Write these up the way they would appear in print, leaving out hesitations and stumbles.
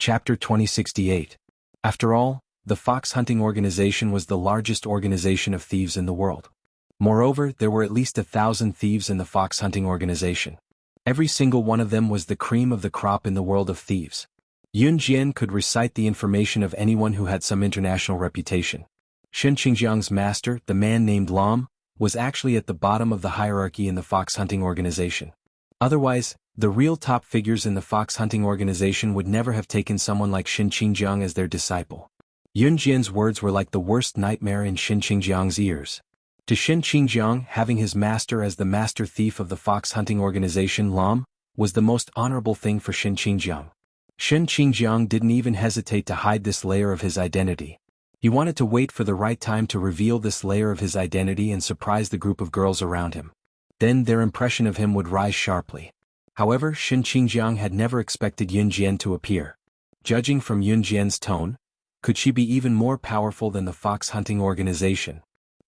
Chapter 2068. After all, the fox hunting organization was the largest organization of thieves in the world. Moreover, there were at least 1,000 thieves in the fox hunting organization. Every single one of them was the cream of the crop in the world of thieves. Yun Jian could recite the information of anyone who had some international reputation. Shen Qingjiang's master, the man named Lam, was actually at the bottom of the hierarchy in the fox hunting organization. Otherwise, the real top figures in the fox hunting organization would never have taken someone like Shen Qingjiang as their disciple. Yun Jian's words were like the worst nightmare in Shen Qingjiang's ears. To Shen Qingjiang, having his master as the master thief of the fox hunting organization Lam, was the most honorable thing for Shen Qingjiang. Shen Qingjiang didn't even hesitate to hide this layer of his identity. He wanted to wait for the right time to reveal this layer of his identity and surprise the group of girls around him. Then their impression of him would rise sharply. However, Shen Qingjiang had never expected Yun Jian to appear. Judging from Yun Jian's tone, could she be even more powerful than the fox hunting organization?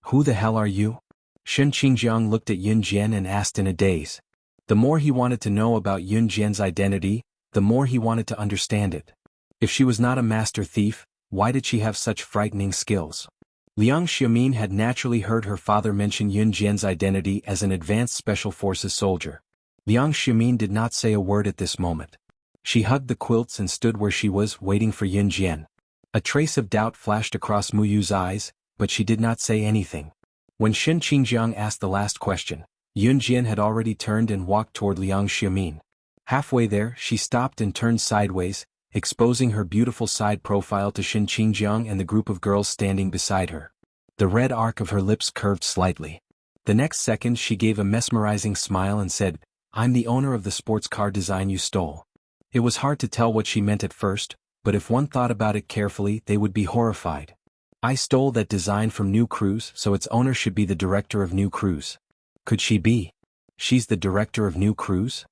Who the hell are you? Shen Qingjiang looked at Yun Jian and asked in a daze. The more he wanted to know about Yun Jian's identity, the more he wanted to understand it. If she was not a master thief, why did she have such frightening skills? Liang Xiaomin had naturally heard her father mention Yun Jian's identity as an advanced special forces soldier. Liang Xiaomin did not say a word at this moment. She hugged the quilts and stood where she was, waiting for Yun Jian. A trace of doubt flashed across Muyu's eyes, but she did not say anything. When Shen Qingjiang asked the last question, Yun Jian had already turned and walked toward Liang Xiaomin. Halfway there, she stopped and turned sideways, exposing her beautiful side profile to Shen Qingjiang and the group of girls standing beside her. The red arc of her lips curved slightly. The next second she gave a mesmerizing smile and said, "I'm the owner of the sports car design you stole." It was hard to tell what she meant at first, but if one thought about it carefully they would be horrified. "I stole that design from New Cruise, so its owner should be the director of New Cruise." Could she be? She's the director of New Cruise?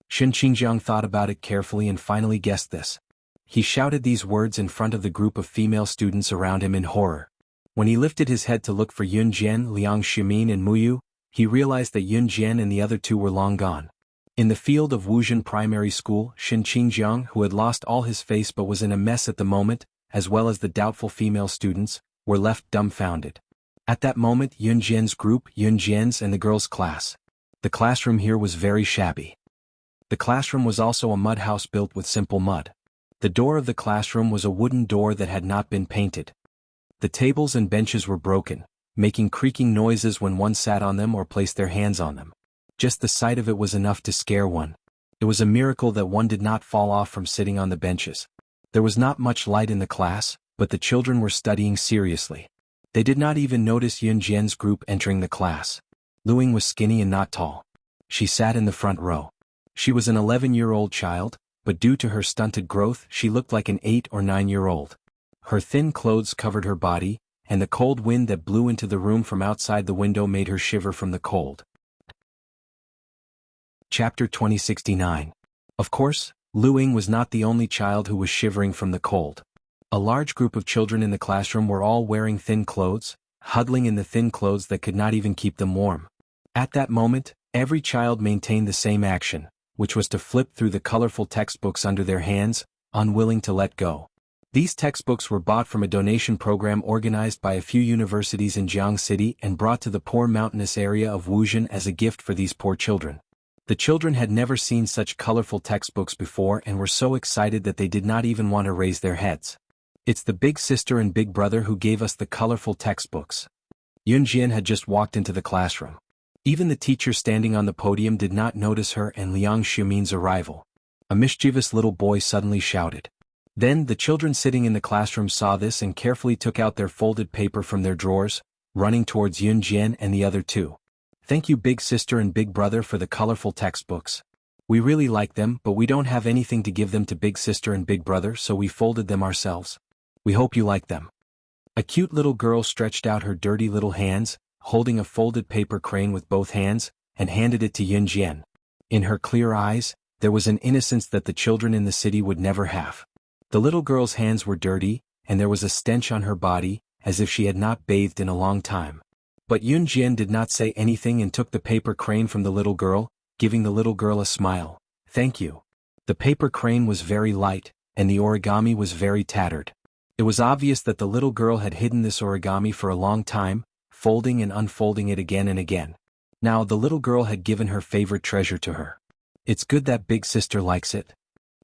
Shen Qingjiang thought about it carefully and finally guessed this. He shouted these words in front of the group of female students around him in horror. When he lifted his head to look for Yun Jian, Liang Xiaomin and Muyu, he realized that Yun Jian and the other two were long gone. In the field of Wuzhen Primary School, Shen Qingjiang, who had lost all his face but was in a mess at the moment, as well as the doubtful female students, were left dumbfounded. At that moment, Yun Jian's group, Yun Jian's and the girls' class. The classroom here was very shabby. The classroom was also a mud house built with simple mud. The door of the classroom was a wooden door that had not been painted. The tables and benches were broken, making creaking noises when one sat on them or placed their hands on them. Just the sight of it was enough to scare one. It was a miracle that one did not fall off from sitting on the benches. There was not much light in the class, but the children were studying seriously. They did not even notice Yun Jian's group entering the class. Luing was skinny and not tall. She sat in the front row. She was an 11-year-old child, but due to her stunted growth she looked like an 8 or 9-year-old. Her thin clothes covered her body, and the cold wind that blew into the room from outside the window made her shiver from the cold. Chapter 2069. Of course, Luing was not the only child who was shivering from the cold. A large group of children in the classroom were all wearing thin clothes, huddling in the thin clothes that could not even keep them warm. At that moment, every child maintained the same action, which was to flip through the colorful textbooks under their hands, unwilling to let go. These textbooks were bought from a donation program organized by a few universities in Jiang City and brought to the poor mountainous area of Wuzhen as a gift for these poor children. The children had never seen such colorful textbooks before and were so excited that they did not even want to raise their heads. "It's the big sister and big brother who gave us the colorful textbooks." Yun Jian had just walked into the classroom. Even the teacher standing on the podium did not notice her and Liang Xiaomin's arrival. A mischievous little boy suddenly shouted. Then the children sitting in the classroom saw this and carefully took out their folded paper from their drawers, running towards Yun Jian and the other two. "Thank you big sister and big brother for the colorful textbooks. We really like them, but we don't have anything to give them to big sister and big brother, so we folded them ourselves. We hope you like them." A cute little girl stretched out her dirty little hands, holding a folded paper crane with both hands, and handed it to Yun Jian. In her clear eyes, there was an innocence that the children in the city would never have. The little girl's hands were dirty, and there was a stench on her body, as if she had not bathed in a long time. But Yun Jian did not say anything and took the paper crane from the little girl, giving the little girl a smile. "Thank you." The paper crane was very light, and the origami was very tattered. It was obvious that the little girl had hidden this origami for a long time, folding and unfolding it again and again. Now the little girl had given her favorite treasure to her. It's good that big sister likes it.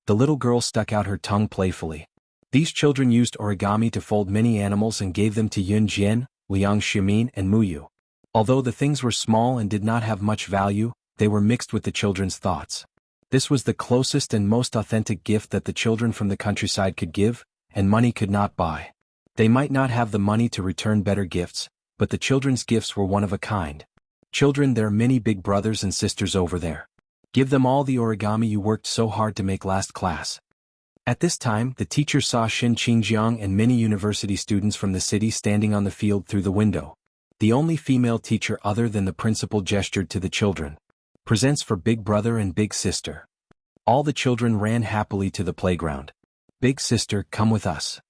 The little girl stuck out her tongue playfully. These children used origami to fold many animals and gave them to Yun Jian, Liang Xiaomin and Muyu. Although the things were small and did not have much value, they were mixed with the children's thoughts. This was the closest and most authentic gift that the children from the countryside could give, and money could not buy. They might not have the money to return better gifts, but the children's gifts were one of a kind. Children, there are many big brothers and sisters over there. Give them all the origami you worked so hard to make last class. At this time, the teacher saw Xin Qingjiang and many university students from the city standing on the field through the window. The only female teacher other than the principal gestured to the children. Presents for big brother and big sister. All the children ran happily to the playground. Big sister, come with us.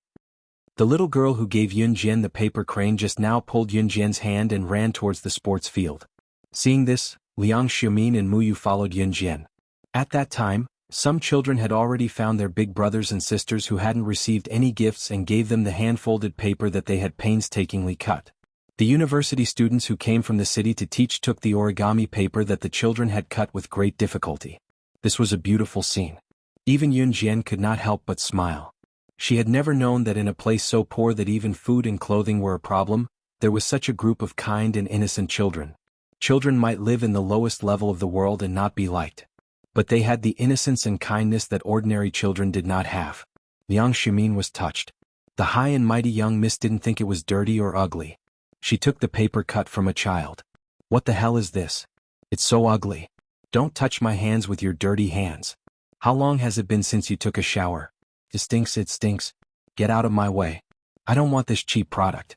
The little girl who gave Yun Jian the paper crane just now pulled Yun Jian's hand and ran towards the sports field. Seeing this, Liang Xiaomin and Muyu followed Yun Jian. At that time, some children had already found their big brothers and sisters who hadn't received any gifts and gave them the hand-folded paper that they had painstakingly cut. The university students who came from the city to teach took the origami paper that the children had cut with great difficulty. This was a beautiful scene. Even Yun Jian could not help but smile. She had never known that in a place so poor that even food and clothing were a problem, there was such a group of kind and innocent children. Children might live in the lowest level of the world and not be liked. But they had the innocence and kindness that ordinary children did not have. Liang Xiaomin was touched. The high and mighty young miss didn't think it was dirty or ugly. She took the paper cut from a child. What the hell is this? It's so ugly. Don't touch my hands with your dirty hands. How long has it been since you took a shower? It stinks. Get out of my way. I don't want this cheap product.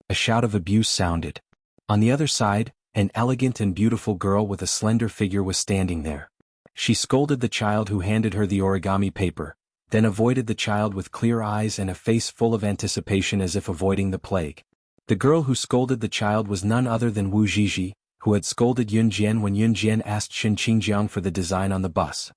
A shout of abuse sounded. On the other side, an elegant and beautiful girl with a slender figure was standing there. She scolded the child who handed her the origami paper, then avoided the child with clear eyes and a face full of anticipation as if avoiding the plague. The girl who scolded the child was none other than Wu Zhizhi, who had scolded Yun Jian when Yun Jian asked Xin Qingjiang for the design on the bus.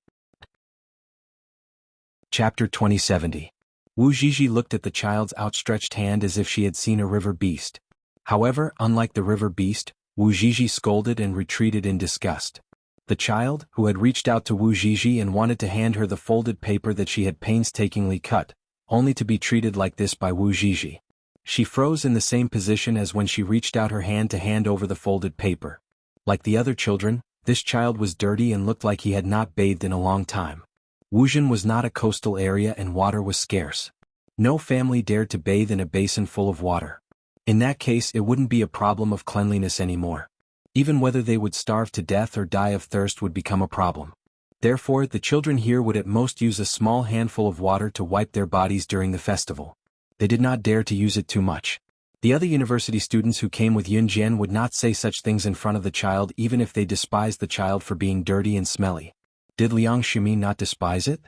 Chapter 2070. Wu Zhizhi looked at the child's outstretched hand as if she had seen a river beast. However, unlike the river beast, Wu Zhizhi scolded and retreated in disgust. The child, who had reached out to Wu Zhizhi and wanted to hand her the folded paper that she had painstakingly cut, only to be treated like this by Wu Zhizhi. She froze in the same position as when she reached out her hand to hand over the folded paper. Like the other children, this child was dirty and looked like he had not bathed in a long time. Wuzhen was not a coastal area and water was scarce. No family dared to bathe in a basin full of water. In that case, it wouldn't be a problem of cleanliness anymore. Even whether they would starve to death or die of thirst would become a problem. Therefore, the children here would at most use a small handful of water to wipe their bodies during the festival. They did not dare to use it too much. The other university students who came with Yun Jian would not say such things in front of the child even if they despised the child for being dirty and smelly. Did Liang Xiaomin not despise it?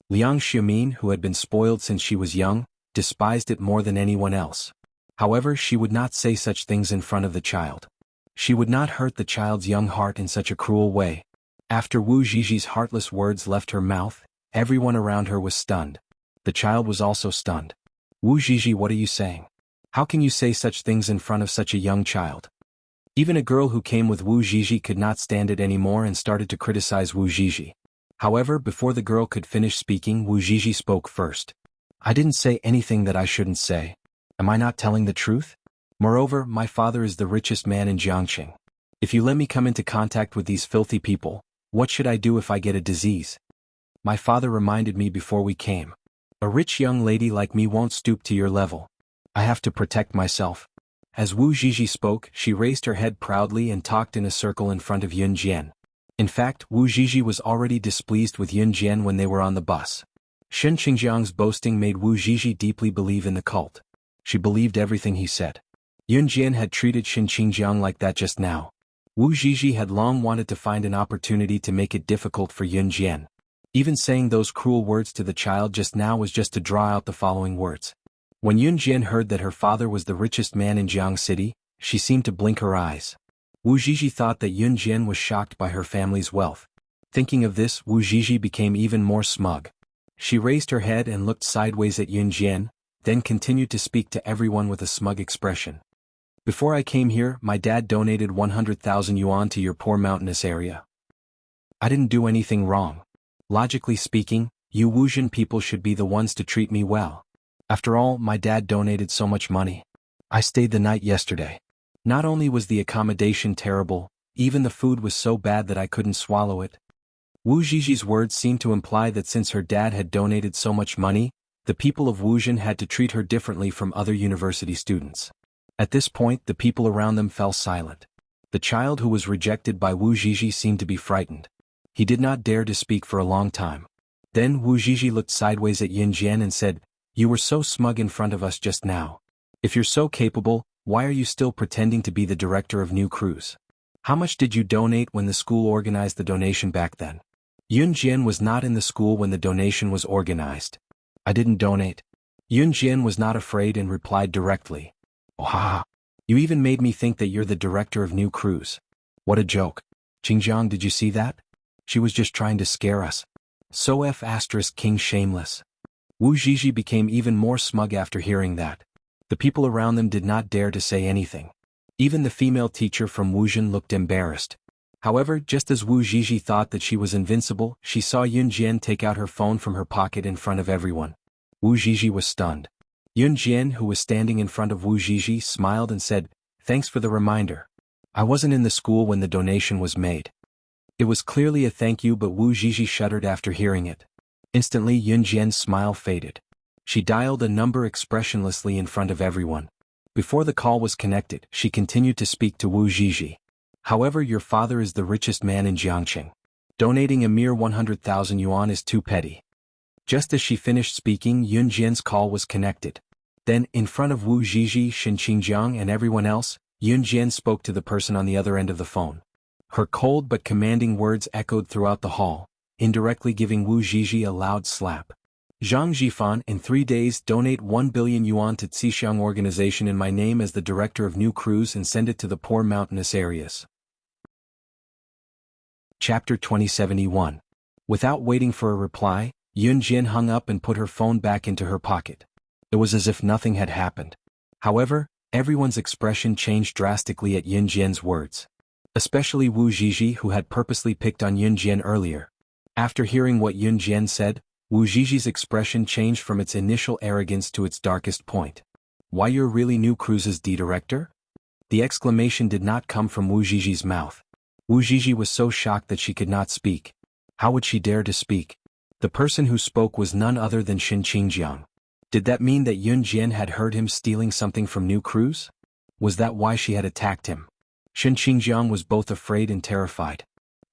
Liang Xiaomin, who had been spoiled since she was young, despised it more than anyone else. However, she would not say such things in front of the child. She would not hurt the child's young heart in such a cruel way. After Wu Zhizhi's heartless words left her mouth, everyone around her was stunned. The child was also stunned. Wu Zhizhi, what are you saying? How can you say such things in front of such a young child? Even a girl who came with Wu Zhizhi could not stand it anymore and started to criticize Wu Zhizhi. However, before the girl could finish speaking, Wu Zhizhi spoke first. I didn't say anything that I shouldn't say. Am I not telling the truth? Moreover, my father is the richest man in Jiangqing. If you let me come into contact with these filthy people, what should I do if I get a disease? My father reminded me before we came. A rich young lady like me won't stoop to your level. I have to protect myself. As Wu Zhizhi spoke, she raised her head proudly and talked in a circle in front of Yun Jian. In fact, Wu Zhizhi was already displeased with Yun Jian when they were on the bus. Xin Qingjiang's boasting made Wu Zhizhi deeply believe in the cult. She believed everything he said. Yun Jian had treated Xin Qingjiang like that just now. Wu Zhizhi had long wanted to find an opportunity to make it difficult for Yun Jian. Even saying those cruel words to the child just now was just to draw out the following words. When Yun Jian heard that her father was the richest man in Jiang City, she seemed to blink her eyes. Wu Zhizhi thought that Yun Jian was shocked by her family's wealth. Thinking of this, Wu Zhizhi became even more smug. She raised her head and looked sideways at Yun Jian, then continued to speak to everyone with a smug expression. Before I came here, my dad donated 100,000 yuan to your poor mountainous area. I didn't do anything wrong. Logically speaking, you Wuxian people should be the ones to treat me well. After all, my dad donated so much money. I stayed the night yesterday. Not only was the accommodation terrible, even the food was so bad that I couldn't swallow it. Wu Ziji's words seemed to imply that since her dad had donated so much money, the people of Wuxian had to treat her differently from other university students. At this point, the people around them fell silent. The child who was rejected by Wu Ziji seemed to be frightened. He did not dare to speak for a long time. Then Wu Ziji looked sideways at Yun Jian and said, "You were so smug in front of us just now. If you're so capable, why are you still pretending to be the director of New Cruise? How much did you donate when the school organized the donation back then?" Yun Jian was not in the school when the donation was organized. "I didn't donate." Yun Jian was not afraid and replied directly. "Oh, you even made me think that you're the director of New Cruise. What a joke. Xinjiang, did you see that? She was just trying to scare us. So King shameless." Wu Ziji became even more smug after hearing that. The people around them did not dare to say anything. Even the female teacher from Wuxian looked embarrassed. However, just as Wu Ziji thought that she was invincible, she saw Yun Jian take out her phone from her pocket in front of everyone. Wu Ziji was stunned. Yun Jian, who was standing in front of Wu Ziji, smiled and said, "Thanks for the reminder. I wasn't in the school when the donation was made." It was clearly a thank you, but Wu Ziji shuddered after hearing it. Instantly Yun Jian's smile faded. She dialed a number expressionlessly in front of everyone. Before the call was connected, she continued to speak to Wu Ziji. "However, your father is the richest man in Jiangqing. Donating a mere 100,000 yuan is too petty." Just as she finished speaking, Yun Jian's call was connected. Then, in front of Wu Ziji, Xinjiang and everyone else, Yun Jian spoke to the person on the other end of the phone. Her cold but commanding words echoed throughout the hall, indirectly giving Wu Ziji a loud slap. "Zhang Jifan, in 3 days donate 1 billion yuan to Xixiang organization in my name as the director of New Cruise and send it to the poor mountainous areas." Chapter 2071. Without waiting for a reply, Yun Jian hung up and put her phone back into her pocket. It was as if nothing had happened. However, everyone's expression changed drastically at Yun Jian's words. Especially Wu Ziji, who had purposely picked on Yun Jian earlier. After hearing what Yun Jian said, Wu Ziji's expression changed from its initial arrogance to its darkest point. "Why, you're really New Cruise's director?" The exclamation did not come from Wu Ziji's mouth. Wu Ziji was so shocked that she could not speak. How would she dare to speak? The person who spoke was none other than Xinjiang. Did that mean that Yun Jian had heard him stealing something from New Cruise? Was that why she had attacked him? Xinjiang was both afraid and terrified.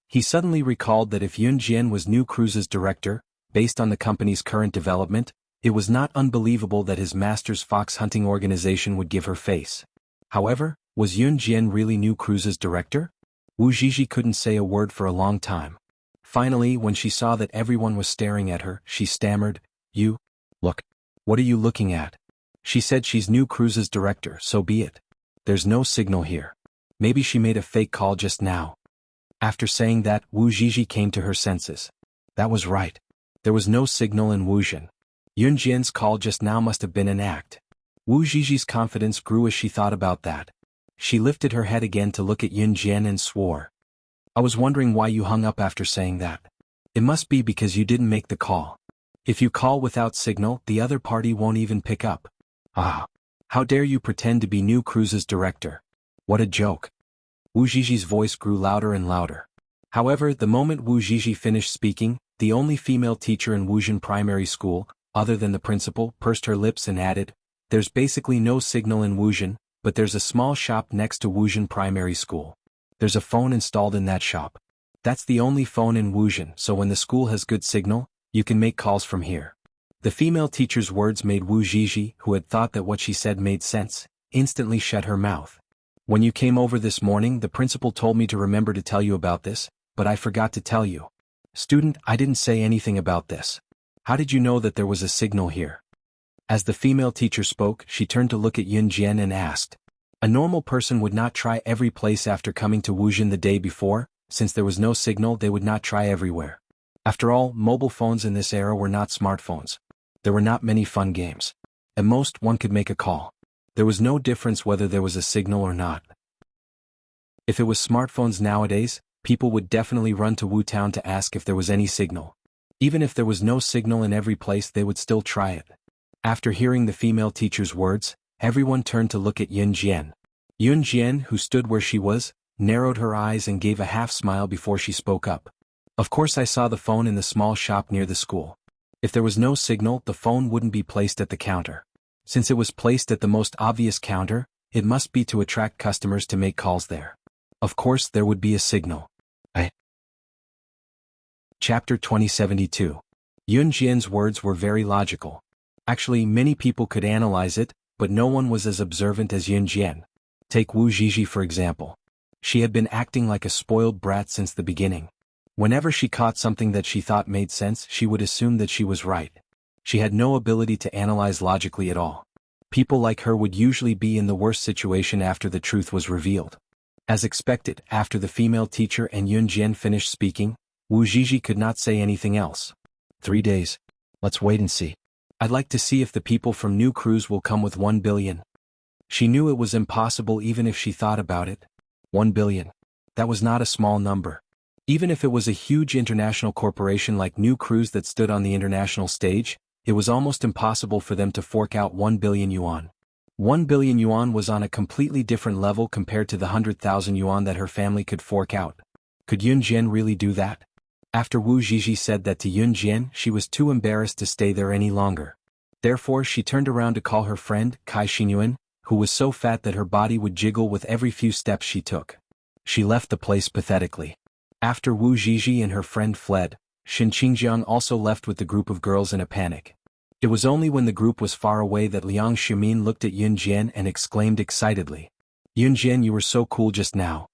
He suddenly recalled that if Yun Jian was New Cruise's director, based on the company's current development, it was not unbelievable that his master's fox hunting organization would give her face. However, was Yun Jian really New Cruise's director? Wu Ziji couldn't say a word for a long time. Finally, when she saw that everyone was staring at her, she stammered, "You? Look. What are you looking at?" She said she's New Cruise's director, so be it. There's no signal here. Maybe she made a fake call just now. After saying that, Wu Ziji came to her senses. That was right. There was no signal in Wuxian. Yun Jian's call just now must have been an act. Wu Ziji's confidence grew as she thought about that. She lifted her head again to look at Yun Jian and swore. "I was wondering why you hung up after saying that. It must be because you didn't make the call. If you call without signal, the other party won't even pick up. Ah! How dare you pretend to be New Cruise's director? What a joke." Wu Ziji's voice grew louder and louder. However, the moment Wu Ziji finished speaking, the only female teacher in Wuxian primary school, other than the principal, pursed her lips and added, "There's basically no signal in Wuxian, but there's a small shop next to Wuxian primary school. There's a phone installed in that shop. That's the only phone in Wuxian, so when the school has good signal, you can make calls from here." The female teacher's words made Wu Ziji, who had thought that what she said made sense, instantly shut her mouth. "When you came over this morning, the principal told me to remember to tell you about this, but I forgot to tell you. Student, I didn't say anything about this. How did you know that there was a signal here?" As the female teacher spoke, she turned to look at Yun Jian and asked. A normal person would not try every place after coming to Wuxian the day before. Since there was no signal, they would not try everywhere. After all, mobile phones in this era were not smartphones. There were not many fun games. At most, one could make a call. There was no difference whether there was a signal or not. If it was smartphones nowadays, people would definitely run to Wu Town to ask if there was any signal. Even if there was no signal in every place, they would still try it. After hearing the female teacher's words, everyone turned to look at Yun Jian. Yun Jian, who stood where she was, narrowed her eyes and gave a half smile before she spoke up. Of course, I saw the phone in the small shop near the school. If there was no signal, the phone wouldn't be placed at the counter. Since it was placed at the most obvious counter, it must be to attract customers to make calls there. Of course, there would be a signal. Chapter 2072. Yun Jian's words were very logical. Actually, many people could analyze it, but no one was as observant as Yun Jian. Take Wu Zhizhi for example. She had been acting like a spoiled brat since the beginning. Whenever she caught something that she thought made sense, she would assume that she was right. She had no ability to analyze logically at all. People like her would usually be in the worst situation after the truth was revealed. As expected, after the female teacher and Yun Jian finished speaking, Wu Zhizhi could not say anything else. 3 days. Let's wait and see. I'd like to see if the people from New Cruise will come with 1 billion. She knew it was impossible even if she thought about it. 1 billion. That was not a small number. Even if it was a huge international corporation like New Cruise that stood on the international stage, it was almost impossible for them to fork out 1 billion yuan. 1 billion yuan was on a completely different level compared to the 100,000 yuan that her family could fork out. Could Yun Jian really do that? After Wu Zhizhi said that to Yun Jian, she was too embarrassed to stay there any longer. Therefore, she turned around to call her friend, Kai Xinyuan, who was so fat that her body would jiggle with every few steps she took. She left the place pathetically. After Wu Zhizhi and her friend fled, Shin Qingjiang also left with the group of girls in a panic. It was only when the group was far away that Liang Xiaomin looked at Yun Jian and exclaimed excitedly, "Yun Jian, you were so cool just now.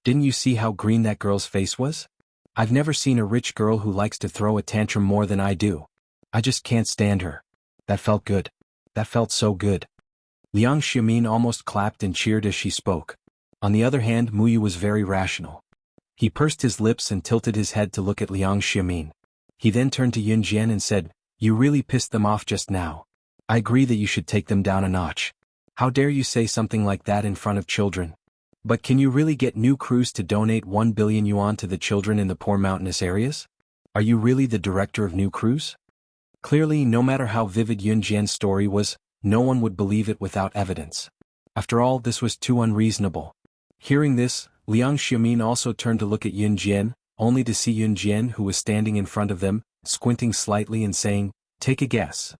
Didn't you see how green that girl's face was? I've never seen a rich girl who likes to throw a tantrum more than I do. I just can't stand her. That felt good. That felt so good." Liang Xiaomin almost clapped and cheered as she spoke. On the other hand, Muyu was very rational. He pursed his lips and tilted his head to look at Liang Xiaomin. He then turned to Yun Jian and said, "You really pissed them off just now. I agree that you should take them down a notch. How dare you say something like that in front of children? But can you really get New Cruise to donate 1 billion yuan to the children in the poor mountainous areas? Are you really the director of New Cruise?" Clearly, no matter how vivid Yun Jian's story was, no one would believe it without evidence. After all, this was too unreasonable. Hearing this, Liang Xiaomin also turned to look at Yun Jian, only to see Yun Jian, who was standing in front of them, squinting slightly and saying, "Take a guess."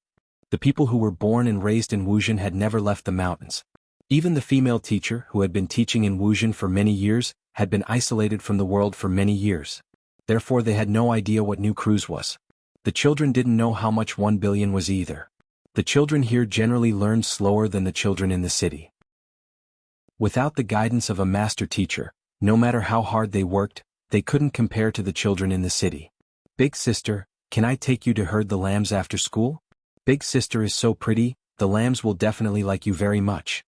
The people who were born and raised in Wuzhen had never left the mountains. Even the female teacher, who had been teaching in Wuzhen for many years, had been isolated from the world for many years. Therefore they had no idea what New Cruise was. The children didn't know how much 1 billion was either. The children here generally learned slower than the children in the city. Without the guidance of a master teacher, no matter how hard they worked, they couldn't compare to the children in the city. "Big sister, can I take you to herd the lambs after school? Big sister is so pretty, the lambs will definitely like you very much."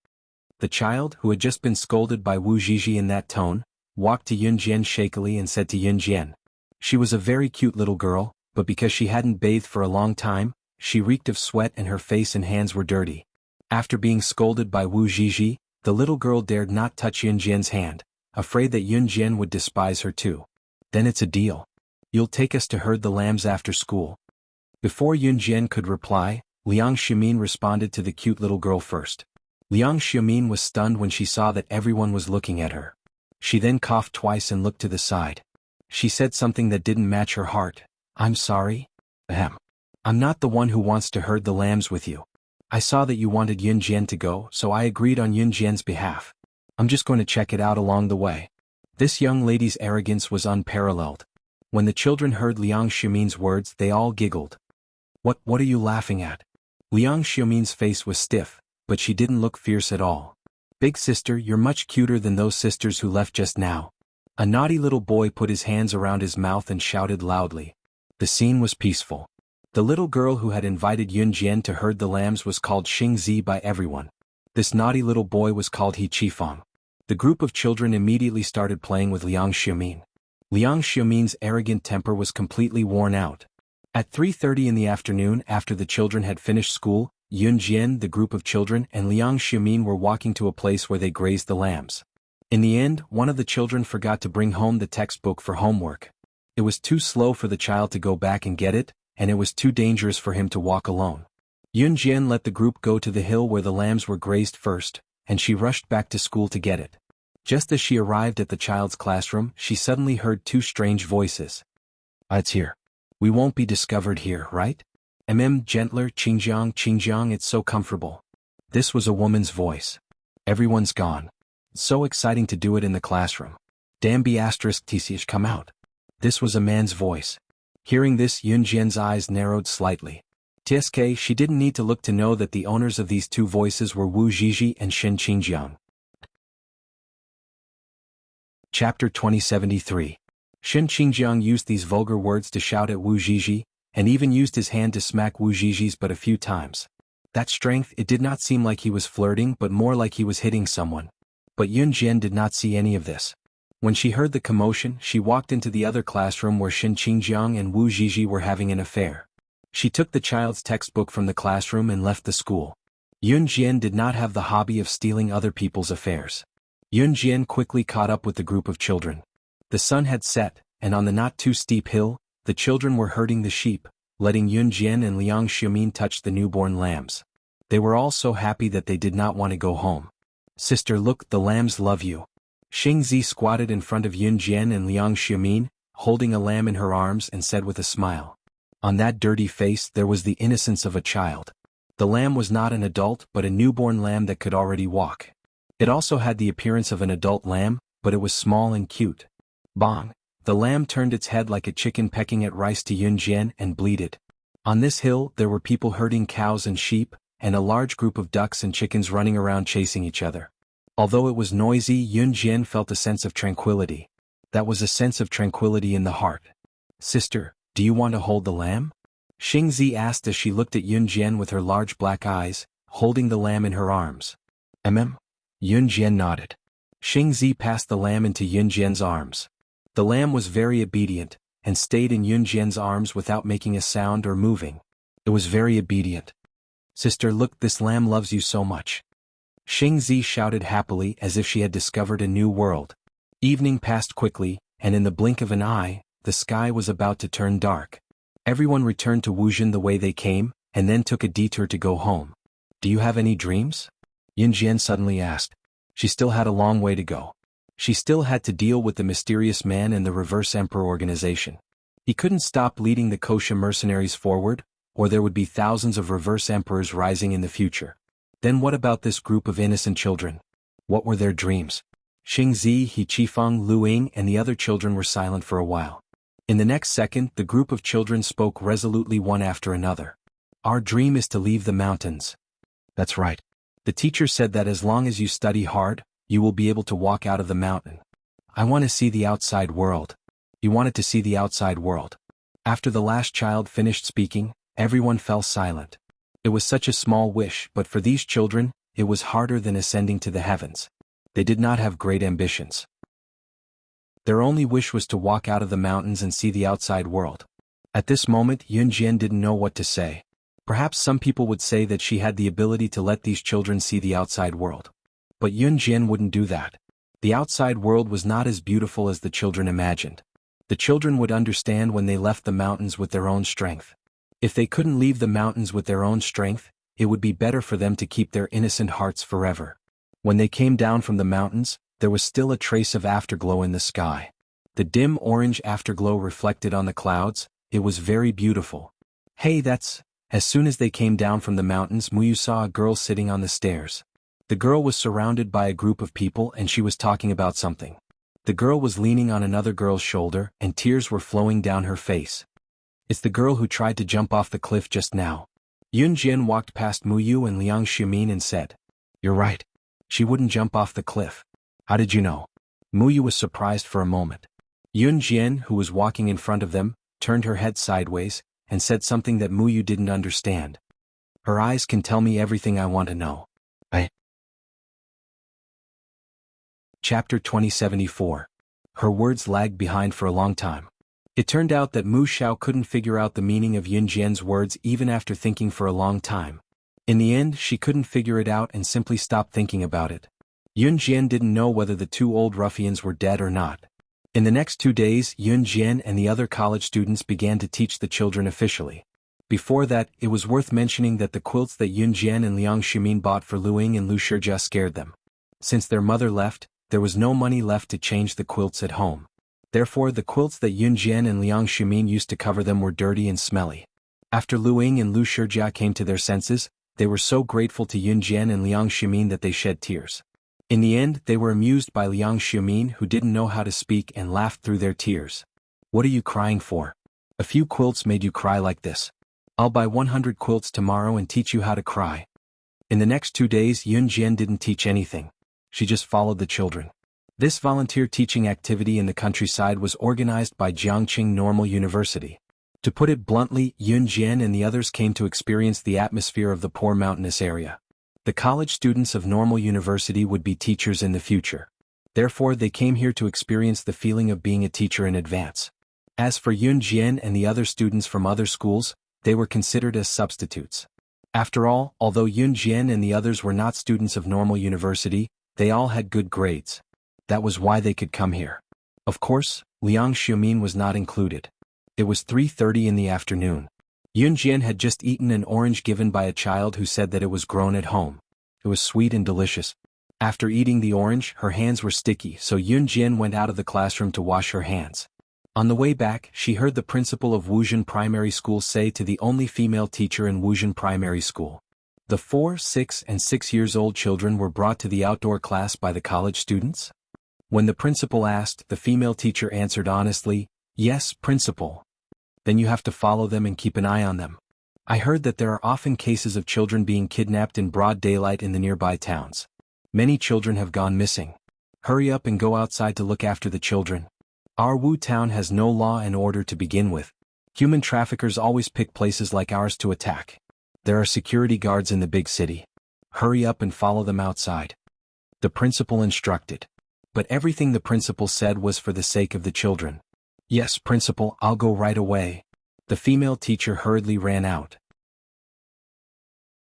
The child, who had just been scolded by Wu Zhizhi in that tone, walked to Yun Jian shakily and said to Yun Jian. She was a very cute little girl, but because she hadn't bathed for a long time, she reeked of sweat and her face and hands were dirty. After being scolded by Wu Zhizhi, the little girl dared not touch Yun Jian's hand, afraid that Yun Jian would despise her too. "Then it's a deal. You'll take us to herd the lambs after school." Before Yun Jian could reply, Liang Xiaomin responded to the cute little girl first. Liang Xiaomin was stunned when she saw that everyone was looking at her. She then coughed twice and looked to the side. She said something that didn't match her heart. "I'm sorry. I'm not the one who wants to herd the lambs with you. I saw that you wanted Yun Jian to go, so I agreed on Yun Jian's behalf. I'm just going to check it out along the way." This young lady's arrogance was unparalleled. When the children heard Liang Xiaomin's words, they all giggled. What are you laughing at?" Liang Xiaomin's face was stiff, but she didn't look fierce at all. "Big sister, you're much cuter than those sisters who left just now." A naughty little boy put his hands around his mouth and shouted loudly. The scene was peaceful. The little girl who had invited Yun Jian to herd the lambs was called Xing Zi by everyone. This naughty little boy was called He Qifeng. The group of children immediately started playing with Liang Xiaomin. Liang Xiaomin's arrogant temper was completely worn out. At 3:30 in the afternoon, after the children had finished school, Yun Jian, the group of children, and Liang Xiaomin were walking to a place where they grazed the lambs. In the end, one of the children forgot to bring home the textbook for homework. It was too slow for the child to go back and get it, and it was too dangerous for him to walk alone. Yun Jian let the group go to the hill where the lambs were grazed first, and she rushed back to school to get it. Just as she arrived at the child's classroom, she suddenly heard two strange voices. It's here. We won't be discovered here, right? Gentler, Qingjiang, it's so comfortable. This was a woman's voice. Everyone's gone. It's so exciting to do it in the classroom. Dambi *tch come out. This was a man's voice. Hearing this, Yun Jian's eyes narrowed slightly. TSK, she didn't need to look to know that the owners of these two voices were Wu Zhizhi and Shen Qingjiang. Chapter 2073. Shen Qingjiang used these vulgar words to shout at Wu Zhizhi, and even used his hand to smack Wu Zhizhi's butt a few times. That strength, it did not seem like he was flirting but more like he was hitting someone. But Yun Jian did not see any of this. When she heard the commotion, she walked into the other classroom where Shen Qingjiang and Wu Zhizhi were having an affair. She took the child's textbook from the classroom and left the school. Yun Jian did not have the hobby of stealing other people's affairs. Yun Jian quickly caught up with the group of children. The sun had set, and on the not-too-steep hill, the children were herding the sheep, letting Yun Jian and Liang Xiaomin touch the newborn lambs. They were all so happy that they did not want to go home. Sister, look, the lambs love you. Xing Zi squatted in front of Yun Jian and Liang Xiaomin, holding a lamb in her arms, and said with a smile. On that dirty face there was the innocence of a child. The lamb was not an adult but a newborn lamb that could already walk. It also had the appearance of an adult lamb, but it was small and cute. Bong! The lamb turned its head like a chicken pecking at rice to Yun Jian and bleated. On this hill there were people herding cows and sheep, and a large group of ducks and chickens running around chasing each other. Although it was noisy, Yun Jian felt a sense of tranquility. That was a sense of tranquility in the heart. Sister, do you want to hold the lamb? Xing Zi asked as she looked at Yun Jian with her large black eyes, holding the lamb in her arms. Yun Jian nodded. Xing Zi passed the lamb into Yun Jian's arms. The lamb was very obedient, and stayed in Yun Jian's arms without making a sound or moving. It was very obedient. Sister, look, this lamb loves you so much. Xing Zi shouted happily as if she had discovered a new world. Evening passed quickly, and in the blink of an eye, the sky was about to turn dark. Everyone returned to Wuzhen the way they came, and then took a detour to go home. Do you have any dreams? Yun Jian suddenly asked. She still had a long way to go. She still had to deal with the mysterious man and the Reverse Emperor organization. He couldn't stop leading the Kosha mercenaries forward, or there would be thousands of Reverse Emperors rising in the future. Then what about this group of innocent children? What were their dreams? Xing Zi, He Qifeng, Lu Ying, and the other children were silent for a while. In the next second, the group of children spoke resolutely one after another. Our dream is to leave the mountains. That's right. The teacher said that as long as you study hard, you will be able to walk out of the mountain. I want to see the outside world. You wanted to see the outside world. After the last child finished speaking, everyone fell silent. It was such a small wish, but for these children, it was harder than ascending to the heavens. They did not have great ambitions. Their only wish was to walk out of the mountains and see the outside world. At this moment, Yun Jian didn't know what to say. Perhaps some people would say that she had the ability to let these children see the outside world. But Yun Jian wouldn't do that. The outside world was not as beautiful as the children imagined. The children would understand when they left the mountains with their own strength. If they couldn't leave the mountains with their own strength, it would be better for them to keep their innocent hearts forever. When they came down from the mountains, there was still a trace of afterglow in the sky. The dim orange afterglow reflected on the clouds. It was very beautiful. Hey, that's... As soon as they came down from the mountains, Muyu saw a girl sitting on the stairs. The girl was surrounded by a group of people and she was talking about something. The girl was leaning on another girl's shoulder and tears were flowing down her face. It's the girl who tried to jump off the cliff just now. Yun Jian walked past Muyu and Liang Xiaomin and said, You're right. She wouldn't jump off the cliff. How did you know? Muyu was surprised for a moment. Yun Jian, who was walking in front of them, turned her head sideways, and said something that Muyu didn't understand. Her eyes can tell me everything I want to know. Chapter 2074. Her words lagged behind for a long time. It turned out that Mu Xiao couldn't figure out the meaning of Yun Jian's words even after thinking for a long time. In the end, she couldn't figure it out and simply stopped thinking about it. Yun Jian didn't know whether the two old ruffians were dead or not. In the next 2 days, Yun Jian and the other college students began to teach the children officially. Before that, it was worth mentioning that the quilts that Yun Jian and Liang Ximin bought for Lu Ying and Lu Shijia scared them. Since their mother left, there was no money left to change the quilts at home. Therefore, the quilts that Yun Jian and Liang Ximin used to cover them were dirty and smelly. After Lu Ying and Lu Shijia came to their senses, they were so grateful to Yun Jian and Liang Ximin that they shed tears. In the end, they were amused by Liang Ximin, who didn't know how to speak, and laughed through their tears. "What are you crying for? A few quilts made you cry like this. I'll buy 100 quilts tomorrow and teach you how to cry." In the next 2 days, Yun Jian didn't teach anything. She just followed the children. This volunteer teaching activity in the countryside was organized by Jiangqing Normal University. To put it bluntly, Yun Jian and the others came to experience the atmosphere of the poor mountainous area. The college students of Normal University would be teachers in the future. Therefore, they came here to experience the feeling of being a teacher in advance. As for Yun Jian and the other students from other schools, they were considered as substitutes. After all, although Yun Jian and the others were not students of Normal University, they all had good grades. That was why they could come here. Of course, Liang Ximin was not included. It was 3:30 in the afternoon. Yun Jian had just eaten an orange given by a child who said that it was grown at home. It was sweet and delicious. After eating the orange, her hands were sticky, so Yun Jian went out of the classroom to wash her hands. On the way back, she heard the principal of Wuzhen Primary School say to the only female teacher in Wuzhen Primary School. The 4, 6, and 6 years old children were brought to the outdoor class by the college students? When the principal asked, the female teacher answered honestly, "Yes, principal." "Then you have to follow them and keep an eye on them. I heard that there are often cases of children being kidnapped in broad daylight in the nearby towns. Many children have gone missing. Hurry up and go outside to look after the children. Our Wu town has no law and order to begin with. Human traffickers always pick places like ours to attack. There are security guards in the big city. Hurry up and follow them outside," the principal instructed. But everything the principal said was for the sake of the children. "Yes, principal, I'll go right away." The female teacher hurriedly ran out.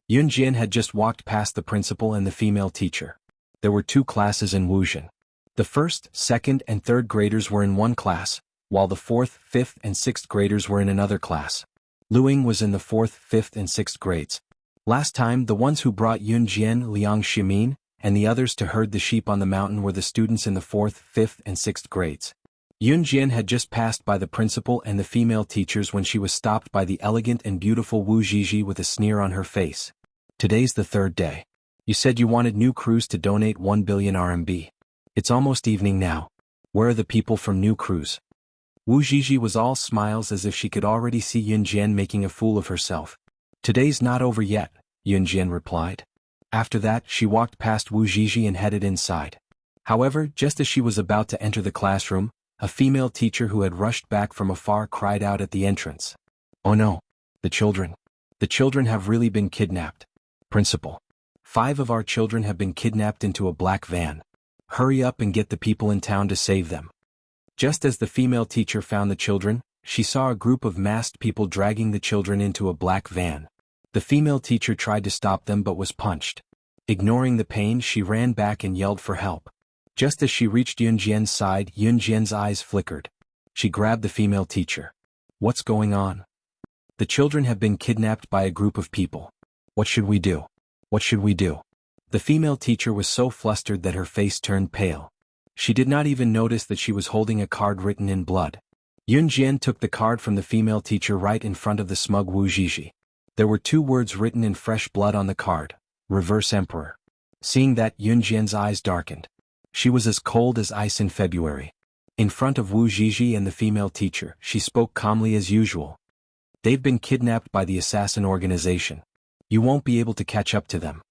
Yun Jian had just walked past the principal and the female teacher. There were 2 classes in Wuzhen. The 1st, 2nd, and 3rd graders were in one class, while the 4th, 5th, and 6th graders were in another class. Lu Ying was in the 4th, 5th, and 6th grades. Last time, the ones who brought Yun Jian, Liang Ximin, and the others to herd the sheep on the mountain were the students in the 4th, 5th, and 6th grades. Yun Jian had just passed by the principal and the female teachers when she was stopped by the elegant and beautiful Wu Zhizhi with a sneer on her face. "Today's the 3rd day. You said you wanted New Cruise to donate 1 billion RMB. It's almost evening now. Where are the people from New Cruise?" Wu Zhizhi was all smiles as if she could already see Yun Jian making a fool of herself. "Today's not over yet," Yun Jian replied. After that, she walked past Wu Zhizhi and headed inside. However, just as she was about to enter the classroom, a female teacher who had rushed back from afar cried out at the entrance. "Oh no! The children! The children have really been kidnapped. Principal! 5 of our children have been kidnapped into a black van. Hurry up and get the people in town to save them." Just as the female teacher found the children, she saw a group of masked people dragging the children into a black van. The female teacher tried to stop them but was punched. Ignoring the pain, she ran back and yelled for help. Just as she reached Yun Jian's side, Yun Jian's eyes flickered. She grabbed the female teacher. "What's going on? The children have been kidnapped by a group of people. What should we do? What should we do?" The female teacher was so flustered that her face turned pale. She did not even notice that she was holding a card written in blood. Yun Jian took the card from the female teacher right in front of the smug Wu Zhizhi. There were 2 words written in fresh blood on the card: Reverse Emperor. Seeing that, Yun Jian's eyes darkened. She was as cold as ice in February. In front of Wu Zhizhi and the female teacher, she spoke calmly as usual. "They've been kidnapped by the assassin organization. You won't be able to catch up to them."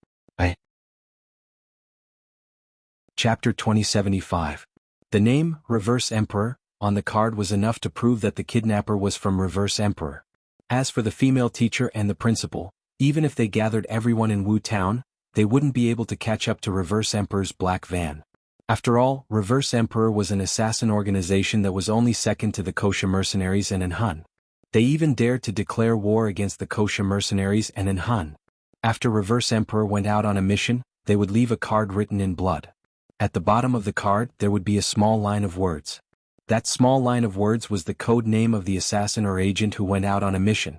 Chapter 2075. The name, Reverse Emperor, on the card was enough to prove that the kidnapper was from Reverse Emperor. As for the female teacher and the principal, even if they gathered everyone in Wu Town, they wouldn't be able to catch up to Reverse Emperor's black van. After all, Reverse Emperor was an assassin organization that was only second to the Kosha mercenaries and Han. They even dared to declare war against the Kosha mercenaries and Han. After Reverse Emperor went out on a mission, they would leave a card written in blood. At the bottom of the card there would be a small line of words. That small line of words was the code name of the assassin or agent who went out on a mission.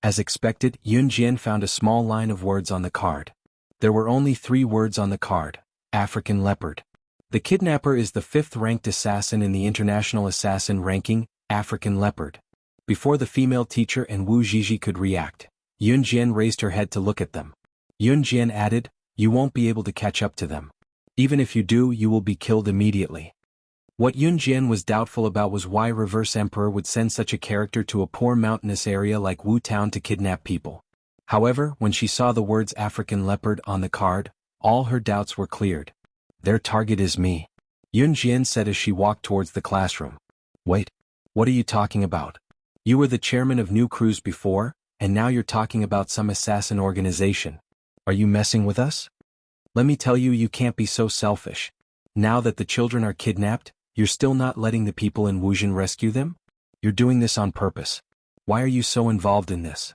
As expected, Yun Jian found a small line of words on the card. There were only 3 words on the card: African leopard. The kidnapper is the 5th-ranked assassin in the international assassin ranking, African leopard. Before the female teacher and Wu Zhizhi could react, Yun Jian raised her head to look at them. Yun Jian added, "You won't be able to catch up to them. Even if you do, you will be killed immediately." What Yun Jian was doubtful about was why Reverse Emperor would send such a character to a poor mountainous area like Wu Town to kidnap people. However, when she saw the words African leopard on the card, all her doubts were cleared. "Their target is me," Yun Jian said as she walked towards the classroom. "Wait. What are you talking about? You were the chairman of New Crews before, and now you're talking about some assassin organization. Are you messing with us? Let me tell you, you can't be so selfish. Now that the children are kidnapped, you're still not letting the people in Wuzhen rescue them? You're doing this on purpose. Why are you so involved in this?"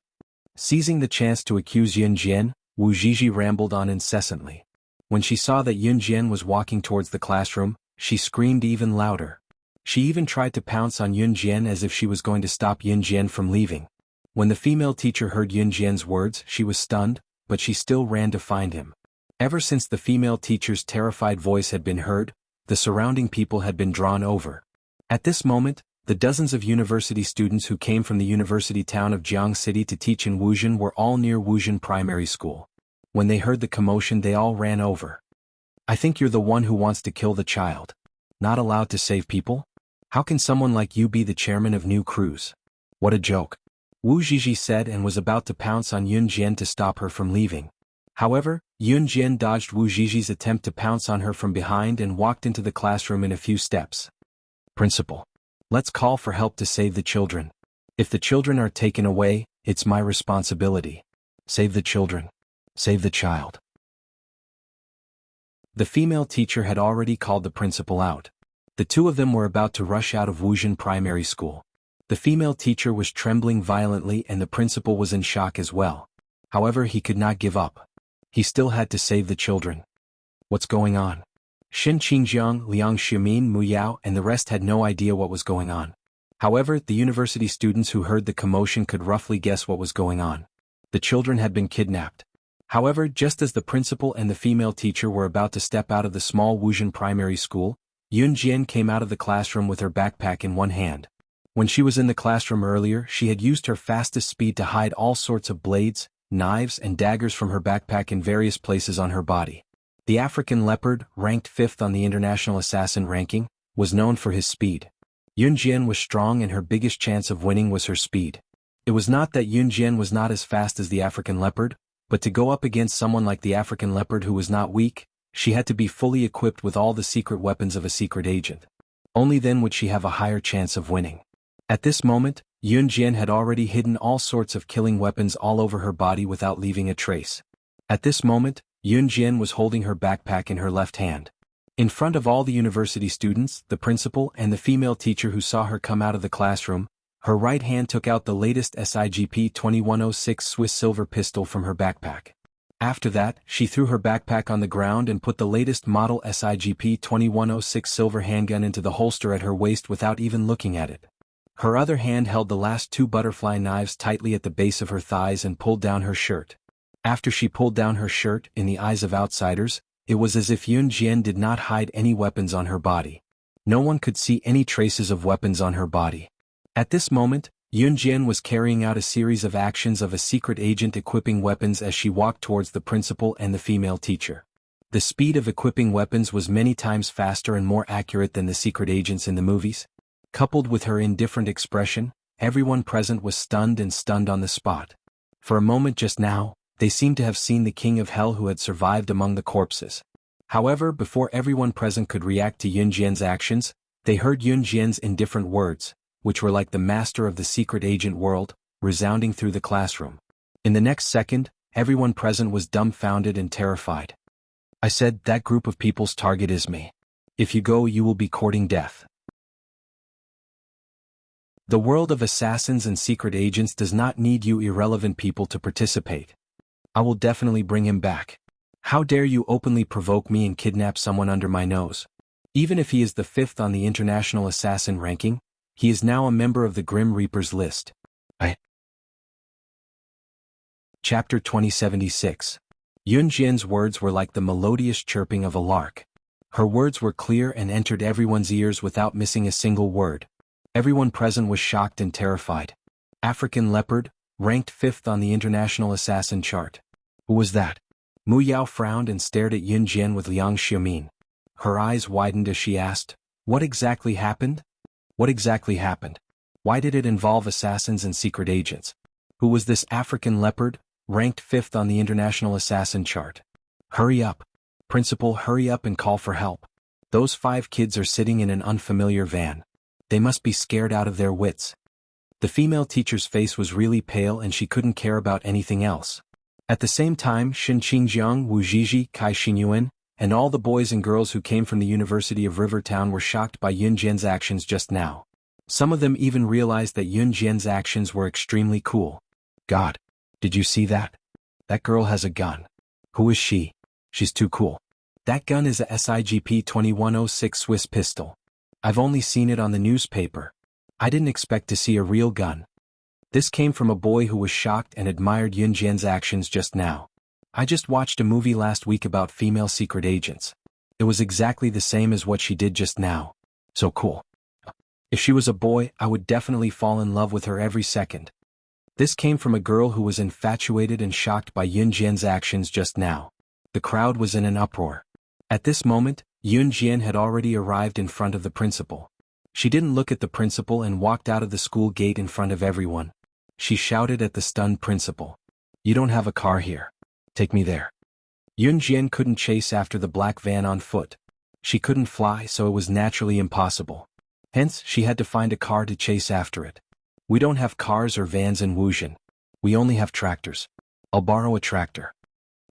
Seizing the chance to accuse Yun Jian, Wu Zhizhi rambled on incessantly. When she saw that Yun Jian was walking towards the classroom, she screamed even louder. She even tried to pounce on Yun Jian as if she was going to stop Yun Jian from leaving. When the female teacher heard Yun Jian's words, she was stunned, but she still ran to find him. Ever since the female teacher's terrified voice had been heard, the surrounding people had been drawn over. At this moment, the dozens of university students who came from the university town of Jiang City to teach in Wuzhen were all near Wuzhen Primary School. When they heard the commotion, they all ran over. "I think you're the one who wants to kill the child. Not allowed to save people? How can someone like you be the chairman of New Crews? What a joke," Wu Zhizhi said and was about to pounce on Yun Jian to stop her from leaving. However, Yun Jian dodged Wu Zhizhi's attempt to pounce on her from behind and walked into the classroom in a few steps. "Principal, let's call for help to save the children. If the children are taken away, it's my responsibility. Save the children. Save the child." The female teacher had already called the principal out. The 2 of them were about to rush out of Wuzhen Primary School. The female teacher was trembling violently and the principal was in shock as well. However, he could not give up. He still had to save the children. "What's going on?" Xin Qingjiang, Liang Xiamin, Mu Yao, and the rest had no idea what was going on. However, the university students who heard the commotion could roughly guess what was going on. The children had been kidnapped. However, just as the principal and the female teacher were about to step out of the small Wuzhen Primary School, Yun Jian came out of the classroom with her backpack in one hand. When she was in the classroom earlier, she had used her fastest speed to hide all sorts of blades, knives and daggers from her backpack in various places on her body. The African leopard, ranked 5th on the international assassin ranking, was known for his speed. Yun Jian was strong and her biggest chance of winning was her speed. It was not that Yun Jian was not as fast as the African leopard, but to go up against someone like the African leopard who was not weak, she had to be fully equipped with all the secret weapons of a secret agent. Only then would she have a higher chance of winning. At this moment, Yun Jian had already hidden all sorts of killing weapons all over her body without leaving a trace. At this moment, Yun Jian was holding her backpack in her left hand. In front of all the university students, the principal and the female teacher who saw her come out of the classroom, her right hand took out the latest SIGP 2106 Swiss silver pistol from her backpack. After that, she threw her backpack on the ground and put the latest model SIGP 2106 silver handgun into the holster at her waist without even looking at it. Her other hand held the last 2 butterfly knives tightly at the base of her thighs and pulled down her shirt. After she pulled down her shirt, in the eyes of outsiders, it was as if Yun Jian did not hide any weapons on her body. No one could see any traces of weapons on her body. At this moment, Yun Jian was carrying out a series of actions of a secret agent equipping weapons as she walked towards the principal and the female teacher. The speed of equipping weapons was many times faster and more accurate than the secret agents in the movies. Coupled with her indifferent expression, everyone present was stunned on the spot. For a moment just now, they seemed to have seen the king of hell who had survived among the corpses. However, before everyone present could react to Yun Jian's actions, they heard Yun Jian's indifferent words, which were like the master of the secret agent world, resounding through the classroom. In the next second, everyone present was dumbfounded and terrified. "I said that group of people's target is me. If you go, you will be courting death. The world of assassins and secret agents does not need you irrelevant people to participate. I will definitely bring him back. How dare you openly provoke me and kidnap someone under my nose? Even if he is the 5th on the international assassin ranking, he is now a member of the Grim Reaper's list. Chapter 2076. Yun Jian's words were like the melodious chirping of a lark. Her words were clear and entered everyone's ears without missing a single word. Everyone present was shocked and terrified. African leopard, ranked 5th on the international assassin chart. Who was that? Mu Yao frowned and stared at Yun Jian with Liang Xiaomin. Her eyes widened as she asked, "What exactly happened? What exactly happened? Why did it involve assassins and secret agents? Who was this African leopard, ranked 5th on the international assassin chart? Hurry up. Principal, hurry up and call for help. Those 5 kids are sitting in an unfamiliar van. They must be scared out of their wits." The female teacher's face was really pale and she couldn't care about anything else. At the same time, Shen Qingjiang, Wu Zhizhi, Kai Xinyuan, and all the boys and girls who came from the University of Rivertown were shocked by Yun Jian's actions just now. Some of them even realized that Yun Jian's actions were extremely cool. God, did you see that? That girl has a gun. Who is she? She's too cool. That gun is a SIGP 2106 Swiss pistol. I've only seen it on the newspaper. I didn't expect to see a real gun. This came from a boy who was shocked and admired Yun Jian's actions just now. I just watched a movie last week about female secret agents. It was exactly the same as what she did just now. So cool. If she was a boy, I would definitely fall in love with her every second. This came from a girl who was infatuated and shocked by Yun Jian's actions just now. The crowd was in an uproar. At this moment, Yun Jian had already arrived in front of the principal. She didn't look at the principal and walked out of the school gate in front of everyone. She shouted at the stunned principal. "You don't have a car here. Take me there." Yun Jian couldn't chase after the black van on foot. She couldn't fly, so it was naturally impossible. Hence, she had to find a car to chase after it. "We don't have cars or vans in Wuxia. We only have tractors. I'll borrow a tractor."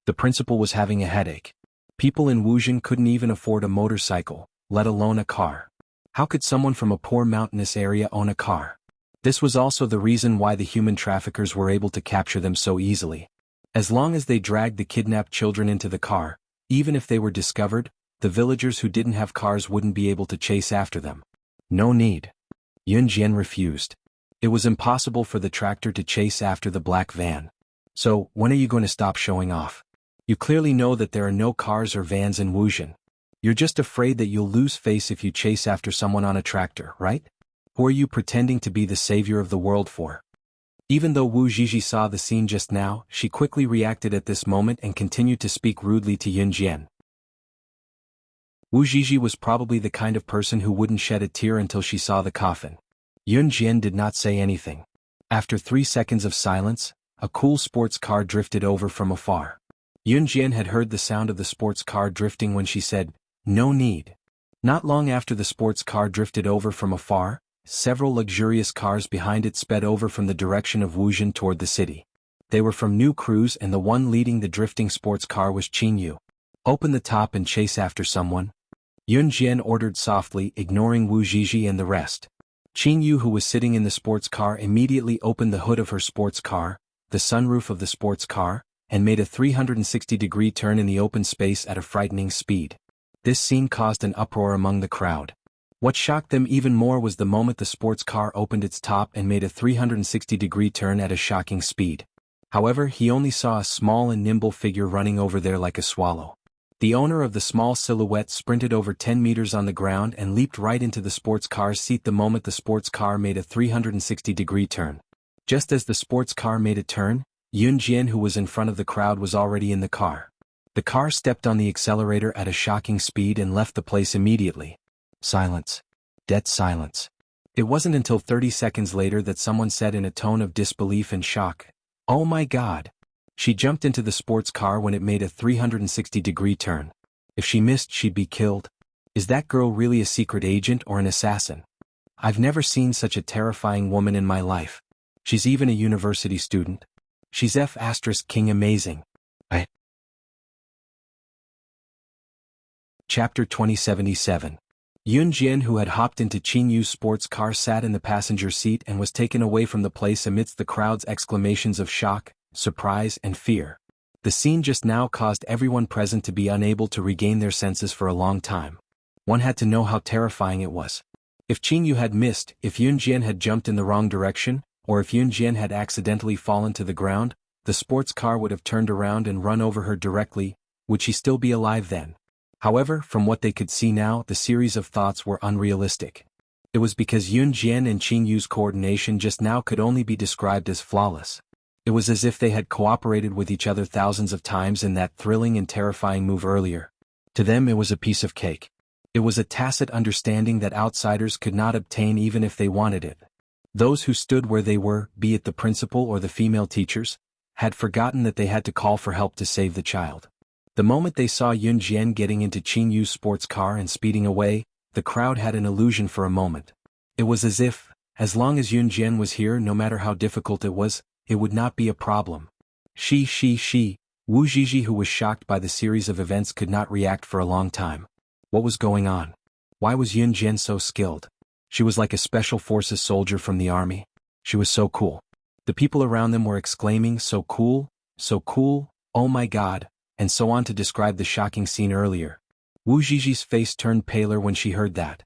The principal was having a headache. People in Wuxia couldn't even afford a motorcycle, let alone a car. How could someone from a poor mountainous area own a car? This was also the reason why the human traffickers were able to capture them so easily. As long as they dragged the kidnapped children into the car, even if they were discovered, the villagers who didn't have cars wouldn't be able to chase after them. No need. Yun Jian refused. It was impossible for the tractor to chase after the black van. "So, when are you going to stop showing off? You clearly know that there are no cars or vans in Wuxia. You're just afraid that you'll lose face if you chase after someone on a tractor, right? Who are you pretending to be the savior of the world for?" Even though Wu Zhizhi saw the scene just now, she quickly reacted at this moment and continued to speak rudely to Yun Jian. Wu Zhizhi was probably the kind of person who wouldn't shed a tear until she saw the coffin. Yun Jian did not say anything. After 3 seconds of silence, a cool sports car drifted over from afar. Yun Jian had heard the sound of the sports car drifting when she said, "No need." Not long after the sports car drifted over from afar, several luxurious cars behind it sped over from the direction of Wuxia toward the city. They were from New Cruise and the one leading the drifting sports car was Qin Yu. "Open the top and chase after someone," Yun Jian ordered softly, ignoring Wu Zhizhi and the rest. Qin Yu, who was sitting in the sports car, immediately opened the hood of her sports car, the sunroof of the sports car, and made a 360-degree turn in the open space at a frightening speed. This scene caused an uproar among the crowd. What shocked them even more was the moment the sports car opened its top and made a 360-degree turn at a shocking speed. However, he only saw a small and nimble figure running over there like a swallow. The owner of the small silhouette sprinted over 10 meters on the ground and leaped right into the sports car's seat the moment the sports car made a 360-degree turn. Just as the sports car made a turn, Yun Jian, who was in front of the crowd, was already in the car. The car stepped on the accelerator at a shocking speed and left the place immediately. Silence. Dead silence. It wasn't until 30 seconds later that someone said in a tone of disbelief and shock, "Oh my God!" She jumped into the sports car when it made a 360-degree turn. If she missed, she'd be killed. Is that girl really a secret agent or an assassin? I've never seen such a terrifying woman in my life. She's even a university student. She's F*** king amazing. Chapter 2077. Yun Jian, who had hopped into Qin Yu's sports car, sat in the passenger seat and was taken away from the place amidst the crowd's exclamations of shock, surprise, and fear. The scene just now caused everyone present to be unable to regain their senses for a long time. One had to know how terrifying it was. If Qin Yu had missed, if Yun Jian had jumped in the wrong direction, or if Yun Jian had accidentally fallen to the ground, the sports car would have turned around and run over her directly. Would she still be alive then? However, from what they could see now, the series of thoughts were unrealistic. It was because Yun Jian and Qin Yu's coordination just now could only be described as flawless. It was as if they had cooperated with each other thousands of times in that thrilling and terrifying move earlier. To them it was a piece of cake. It was a tacit understanding that outsiders could not obtain even if they wanted it. Those who stood where they were, be it the principal or the female teachers, had forgotten that they had to call for help to save the child. The moment they saw Yun Jian getting into Qin Yu's sports car and speeding away, the crowd had an illusion for a moment. It was as if, as long as Yun Jian was here, no matter how difficult it was, it would not be a problem. Wu Zhizhi, who was shocked by the series of events, could not react for a long time. What was going on? Why was Yun Jian so skilled? She was like a special forces soldier from the army. She was so cool. The people around them were exclaiming, so cool, oh my god, and so on to describe the shocking scene earlier. Wu Zhizhi's face turned paler when she heard that.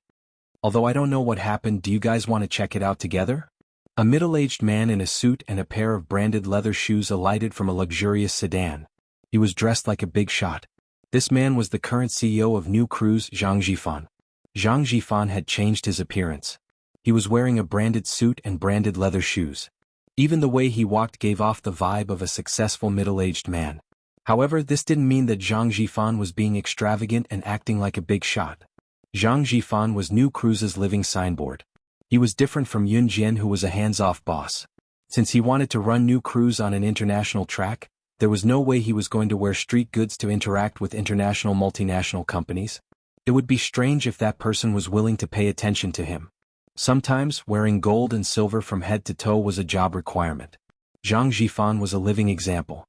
Although I don't know what happened, do you guys want to check it out together? A middle-aged man in a suit and a pair of branded leather shoes alighted from a luxurious sedan. He was dressed like a big shot. This man was the current CEO of New Cruise, Zhang Jifan. Zhang Jifan had changed his appearance. He was wearing a branded suit and branded leather shoes. Even the way he walked gave off the vibe of a successful middle-aged man. However, this didn't mean that Zhang Jifan was being extravagant and acting like a big shot. Zhang Jifan was New Cruise's living signboard. He was different from Yun Jian, who was a hands-off boss. Since he wanted to run New Cruise on an international track, there was no way he was going to wear street goods to interact with international multinational companies. It would be strange if that person was willing to pay attention to him. Sometimes, wearing gold and silver from head to toe was a job requirement. Zhang Jifan was a living example.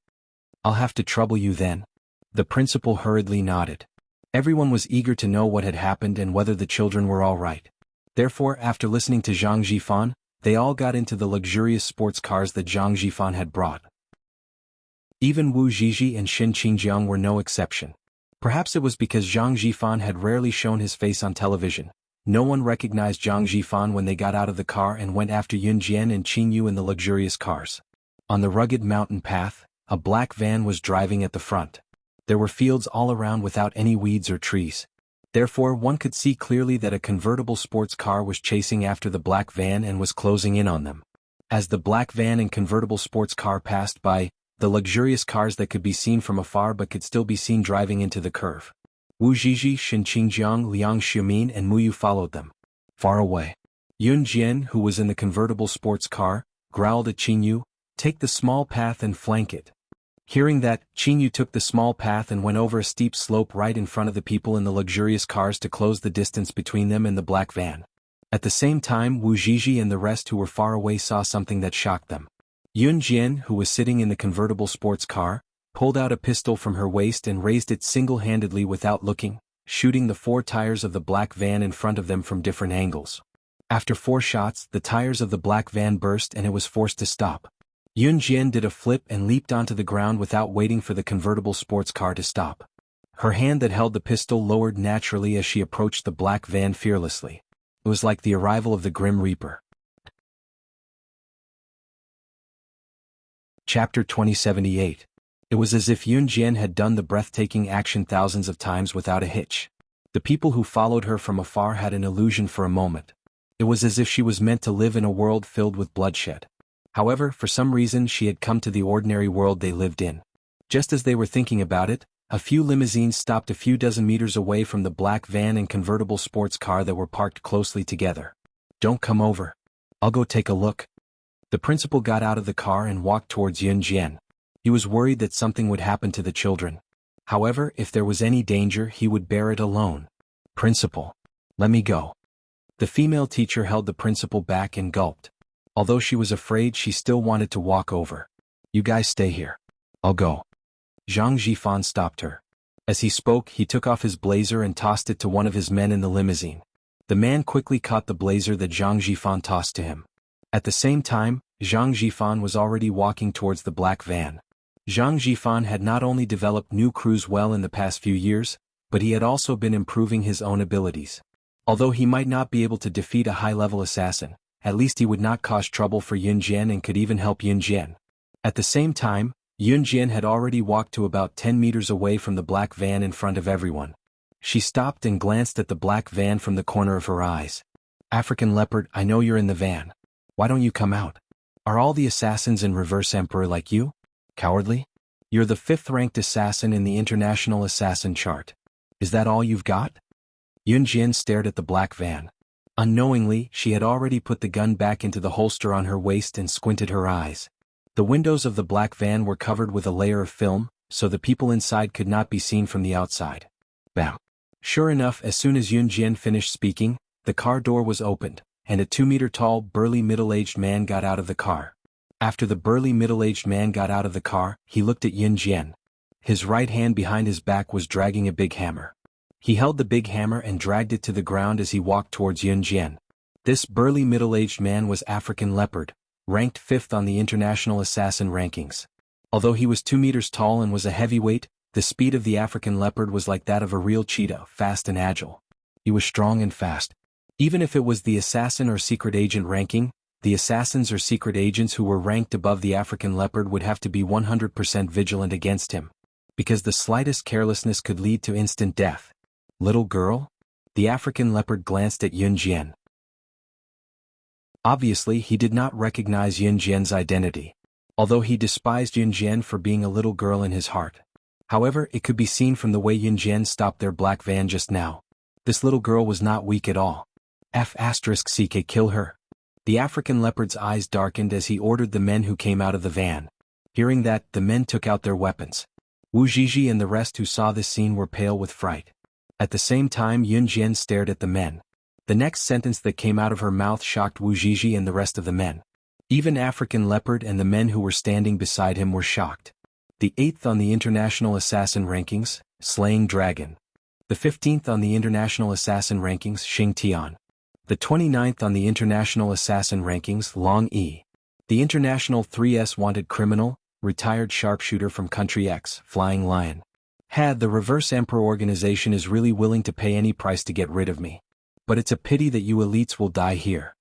I'll have to trouble you then. The principal hurriedly nodded. Everyone was eager to know what had happened and whether the children were all right. Therefore, after listening to Zhang Jifan, they all got into the luxurious sports cars that Zhang Jifan had brought. Even Wu Zhizhi and Xin Qingjiang were no exception. Perhaps it was because Zhang Jifan had rarely shown his face on television. No one recognized Zhang Jifan when they got out of the car and went after Yun Jian and Qin Yu in the luxurious cars. On the rugged mountain path, a black van was driving at the front. There were fields all around without any weeds or trees. Therefore, one could see clearly that a convertible sports car was chasing after the black van and was closing in on them. As the black van and convertible sports car passed by, the luxurious cars that could be seen from afar but could still be seen driving into the curve. Wu Zhizhi, Xin Qingjiang, Liang Xiumin and Mu Yu followed them. Far away. Yun Jian, who was in the convertible sports car, growled at Qin Yu, "Take the small path and flank it." Hearing that, Qin Yu took the small path and went over a steep slope right in front of the people in the luxurious cars to close the distance between them and the black van. At the same time, Wu Zhizhi and the rest who were far away saw something that shocked them. Yun Jian, who was sitting in the convertible sports car, pulled out a pistol from her waist and raised it single-handedly without looking, shooting the 4 tires of the black van in front of them from different angles. After 4 shots, the tires of the black van burst and it was forced to stop. Yun Jian did a flip and leaped onto the ground without waiting for the convertible sports car to stop. Her hand that held the pistol lowered naturally as she approached the black van fearlessly. It was like the arrival of the Grim Reaper. Chapter 2078. It was as if Yun Jian had done the breathtaking action thousands of times without a hitch. The people who followed her from afar had an illusion for a moment. It was as if she was meant to live in a world filled with bloodshed. However, for some reason she had come to the ordinary world they lived in. Just as they were thinking about it, a few limousines stopped a few dozen meters away from the black van and convertible sports car that were parked closely together. "Don't come over. I'll go take a look." The principal got out of the car and walked towards Yun Jian. He was worried that something would happen to the children. However, if there was any danger, he would bear it alone. "Principal, let me go." The female teacher held the principal back and gulped. Although she was afraid, she still wanted to walk over. "You guys stay here. I'll go." Zhang Jifan stopped her. As he spoke, he took off his blazer and tossed it to one of his men in the limousine. The man quickly caught the blazer that Zhang Jifan tossed to him. At the same time, Zhang Jifan was already walking towards the black van. Zhang Jifan had not only developed new crews well in the past few years, but he had also been improving his own abilities. Although he might not be able to defeat a high-level assassin, at least he would not cause trouble for Yun Jian and could even help Yun Jian. At the same time, Yun Jian had already walked to about 10 meters away from the black van in front of everyone. She stopped and glanced at the black van from the corner of her eyes. "African Leopard, I know you're in the van. Why don't you come out? Are all the assassins in Reverse Emperor like you? Cowardly? You're the 5th-ranked assassin in the international assassin chart. Is that all you've got?" Yun Jian stared at the black van. Unknowingly, she had already put the gun back into the holster on her waist and squinted her eyes. The windows of the black van were covered with a layer of film, so the people inside could not be seen from the outside. Bam! Sure enough, as soon as Yun Jian finished speaking, the car door was opened, and a 2-meter-tall, burly middle-aged man got out of the car. After the burly middle-aged man got out of the car, he looked at Yun Jian. His right hand behind his back was dragging a big hammer. He held the big hammer and dragged it to the ground as he walked towards Yun Jian. This burly middle-aged man was African Leopard, ranked 5th on the international assassin rankings. Although he was 2 meters tall and was a heavyweight, the speed of the African Leopard was like that of a real cheetah, fast and agile. He was strong and fast. Even if it was the assassin or secret agent ranking, the assassins or secret agents who were ranked above the African Leopard would have to be 100% vigilant against him, because the slightest carelessness could lead to instant death. "Little girl?" The African Leopard glanced at Yun Jian. Obviously, he did not recognize Yun Jian's identity, although he despised Yun Jian for being a little girl in his heart. However, it could be seen from the way Yun Jian stopped their black van just now. This little girl was not weak at all. F***ck kill her. The African Leopard's eyes darkened as he ordered the men who came out of the van. Hearing that, the men took out their weapons. Wu Zhizhi and the rest who saw this scene were pale with fright. At the same time, Yun Jian stared at the men. The next sentence that came out of her mouth shocked Wu Zhizhi and the rest of the men. Even African Leopard and the men who were standing beside him were shocked. The 8th on the international assassin rankings, Slaying Dragon. The 15th on the international assassin rankings, Xing Tian. The 29th on the international assassin rankings, Long Yi. The international 3S wanted criminal, retired sharpshooter from Country X, Flying Lion. The Reverse Emperor organization is really willing to pay any price to get rid of me. But it's a pity that you elites will die here.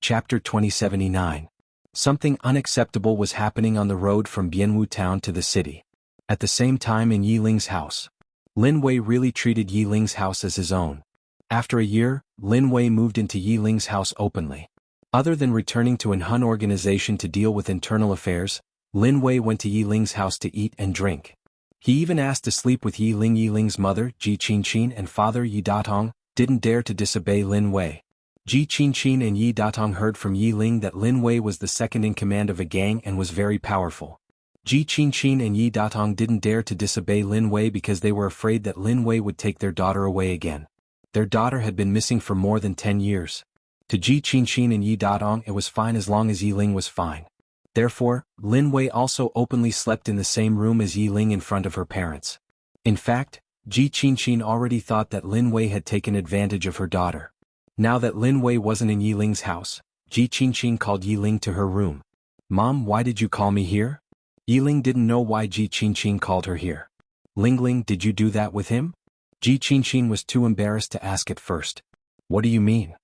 Chapter 2079. Something unacceptable was happening on the road from Bianwu town to the city. At the same time in Yi Ling's house. Lin Wei really treated Yi Ling's house as his own. After a year, Lin Wei moved into Yi Ling's house openly. Other than returning to an Hun organization to deal with internal affairs, Lin Wei went to Yi Ling's house to eat and drink. He even asked to sleep with Yi Ling. Yi Ling's mother, Ji Qinqin, and father Yi Datong, didn't dare to disobey Lin Wei. Ji Qinqin and Yi Datong heard from Yi Ling that Lin Wei was the second in command of a gang and was very powerful. Ji Qinqin and Yi Datong didn't dare to disobey Lin Wei because they were afraid that Lin Wei would take their daughter away again. Their daughter had been missing for more than 10 years. To Ji Qinqin and Yi Datong it was fine as long as Yi Ling was fine. Therefore, Lin Wei also openly slept in the same room as Yi Ling in front of her parents. In fact, Ji Qinqin already thought that Lin Wei had taken advantage of her daughter. Now that Lin Wei wasn't in Yi Ling's house, Ji Qinqin called Yi Ling to her room. "Mom, why did you call me here?" Yi Ling didn't know why Ji Qinqin called her here. "Ling, did you do that with him?" Ji Qinqin was too embarrassed to ask at first. "What do you mean?"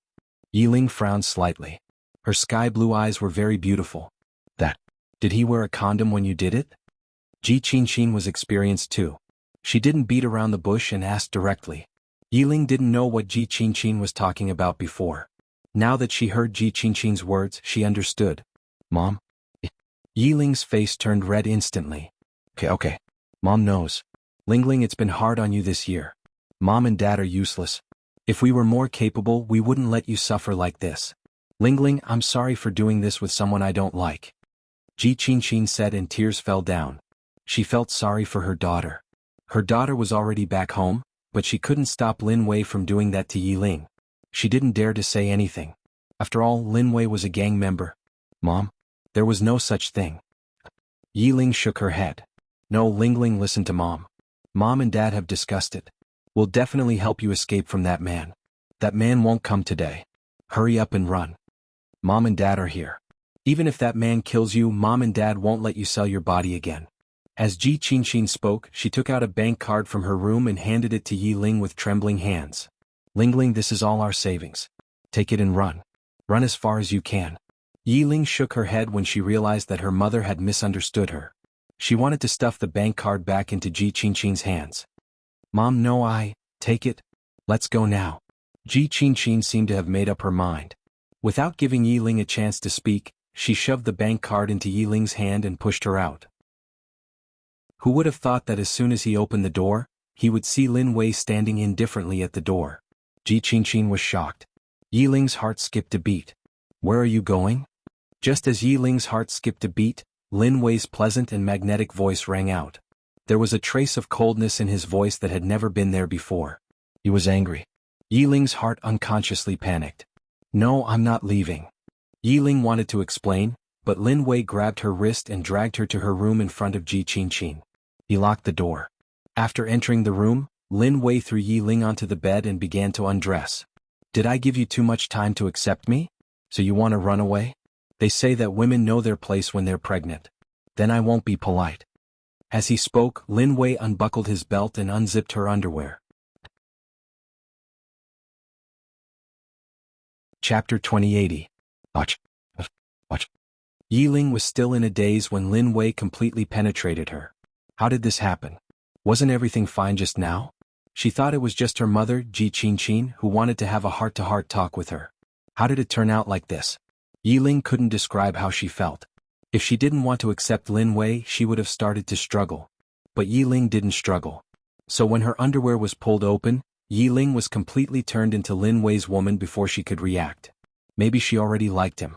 Yi Ling frowned slightly. Her sky-blue eyes were very beautiful. Did he wear a condom when you did it?" Ji Qinqin was experienced too. She didn't beat around the bush and asked directly. Yi Ling didn't know what Ji Qinqin was talking about before. Now that she heard Ji Qinqin's words, she understood. "Mom?" Yi Ling's face turned red instantly. Okay. Mom knows. Ling, it's been hard on you this year. Mom and Dad are useless. If we were more capable, we wouldn't let you suffer like this. Ling, I'm sorry for doing this with someone I don't like. Ji Qinqin said and tears fell down. She felt sorry for her daughter. Her daughter was already back home, but she couldn't stop Lin Wei from doing that to Yi Ling. She didn't dare to say anything. After all, Lin Wei was a gang member. "Mom? There was no such thing." Yiling shook her head. No, Lingling, listen to Mom. Mom and Dad have discussed it. We'll definitely help you escape from that man. That man won't come today. Hurry up and run. Mom and Dad are here. Even if that man kills you, Mom and Dad won't let you sell your body again. As Ji Qingqin spoke, she took out a bank card from her room and handed it to Yiling with trembling hands. Lingling, this is all our savings. Take it and run. Run as far as you can. Yiling shook her head when she realized that her mother had misunderstood her. She wanted to stuff the bank card back into Ji Qingqin's hands. Mom, no, take it. Let's go now. Ji Qingqin seemed to have made up her mind. Without giving Yiling a chance to speak, she shoved the bank card into Yiling's hand and pushed her out. Who would have thought that as soon as he opened the door, he would see Lin Wei standing indifferently at the door? Ji Qingqin was shocked. Yiling's heart skipped a beat. Where are you going? Just as Yiling's heart skipped a beat, Lin Wei's pleasant and magnetic voice rang out. There was a trace of coldness in his voice that had never been there before. He was angry. Yiling's heart unconsciously panicked. No, I'm not leaving. Yiling wanted to explain, but Lin Wei grabbed her wrist and dragged her to her room in front of Ji Qingqin. He locked the door. After entering the room, Lin Wei threw Yiling onto the bed and began to undress. Did I give you too much time to accept me? So you want to run away? They say that women know their place when they're pregnant. Then I won't be polite. As he spoke, Lin Wei unbuckled his belt and unzipped her underwear. Chapter 2080. Watch. Yiling was still in a daze when Lin Wei completely penetrated her. How did this happen? Wasn't everything fine just now? She thought it was just her mother, Ji Qingqin, who wanted to have a heart-to-heart talk with her. How did it turn out like this? Yiling couldn't describe how she felt. If she didn't want to accept Lin Wei, she would have started to struggle. But Yiling didn't struggle. So when her underwear was pulled open, Yiling was completely turned into Lin Wei's woman before she could react. Maybe she already liked him.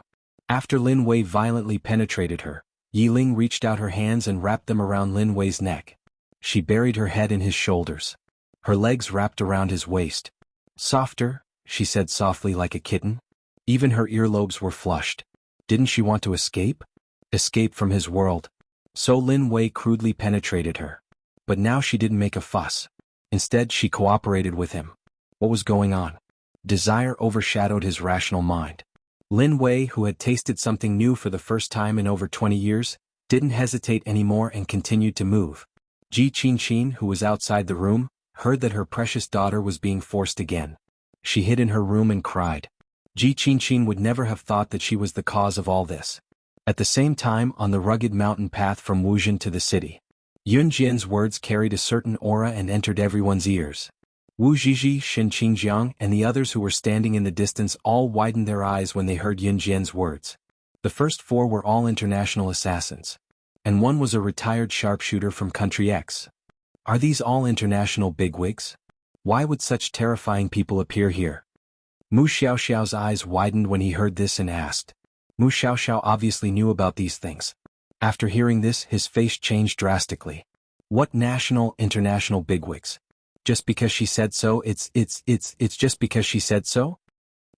After Lin Wei violently penetrated her, Yiling reached out her hands and wrapped them around Lin Wei's neck. She buried her head in his shoulders. Her legs wrapped around his waist. Softer, she said softly like a kitten. Even her earlobes were flushed. Didn't she want to escape? Escape from his world. So Lin Wei crudely penetrated her. But now she didn't make a fuss. Instead, she cooperated with him. What was going on? Desire overshadowed his rational mind. Lin Wei, who had tasted something new for the first time in over 20 years, didn't hesitate anymore and continued to move. Ji Qingqin, who was outside the room, heard that her precious daughter was being forced again. She hid in her room and cried. Ji Qingqin would never have thought that she was the cause of all this. At the same time, on the rugged mountain path from Wuxia to the city, Yun Jian's words carried a certain aura and entered everyone's ears. Wu Zhizhi, Shin Qingjiang, and the others who were standing in the distance all widened their eyes when they heard Yun Jian's words. The first four were all international assassins. And one was a retired sharpshooter from Country X. Are these all international bigwigs? Why would such terrifying people appear here? Mu Xiaoxiao's eyes widened when he heard this and asked. Mu Xiaoxiao obviously knew about these things. After hearing this, his face changed drastically. What international bigwigs? Just because she said so, it's just because she said so?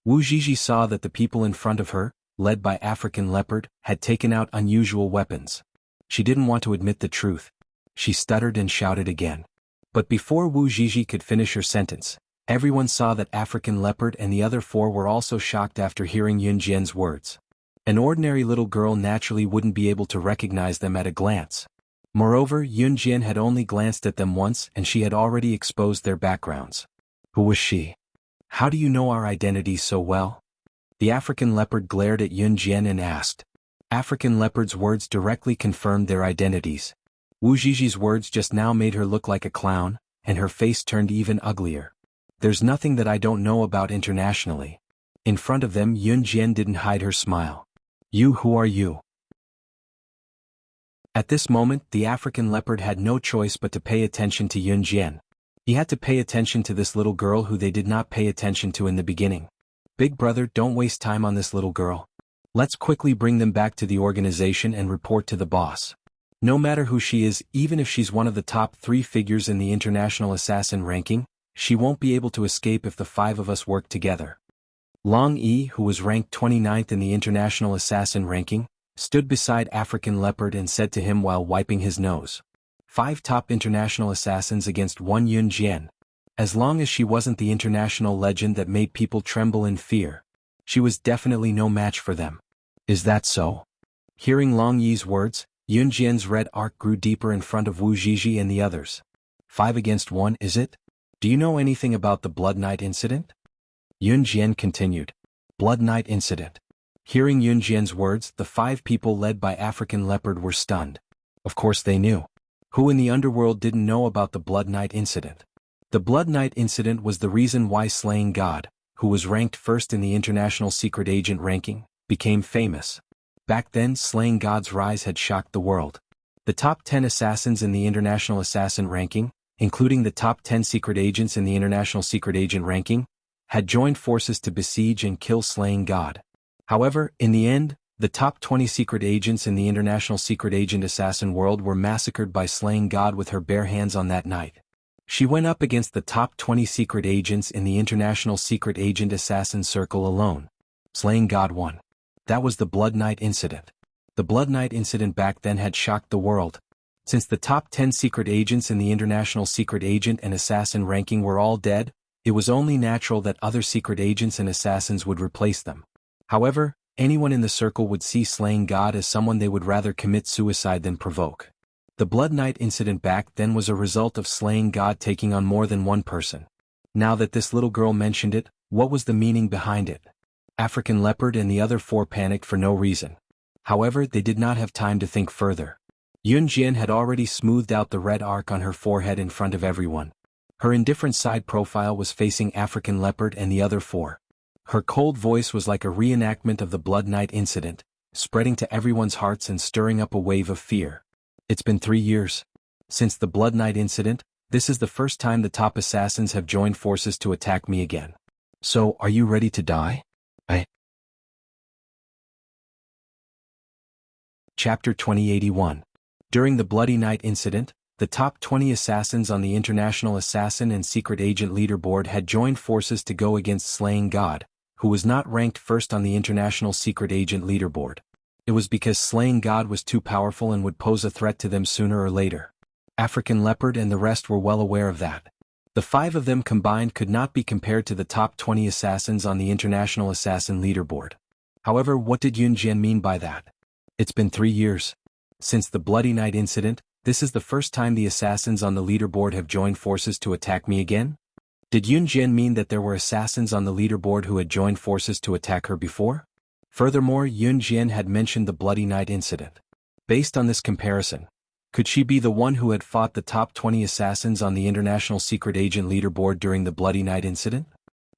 Wu Zhizhi saw that the people in front of her, led by African Leopard, had taken out unusual weapons. She didn't want to admit the truth. She stuttered and shouted again. But before Wu Zhizhi could finish her sentence, everyone saw that African Leopard and the other four were also shocked after hearing Yun Jian's words. An ordinary little girl naturally wouldn't be able to recognize them at a glance. Moreover, Yun Jian had only glanced at them once and she had already exposed their backgrounds. Who was she? How do you know our identities so well? The African Leopard glared at Yun Jian and asked. African Leopard's words directly confirmed their identities. Wu Zhizhi's words just now made her look like a clown, and her face turned even uglier. There's nothing that I don't know about internationally. In front of them, Yun Jian didn't hide her smile. Who are you? At this moment, the African Leopard had no choice but to pay attention to Yun Jian. He had to pay attention to this little girl who they did not pay attention to in the beginning. Big brother, don't waste time on this little girl. Let's quickly bring them back to the organization and report to the boss. No matter who she is, even if she's one of the top 3 figures in the international assassin ranking, she won't be able to escape if the 5 of us work together. Long Yi, who was ranked 29th in the international assassin ranking, stood beside African Leopard and said to him while wiping his nose. 5 top international assassins against 1 Yun Jian. As long as she wasn't the international legend that made people tremble in fear, she was definitely no match for them. Is that so? Hearing Long Yi's words, Yun Jian's red arc grew deeper in front of Wu Zhizhi and the others. 5 against 1, is it? Do you know anything about the Blood Night incident? Yun Jian continued. Blood Night incident. Hearing Yun Jian's words, the 5 people led by African Leopard were stunned. Of course they knew. Who in the underworld didn't know about the Blood Night incident? The Blood Night incident was the reason why Slaying God, who was ranked first in the International Secret Agent ranking, became famous. Back then, Slaying God's rise had shocked the world. The top 10 assassins in the International Assassin ranking, including the top 10 secret agents in the International Secret Agent ranking, had joined forces to besiege and kill Slaying God. However, in the end, the top 20 secret agents in the International Secret Agent Assassin world were massacred by Slaying God with her bare hands on that night. She went up against the top 20 secret agents in the International Secret Agent Assassin circle alone. Slaying God won. That was the Blood Night incident. The Blood Night incident back then had shocked the world. Since the top 10 secret agents in the International Secret Agent and Assassin ranking were all dead, it was only natural that other secret agents and assassins would replace them. However, anyone in the circle would see Slaying God as someone they would rather commit suicide than provoke. The Blood Night incident back then was a result of Slaying God taking on more than one person. Now that this little girl mentioned it, what was the meaning behind it? African Leopard and the other 4 panicked for no reason. However, they did not have time to think further. Yun Jian had already smoothed out the red arc on her forehead in front of everyone. Her indifferent side profile was facing African Leopard and the other 4. Her cold voice was like a reenactment of the Blood Night incident, spreading to everyone's hearts and stirring up a wave of fear. It's been 3 years. Since the Blood Night incident, this is the first time the top assassins have joined forces to attack me again. So, are you ready to die? Chapter 2081. During the Bloody Night incident, the top 20 assassins on the International Assassin and Secret Agent leaderboard had joined forces to go against Slaying God, who was not ranked first on the International Secret Agent leaderboard. It was because Slaying God was too powerful and would pose a threat to them sooner or later. African Leopard and the rest were well aware of that. The 5 of them combined could not be compared to the top 20 assassins on the International Assassin leaderboard. However, what did Yun Jian mean by that? It's been 3 years. Since the Bloody Night incident, this is the first time the assassins on the leaderboard have joined forces to attack me again? Did Yun Jian mean that there were assassins on the leaderboard who had joined forces to attack her before? Furthermore, Yun Jian had mentioned the Bloody Night incident. Based on this comparison, could she be the one who had fought the top 20 assassins on the International Secret Agent leaderboard during the Bloody Night incident?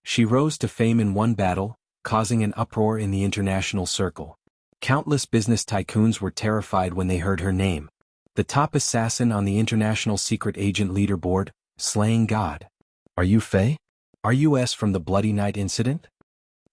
She rose to fame in one battle, causing an uproar in the international circle. Countless business tycoons were terrified when they heard her name. The top assassin on the International Secret Agent leaderboard, Slaying God. Are you Faye? Are you S from the Bloody Night incident?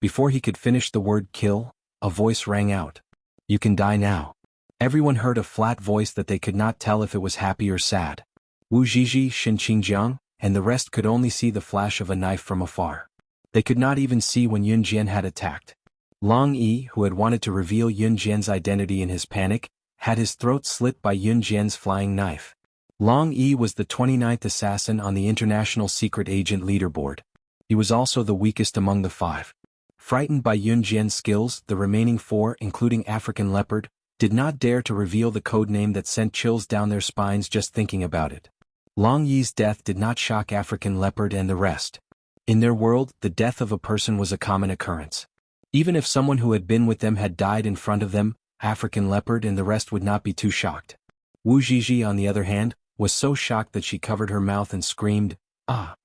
Before he could finish the word kill, a voice rang out. You can die now. Everyone heard a flat voice that they could not tell if it was happy or sad. Wu Zhizhi, Xin Qingjiang, and the rest could only see the flash of a knife from afar. They could not even see when Yun Jian had attacked. Long Yi, who had wanted to reveal Yun Jian's identity in his panic, had his throat slit by Yun Jian's flying knife. Long Yi was the 29th assassin on the International Secret Agent leaderboard. He was also the weakest among the 5. Frightened by Yun Jian's skills, the remaining 4, including African Leopard, did not dare to reveal the codename that sent chills down their spines just thinking about it. Long Yi's death did not shock African Leopard and the rest. In their world, the death of a person was a common occurrence. Even if someone who had been with them had died in front of them, African Leopard and the rest would not be too shocked. Wu Zhizhi, on the other hand, was so shocked that she covered her mouth and screamed, "Ah!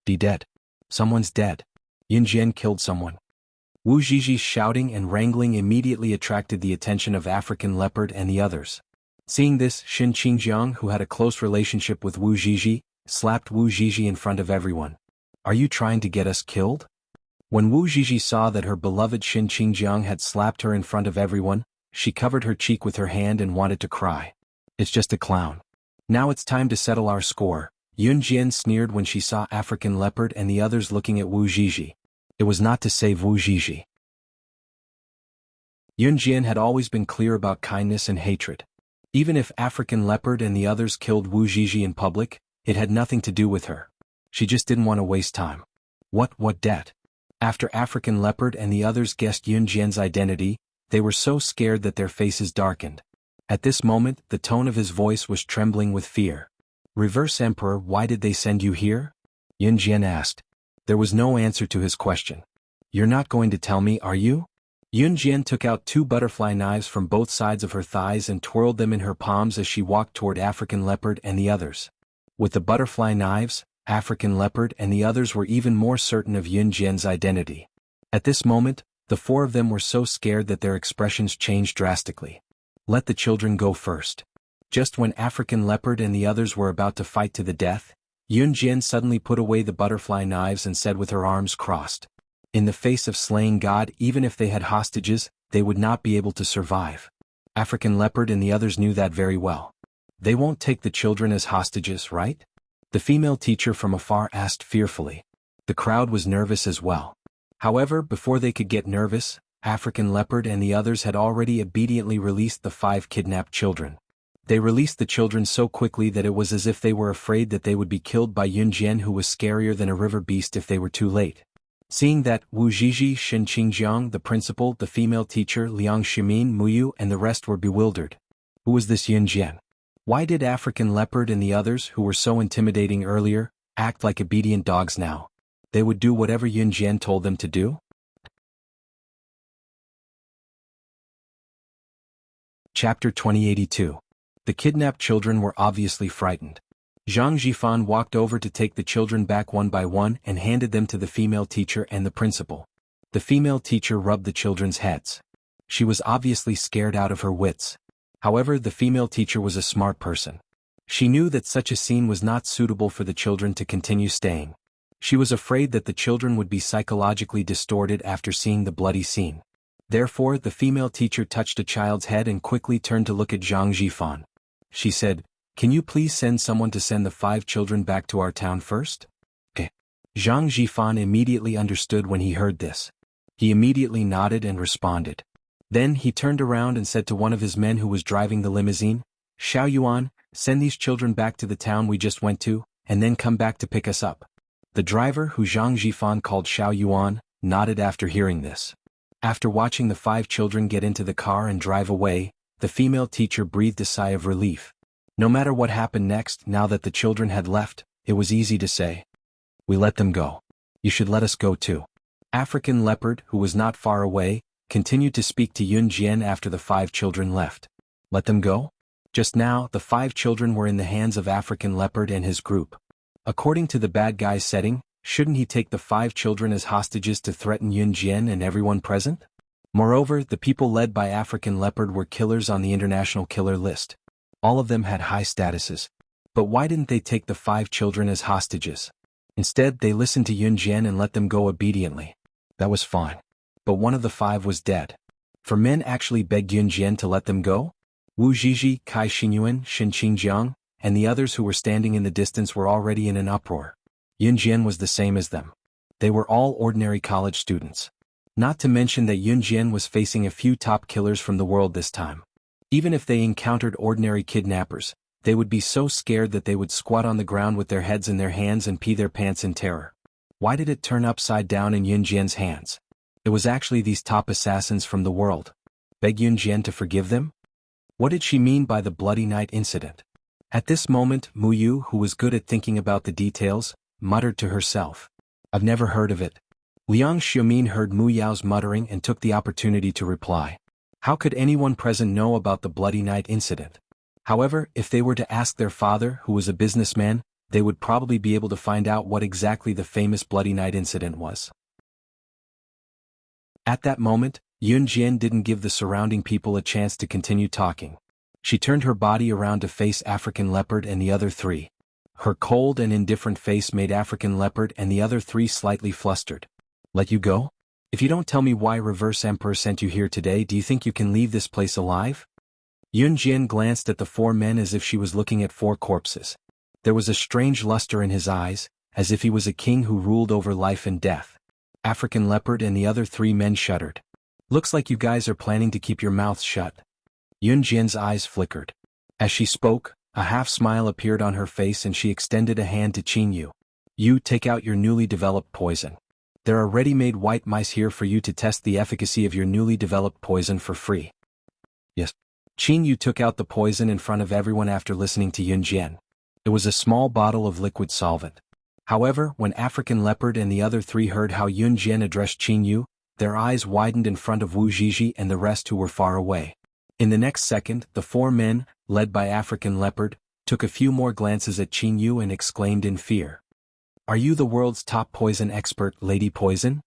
Be dead. Someone's dead. Yun Jian killed someone." Wu Zhizhi's shouting and wrangling immediately attracted the attention of African Leopard and the others. Seeing this, Xin Qingjiang, who had a close relationship with Wu Zhizhi, slapped Wu Zhizhi in front of everyone. "Are you trying to get us killed?" When Wu Zhizhi saw that her beloved Xin Qingjiang had slapped her in front of everyone, she covered her cheek with her hand and wanted to cry. "It's just a clown. Now it's time to settle our score," Yun Jian sneered when she saw African Leopard and the others looking at Wu Zhizhi. It was not to save Wu Zhizhi. Yun Jian had always been clear about kindness and hatred. Even if African Leopard and the others killed Wu Zhizhi in public, it had nothing to do with her. She just didn't want to waste time. What debt? After African Leopard and the others guessed Yun Jian's identity, they were so scared that their faces darkened. At this moment, the tone of his voice was trembling with fear. Reverse Emperor, why did they send you here? Yun Jian asked. There was no answer to his question. You're not going to tell me, are you? Yun Jian took out 2 butterfly knives from both sides of her thighs and twirled them in her palms as she walked toward African Leopard and the others. With the butterfly knives, African Leopard and the others were even more certain of Yun Jian's identity. At this moment, the 4 of them were so scared that their expressions changed drastically. Let the children go first. Just when African Leopard and the others were about to fight to the death, Yun Jian suddenly put away the butterfly knives and said with her arms crossed, in the face of slaying God, even if they had hostages, they would not be able to survive. African Leopard and the others knew that very well. They won't take the children as hostages, right? The female teacher from afar asked fearfully. The crowd was nervous as well. However, before they could get nervous, African Leopard and the others had already obediently released the 5 kidnapped children. They released the children so quickly that it was as if they were afraid that they would be killed by Yun Jian, who was scarier than a river beast if they were too late. Seeing that, Wu Zhizhi, Shen Qingjiang, the principal, the female teacher, Liang Ximin, Muyu and the rest were bewildered. Who was this Yun Jian? Why did African Leopard and the others, who were so intimidating earlier, act like obedient dogs now? They would do whatever Yun Jian told them to do? Chapter 2082. The kidnapped children were obviously frightened. Zhang Jifan walked over to take the children back one by one and handed them to the female teacher and the principal. The female teacher rubbed the children's heads. She was obviously scared out of her wits. However, the female teacher was a smart person. She knew that such a scene was not suitable for the children to continue staying. She was afraid that the children would be psychologically distorted after seeing the bloody scene. Therefore, the female teacher touched a child's head and quickly turned to look at Zhang Jifan. She said, "Can you please send someone to send the 5 children back to our town first?" Zhang Jifan immediately understood when he heard this. He immediately nodded and responded. Then he turned around and said to one of his men who was driving the limousine, "Xiao Yuan, send these children back to the town we just went to, and then come back to pick us up." The driver, who Zhang Jifan called Xiao Yuan, nodded after hearing this. After watching the 5 children get into the car and drive away, the female teacher breathed a sigh of relief. No matter what happened next, now that the children had left, it was easy to say, "We let them go. You should let us go too." African Leopard, who was not far away, continued to speak to Yun Jian after the 5 children left. Let them go? Just now, the 5 children were in the hands of African Leopard and his group. According to the bad guy's setting, shouldn't he take the 5 children as hostages to threaten Yun Jian and everyone present? Moreover, the people led by African Leopard were killers on the international killer list. All of them had high statuses. But why didn't they take the 5 children as hostages? Instead, they listened to Yun Jian and let them go obediently. That was fine. But one of the 5 was dead. For men actually begged Yun Jian to let them go? Wu Zhizhi, Kai Xinyuan, Shen Qingjiang, and the others who were standing in the distance were already in an uproar. Yun Jian was the same as them. They were all ordinary college students. Not to mention that Yun Jian was facing a few top killers from the world this time. Even if they encountered ordinary kidnappers, they would be so scared that they would squat on the ground with their heads in their hands and pee their pants in terror. Why did it turn upside down in Yun Jian's hands? It was actually these top assassins from the world. Beg Yun Jian to forgive them? What did she mean by the bloody night incident? At this moment, Muyu, who was good at thinking about the details, muttered to herself, "I've never heard of it." Liang Xiaomin heard Mu Yao's muttering and took the opportunity to reply. How could anyone present know about the bloody night incident? However, if they were to ask their father, who was a businessman, they would probably be able to find out what exactly the famous bloody night incident was. At that moment, Yun Jian didn't give the surrounding people a chance to continue talking. She turned her body around to face African Leopard and the other 3. Her cold and indifferent face made African Leopard and the other 3 slightly flustered. Let you go? If you don't tell me why Reverse Emperor sent you here today, do you think you can leave this place alive? Yun Jian glanced at the 4 men as if she was looking at 4 corpses. There was a strange luster in his eyes, as if he was a king who ruled over life and death. African Leopard and the other 3 men shuddered. Looks like you guys are planning to keep your mouths shut. Yun Jian's eyes flickered. As she spoke, a half-smile appeared on her face and she extended a hand to Qin Yu. You take out your newly developed poison. There are ready-made white mice here for you to test the efficacy of your newly developed poison for free. Yes. Qin Yu took out the poison in front of everyone after listening to Yun Jian. It was a small bottle of liquid solvent. However, when African Leopard and the other three heard how Yun Jian addressed Qin Yu, their eyes widened in front of Wu Zhizhi and the rest who were far away. In the next second, the four men, led by African Leopard, took a few more glances at Qin Yu and exclaimed in fear. Are you the world's top poison expert, Lady Poison?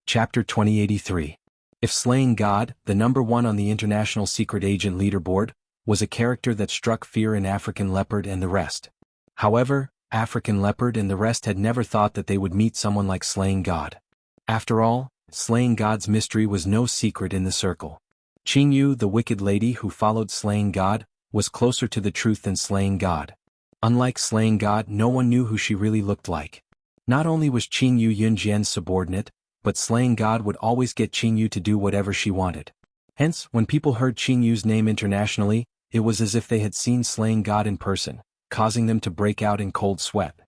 Chapter 2083. If slaying God, the number one on the International Secret Agent leaderboard, was a character that struck fear in African Leopard and the rest. However, African Leopard and the rest had never thought that they would meet someone like slaying God. After all, slaying God's mystery was no secret in the circle. Qin Yu, the wicked lady who followed slaying God, was closer to the truth than slaying God. Unlike slaying God, no one knew who she really looked like. Not only was Qin Yu Yun Jian's subordinate, but slaying God would always get Qin Yu to do whatever she wanted. Hence, when people heard Qin Yu's name internationally, it was as if they had seen slaying God in person, causing them to break out in cold sweat.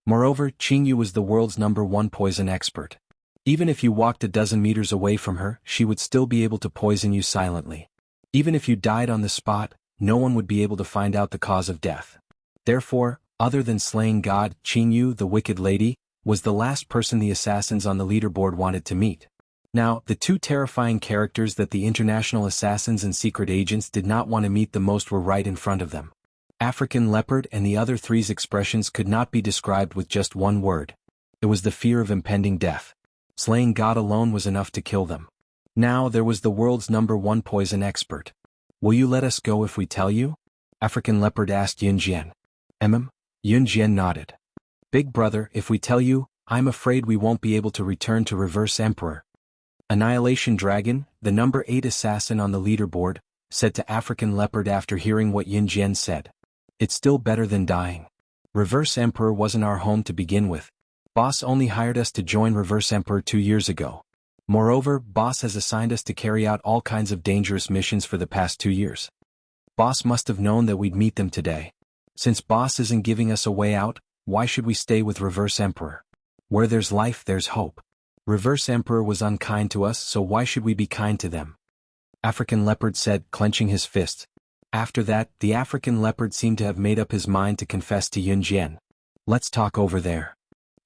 Moreover, Qin Yu was the world's #1 poison expert. Even if you walked a dozen meters away from her, she would still be able to poison you silently. Even if you died on the spot, no one would be able to find out the cause of death. Therefore, other than slaying God, Qin Yu, the wicked lady, was the last person the assassins on the leaderboard wanted to meet. Now, the two terrifying characters that the international assassins and secret agents did not want to meet the most were right in front of them. African Leopard and the other three's expressions could not be described with just one word. It was the fear of impending death. Slaying God alone was enough to kill them. Now there was the world's #1 poison expert. Will you let us go if we tell you? African Leopard asked Yun Jian. Yun Jian nodded. Big brother, if we tell you, I'm afraid we won't be able to return to Reverse Emperor. Annihilation Dragon, the #8 assassin on the leaderboard, said to African Leopard after hearing what Yun Jian said. It's still better than dying. Reverse Emperor wasn't our home to begin with. Boss only hired us to join Reverse Emperor 2 years ago. Moreover, Boss has assigned us to carry out all kinds of dangerous missions for the past 2 years. Boss must have known that we'd meet them today. Since Boss isn't giving us a way out, why should we stay with Reverse Emperor? Where there's life, there's hope. Reverse Emperor was unkind to us, so why should we be kind to them? African Leopard said, clenching his fists. After that, the African Leopard seemed to have made up his mind to confess to Yun Jian. Let's talk over there.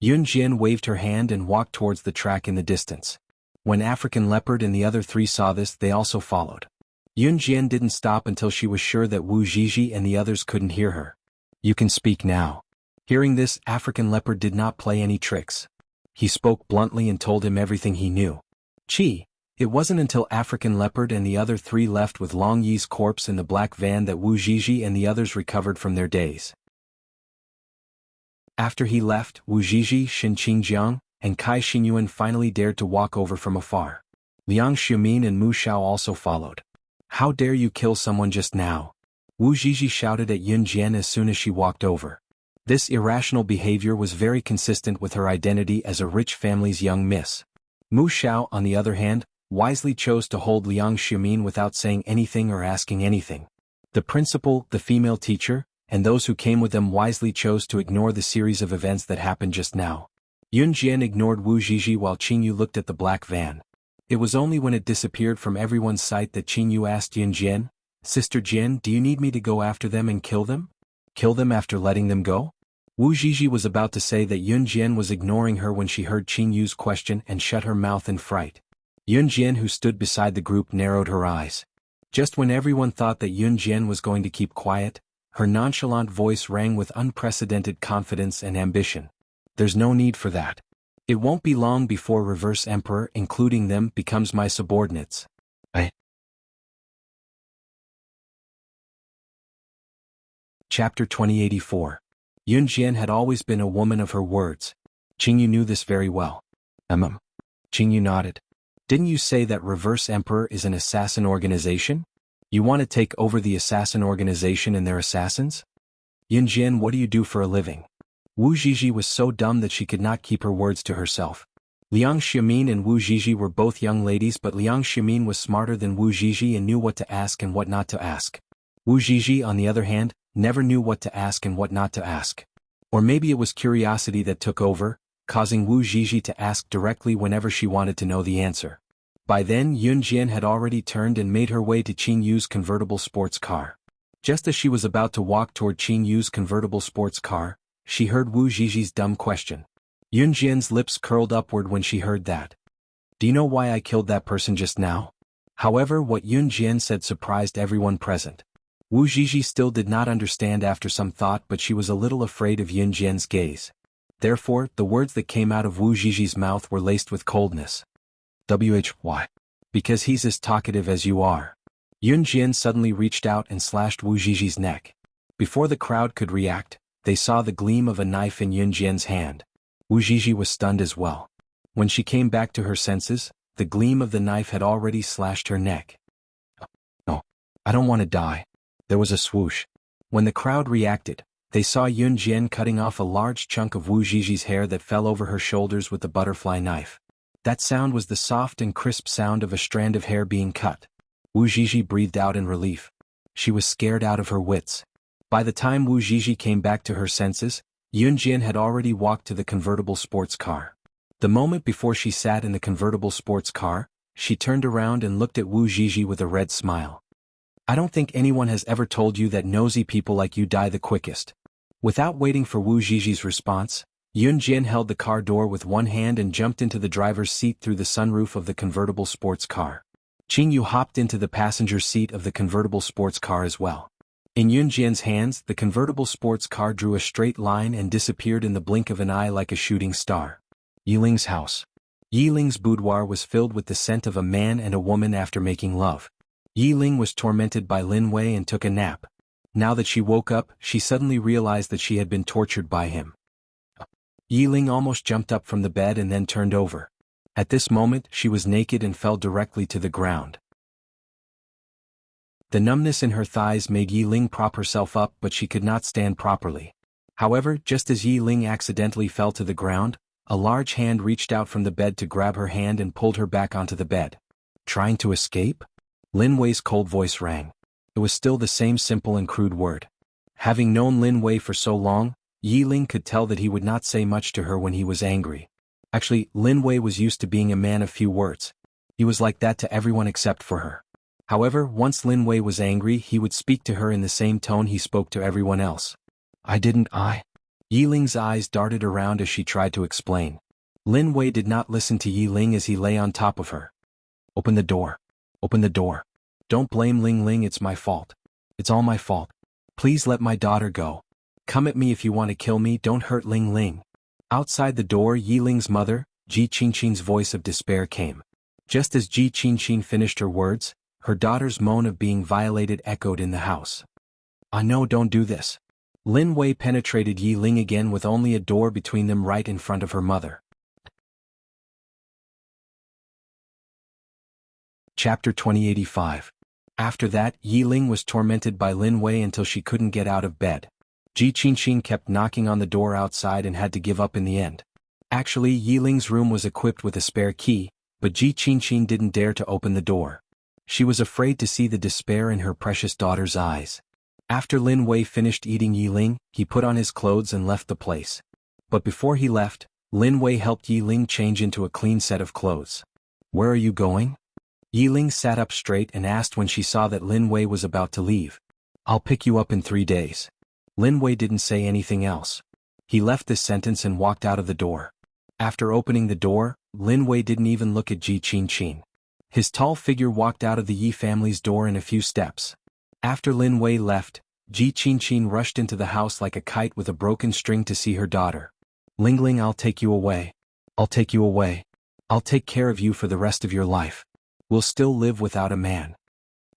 Yun Jian waved her hand and walked towards the track in the distance. When African Leopard and the other three saw this, they also followed. Yun Jian didn't stop until she was sure that Wu Zhizhi and the others couldn't hear her. You can speak now. Hearing this, African Leopard did not play any tricks. He spoke bluntly and told him everything he knew. It wasn't until African Leopard and the other three left with Long Yi's corpse in the black van that Wu Zhizhi and the others recovered from their daze. After he left, Wu Zhizhi, Shin Qingjiang, and Kai Xinyuan finally dared to walk over from afar. Liang Xiumin and Mu Shao also followed. How dare you kill someone just now? Wu Zhizhi shouted at Yun Jian as soon as she walked over. This irrational behavior was very consistent with her identity as a rich family's young miss. Mu Shao, on the other hand, wisely chose to hold Liang Xiumin without saying anything or asking anything. The principal, the female teacher, and those who came with them wisely chose to ignore the series of events that happened just now. Yun Jian ignored Wu Zhizhi while Qin Yu looked at the black van. It was only when it disappeared from everyone's sight that Qin Yu asked Yun Jian, Sister Jian, do you need me to go after them and kill them? Kill them after letting them go? Wu Zhizhi was about to say that Yun Jian was ignoring her when she heard Qin Yu's question and shut her mouth in fright. Yun Jian, who stood beside the group, narrowed her eyes. Just when everyone thought that Yun Jian was going to keep quiet, her nonchalant voice rang with unprecedented confidence and ambition. There's no need for that. It won't be long before Reverse Emperor, including them, becomes my subordinates. Chapter 2084. Yun Jian had always been a woman of her words. Qin Yu knew this very well. Qin Yu nodded. Didn't you say that Reverse Emperor is an assassin organization? You want to take over the assassin organization and their assassins? Yun Jian, what do you do for a living? Wu Zhizhi was so dumb that she could not keep her words to herself. Liang Xiaomin and Wu Zhizhi were both young ladies, but Liang Xiaomin was smarter than Wu Zhizhi and knew what to ask and what not to ask. Wu Zhizhi, on the other hand, never knew what to ask and what not to ask. Or maybe it was curiosity that took over, causing Wu Zhizhi to ask directly whenever she wanted to know the answer. By then Yun Jian had already turned and made her way to Qin Yu's convertible sports car. Just as she was about to walk toward Qin Yu's convertible sports car, she heard Wu Zhizhi's dumb question. Yun Jian's lips curled upward when she heard that. Do you know why I killed that person just now? However, what Yun Jian said surprised everyone present. Wu Zhizhi still did not understand after some thought, but she was a little afraid of Yun Jian's gaze. Therefore, the words that came out of Wu Zhizhi's mouth were laced with coldness. Why? Because he's as talkative as you are. Yun Jian suddenly reached out and slashed Wu Zhizhi's neck. Before the crowd could react, they saw the gleam of a knife in Yun Jian's hand. Wu Zhizhi was stunned as well. When she came back to her senses, the gleam of the knife had already slashed her neck. No, I don't want to die. There was a swoosh. When the crowd reacted, they saw Yun Jian cutting off a large chunk of Wu Zhizhi's hair that fell over her shoulders with the butterfly knife. That sound was the soft and crisp sound of a strand of hair being cut. Wu Zhizhi breathed out in relief. She was scared out of her wits. By the time Wu Zhizhi came back to her senses, Yun Jian had already walked to the convertible sports car. The moment before she sat in the convertible sports car, she turned around and looked at Wu Zhizhi with a red smile. I don't think anyone has ever told you that nosy people like you die the quickest. Without waiting for Wu Zhizhi's response, Yun Jian held the car door with one hand and jumped into the driver's seat through the sunroof of the convertible sports car. Qin Yu hopped into the passenger seat of the convertible sports car as well. In Yun Jian's hands, the convertible sports car drew a straight line and disappeared in the blink of an eye like a shooting star. Yiling's house. Yiling's boudoir was filled with the scent of a man and a woman after making love. Yiling was tormented by Lin Wei and took a nap. Now that she woke up, she suddenly realized that she had been tortured by him. Yiling almost jumped up from the bed and then turned over. At this moment, she was naked and fell directly to the ground. The numbness in her thighs made Yiling prop herself up, but she could not stand properly. However, just as Yiling accidentally fell to the ground, a large hand reached out from the bed to grab her hand and pulled her back onto the bed. Trying to escape? Lin Wei's cold voice rang. It was still the same simple and crude word. Having known Lin Wei for so long, Yiling could tell that he would not say much to her when he was angry. Actually, Lin Wei was used to being a man of few words. He was like that to everyone except for her. However, once Lin Wei was angry, he would speak to her in the same tone he spoke to everyone else. Yiling's eyes darted around as she tried to explain. Lin Wei did not listen to Yiling as he lay on top of her. Open the door. Open the door. Don't blame Ling Ling, it's my fault. It's all my fault. Please let my daughter go. Come at me if you want to kill me, don't hurt Ling Ling. Outside the door, Yiling's mother, Ji Qingqing's voice of despair came. Just as Ji Qingqing finished her words, her daughter's moan of being violated echoed in the house. Ah no, don't do this. Lin Wei penetrated Yiling again with only a door between them right in front of her mother. Chapter 2085. After that, Yiling was tormented by Lin Wei until she couldn't get out of bed. Ji Qingqing kept knocking on the door outside and had to give up in the end. Actually, Yiling's room was equipped with a spare key, but Ji Qingqing didn't dare to open the door. She was afraid to see the despair in her precious daughter's eyes. After Lin Wei finished eating Yiling, he put on his clothes and left the place. But before he left, Lin Wei helped Yiling change into a clean set of clothes. Where are you going? Yiling sat up straight and asked when she saw that Lin Wei was about to leave. I'll pick you up in 3 days. Lin Wei didn't say anything else. He left this sentence and walked out of the door. After opening the door, Lin Wei didn't even look at Ji Qingqing. His tall figure walked out of the Yi family's door in a few steps. After Lin Wei left, Ji Qingqing rushed into the house like a kite with a broken string to see her daughter. Ling Ling, I'll take you away. I'll take you away. I'll take care of you for the rest of your life. We'll still live without a man.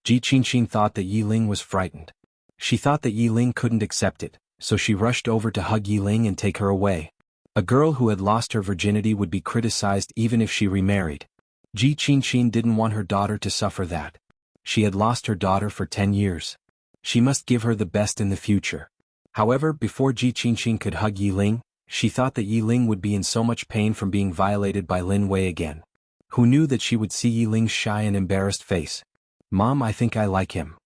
Ji Qingqing thought that Yiling was frightened. She thought that Yiling couldn't accept it, so she rushed over to hug Yiling and take her away. A girl who had lost her virginity would be criticized even if she remarried. Ji Qingqing didn't want her daughter to suffer that. She had lost her daughter for 10 years. She must give her the best in the future. However, before Ji Qingqing could hug Yiling, she thought that Yi Ling would be in so much pain from being violated by Lin Wei again. Who knew that she would see Yi Ling's shy and embarrassed face? "Mom, I think I like him."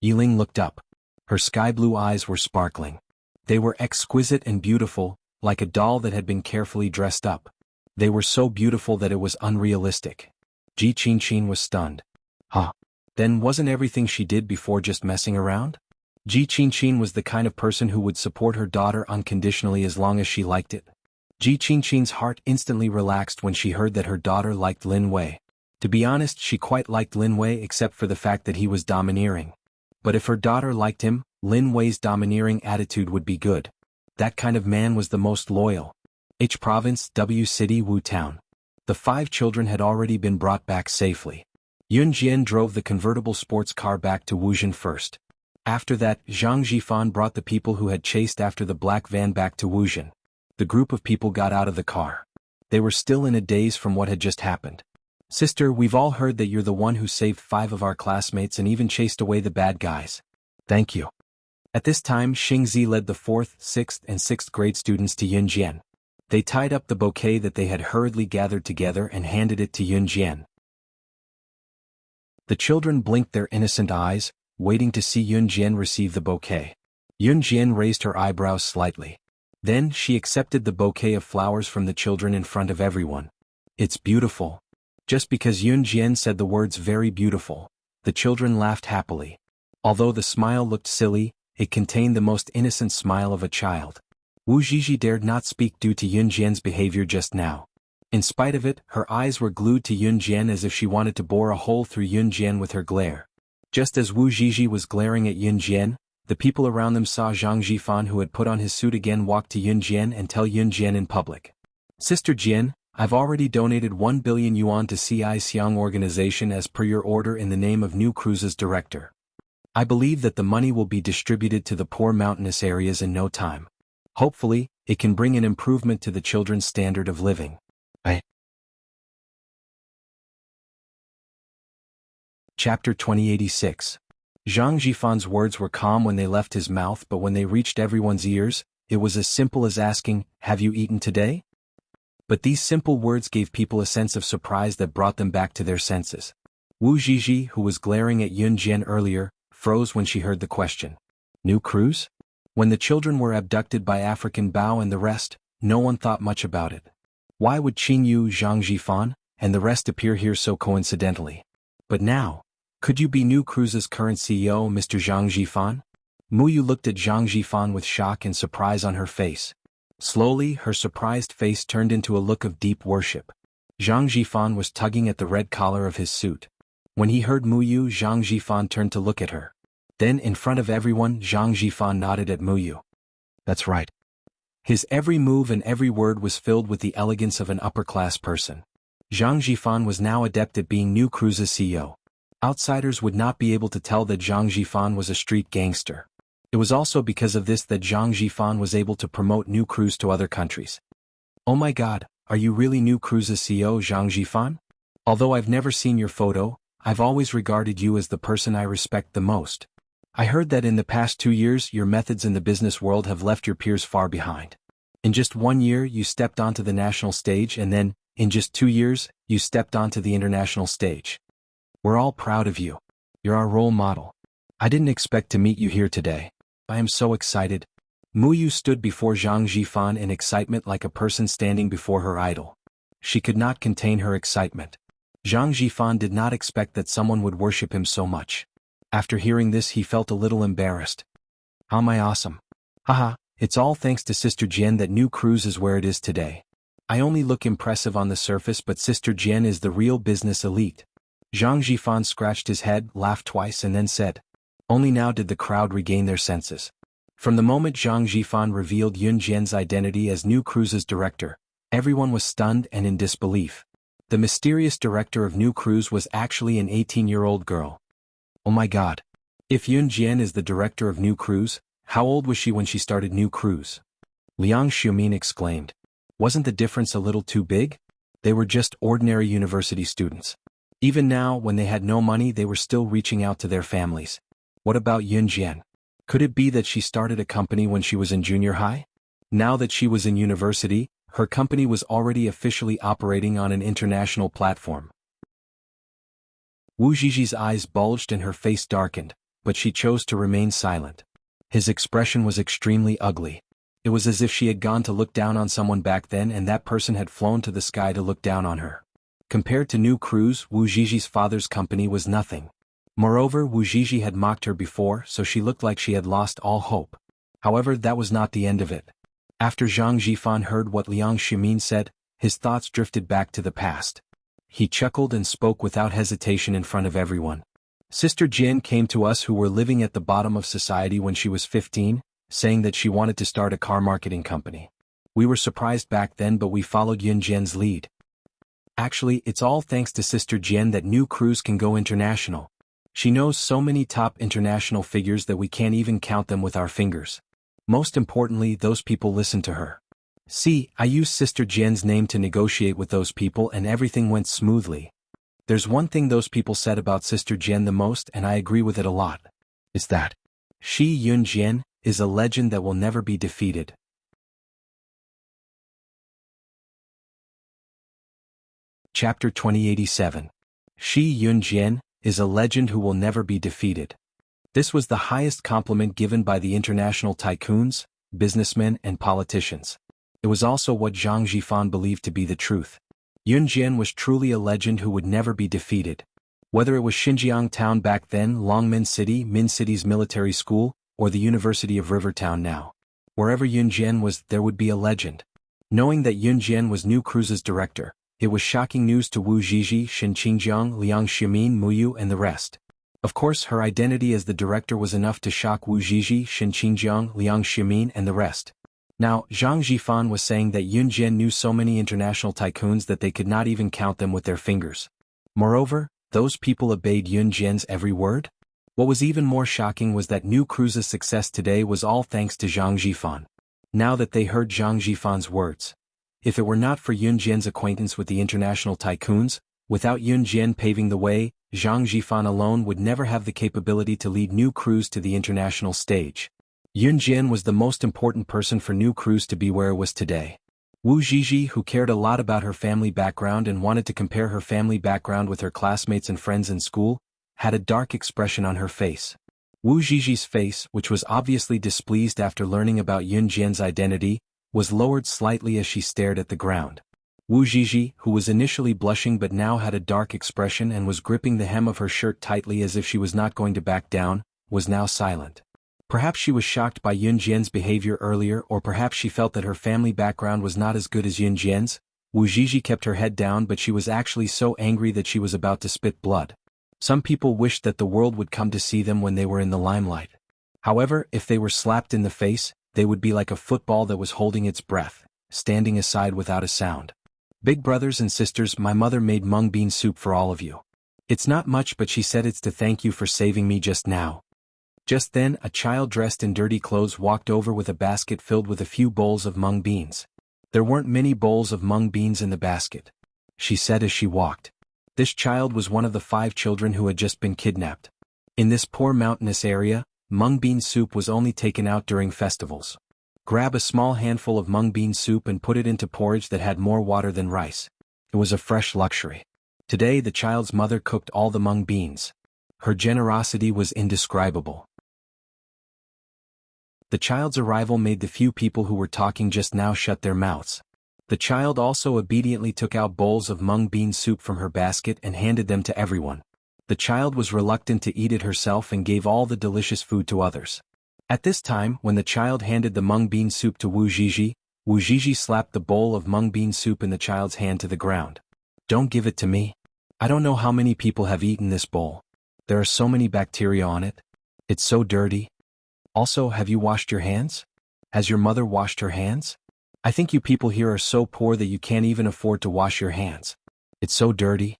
Yi Ling looked up. Her sky-blue eyes were sparkling. They were exquisite and beautiful, like a doll that had been carefully dressed up. They were so beautiful that it was unrealistic. Ji Qingqin was stunned. Huh? Then wasn't everything she did before just messing around? Ji Qingqin was the kind of person who would support her daughter unconditionally as long as she liked it. Ji Qingqin's heart instantly relaxed when she heard that her daughter liked Lin Wei. To be honest, she quite liked Lin Wei except for the fact that he was domineering. But if her daughter liked him, Lin Wei's domineering attitude would be good. That kind of man was the most loyal. H Province, W City, Wu Town. The 5 children had already been brought back safely. Yun Jian drove the convertible sports car back to Wuzhen first. After that, Zhang Jifan brought the people who had chased after the black van back to Wuzhen. The group of people got out of the car. They were still in a daze from what had just happened. "Sister, we've all heard that you're the one who saved 5 of our classmates and even chased away the bad guys. Thank you." At this time, Xingzi led the 4th, 6th, and 6th grade students to Yun Jian. They tied up the bouquet that they had hurriedly gathered together and handed it to Yun Jian. The children blinked their innocent eyes, waiting to see Yun Jian receive the bouquet. Yun Jian raised her eyebrows slightly. Then she accepted the bouquet of flowers from the children in front of everyone. "It's beautiful." Just because Yun Jian said the words "very beautiful," the children laughed happily. Although the smile looked silly, it contained the most innocent smile of a child. Wu Zhizhi dared not speak due to Yun Jian's behavior just now. In spite of it, her eyes were glued to Yun Jian as if she wanted to bore a hole through Yun Jian with her glare. Just as Wu Zhizhi was glaring at Yun Jian, the people around them saw Zhang Jifan, who had put on his suit again, walk to Yun Jian and tell Yun Jian in public. "Sister Jian, I've already donated 1 billion yuan to CI Xiang organization as per your order in the name of New Cruise's director. I believe that the money will be distributed to the poor mountainous areas in no time. Hopefully, it can bring an improvement to the children's standard of living." Chapter 2086. Zhang Jifan's words were calm when they left his mouth, but when they reached everyone's ears, it was as simple as asking, "Have you eaten today?" But these simple words gave people a sense of surprise that brought them back to their senses. Wu Zhizhi, who was glaring at Yun Jian earlier, froze when she heard the question. New cruise? When the children were abducted by African Bao and the rest, no one thought much about it. Why would Qing Yu, Zhang Jifan, and the rest appear here so coincidentally? But now, could you be New Cruise's current CEO, Mr. Zhang Jifan? Mu Yu looked at Zhang Jifan with shock and surprise on her face. Slowly, her surprised face turned into a look of deep worship. Zhang Jifan was tugging at the red collar of his suit. When he heard Mu Yu, Zhang Jifan turned to look at her. Then, in front of everyone, Zhang Jifan nodded at Mu Yu. "That's right." His every move and every word was filled with the elegance of an upper-class person. Zhang Jifan was now adept at being New Cruise's CEO. Outsiders would not be able to tell that Zhang Jifan was a street gangster. It was also because of this that Zhang Jifan was able to promote New Cruise to other countries. "Oh my god, are you really New Cruise's CEO, Zhang Jifan? Although I've never seen your photo, I've always regarded you as the person I respect the most. I heard that in the past 2 years your methods in the business world have left your peers far behind. In just 1 year you stepped onto the national stage, and then, in just 2 years, you stepped onto the international stage. We're all proud of you. You're our role model. I didn't expect to meet you here today. I am so excited." Mu Yu stood before Zhang Jifan in excitement like a person standing before her idol. She could not contain her excitement. Zhang Jifan did not expect that someone would worship him so much. After hearing this, he felt a little embarrassed. "How am I awesome? Haha, it's all thanks to Sister Jian that New Cruise is where it is today. I only look impressive on the surface, but Sister Jian is the real business elite." Zhang Jifan scratched his head, laughed twice, and then said. Only now did the crowd regain their senses. From the moment Zhang Jifan revealed Yun Jian's identity as New Cruise's director, everyone was stunned and in disbelief. The mysterious director of New Cruise was actually an 18-year-old girl. Oh my god. If Yun Jian is the director of New Cruise, how old was she when she started New Cruise? Liang Xiumin exclaimed. Wasn't the difference a little too big? They were just ordinary university students. Even now, when they had no money, they were still reaching out to their families. What about Yun Jian? Could it be that she started a company when she was in junior high? Now that she was in university, her company was already officially operating on an international platform. Wu Zizi's eyes bulged and her face darkened, but she chose to remain silent. His expression was extremely ugly. It was as if she had gone to look down on someone back then and that person had flown to the sky to look down on her. Compared to New Cruz, Wu Zizi's father's company was nothing. Moreover, Wu Zizi had mocked her before, so she looked like she had lost all hope. However, that was not the end of it. After Zhang Zhifan heard what Liang Ximin said, his thoughts drifted back to the past. He chuckled and spoke without hesitation in front of everyone. Sister Jin came to us who were living at the bottom of society when she was 15, saying that she wanted to start a car marketing company. We were surprised back then, but we followed Yun Jian's lead. Actually, it's all thanks to Sister Jian that New Cruz can go international. She knows so many top international figures that we can't even count them with our fingers. Most importantly, those people listen to her. See, I used Sister Jian's name to negotiate with those people and everything went smoothly. There's one thing those people said about Sister Jian the most, and I agree with it a lot. It's that she, Yun Jian, is a legend that will never be defeated. Chapter 2087. She, Yun Jian, is a legend who will never be defeated. This was the highest compliment given by the international tycoons, businessmen and politicians. It was also what Zhang Zhifan believed to be the truth. Yun Jian was truly a legend who would never be defeated. Whether it was Xinjiang Town back then, Longmin City, Min City's military school, or the University of Rivertown now. Wherever Yun Jian was, there would be a legend. Knowing that Yun Jian was New Cruz's director, it was shocking news to Wu Zizi, Shen Qingjiang, Liang Ximin, Muyu and the rest. Of course, her identity as the director was enough to shock Wu Zizi, Shen Qingjiang, Liang Ximin and the rest. Now, Zhang Zhifan was saying that Yun Jian knew so many international tycoons that they could not even count them with their fingers. Moreover, those people obeyed Yun Jian's every word? What was even more shocking was that New Cruz's success today was all thanks to Zhang Zhifan. Now that they heard Zhang Zhifan's words. If it were not for Yun Jian's acquaintance with the international tycoons, without Yun Jian paving the way, Zhang Zhifan alone would never have the capability to lead New Cruz to the international stage. Yun Jian was the most important person for New Cruz to be where it was today. Wu Zizi, who cared a lot about her family background and wanted to compare her family background with her classmates and friends in school, had a dark expression on her face. Wu Zizi's face, which was obviously displeased after learning about Yun Jian's identity, was lowered slightly as she stared at the ground. Wu Zizi, who was initially blushing but now had a dark expression and was gripping the hem of her shirt tightly as if she was not going to back down, was now silent. Perhaps she was shocked by Yun Jian's behavior earlier, or perhaps she felt that her family background was not as good as Yun Jian's. Wu Zizi kept her head down, but she was actually so angry that she was about to spit blood. Some people wished that the world would come to see them when they were in the limelight. However, if they were slapped in the face, they would be like a football that was holding its breath, standing aside without a sound. Big brothers and sisters, my mother made mung bean soup for all of you. It's not much, but she said it's to thank you for saving me just now. Just then, a child dressed in dirty clothes walked over with a basket filled with a few bowls of mung beans. There weren't many bowls of mung beans in the basket, she said as she walked. This child was one of the 5 children who had just been kidnapped. In this poor mountainous area, mung bean soup was only taken out during festivals. Grab a small handful of mung bean soup and put it into porridge that had more water than rice. It was a fresh luxury. Today the child's mother cooked all the mung beans. Her generosity was indescribable. The child's arrival made the few people who were talking just now shut their mouths. The child also obediently took out bowls of mung bean soup from her basket and handed them to everyone. The child was reluctant to eat it herself and gave all the delicious food to others. At this time, when the child handed the mung bean soup to Wu Zizi slapped the bowl of mung bean soup in the child's hand to the ground. Don't give it to me. I don't know how many people have eaten this bowl. There are so many bacteria on it. It's so dirty. Also, have you washed your hands? Has your mother washed her hands? I think you people here are so poor that you can't even afford to wash your hands. It's so dirty.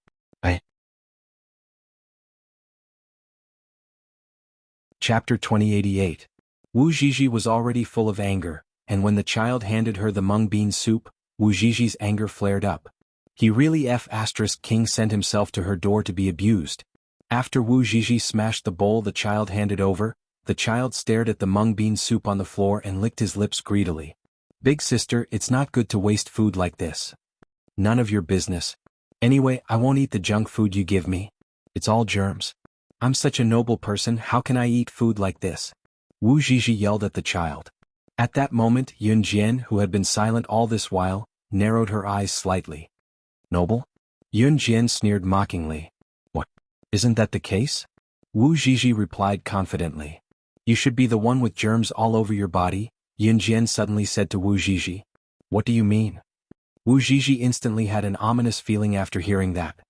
Chapter 2088. Wu Zizi was already full of anger, and when the child handed her the mung bean soup, Wu Zizi's anger flared up. He really King sent himself to her door to be abused. After Wu Zizi smashed the bowl the child handed over, the child stared at the mung bean soup on the floor and licked his lips greedily. Big sister, it's not good to waste food like this. None of your business. Anyway, I won't eat the junk food you give me. It's all germs. I'm such a noble person, how can I eat food like this? Wu Zhizhi yelled at the child. At that moment, Yun Jian, who had been silent all this while, narrowed her eyes slightly. Noble? Yun Jian sneered mockingly. What? Isn't that the case? Wu Zhizhi replied confidently. You should be the one with germs all over your body, Yun Jian suddenly said to Wu Zhizhi. What do you mean? Wu Zhizhi instantly had an ominous feeling after hearing that.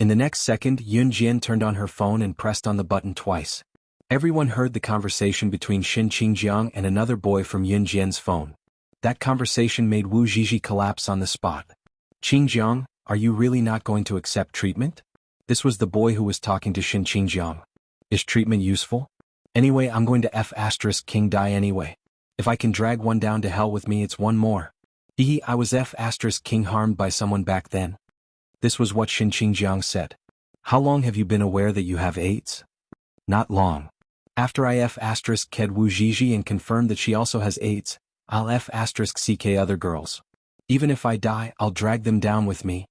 In the next second, Yun Jian turned on her phone and pressed on the button twice. Everyone heard the conversation between Shin Qingjiang and another boy from Yun Jian's phone. That conversation made Wu Zhizhi collapse on the spot. Qingjiang, are you really not going to accept treatment? This was the boy who was talking to Shin Qingjiang. Is treatment useful? Anyway, I'm going to F*King die anyway. If I can drag one down to hell with me, it's one more. I was F*King harmed by someone back then. This was what Shin Qingjiang said. How long have you been aware that you have AIDS? Not long. After I F*K'd Wu Zhizhi and confirmed that she also has AIDS, I'll F*Ck other girls. Even if I die, I'll drag them down with me.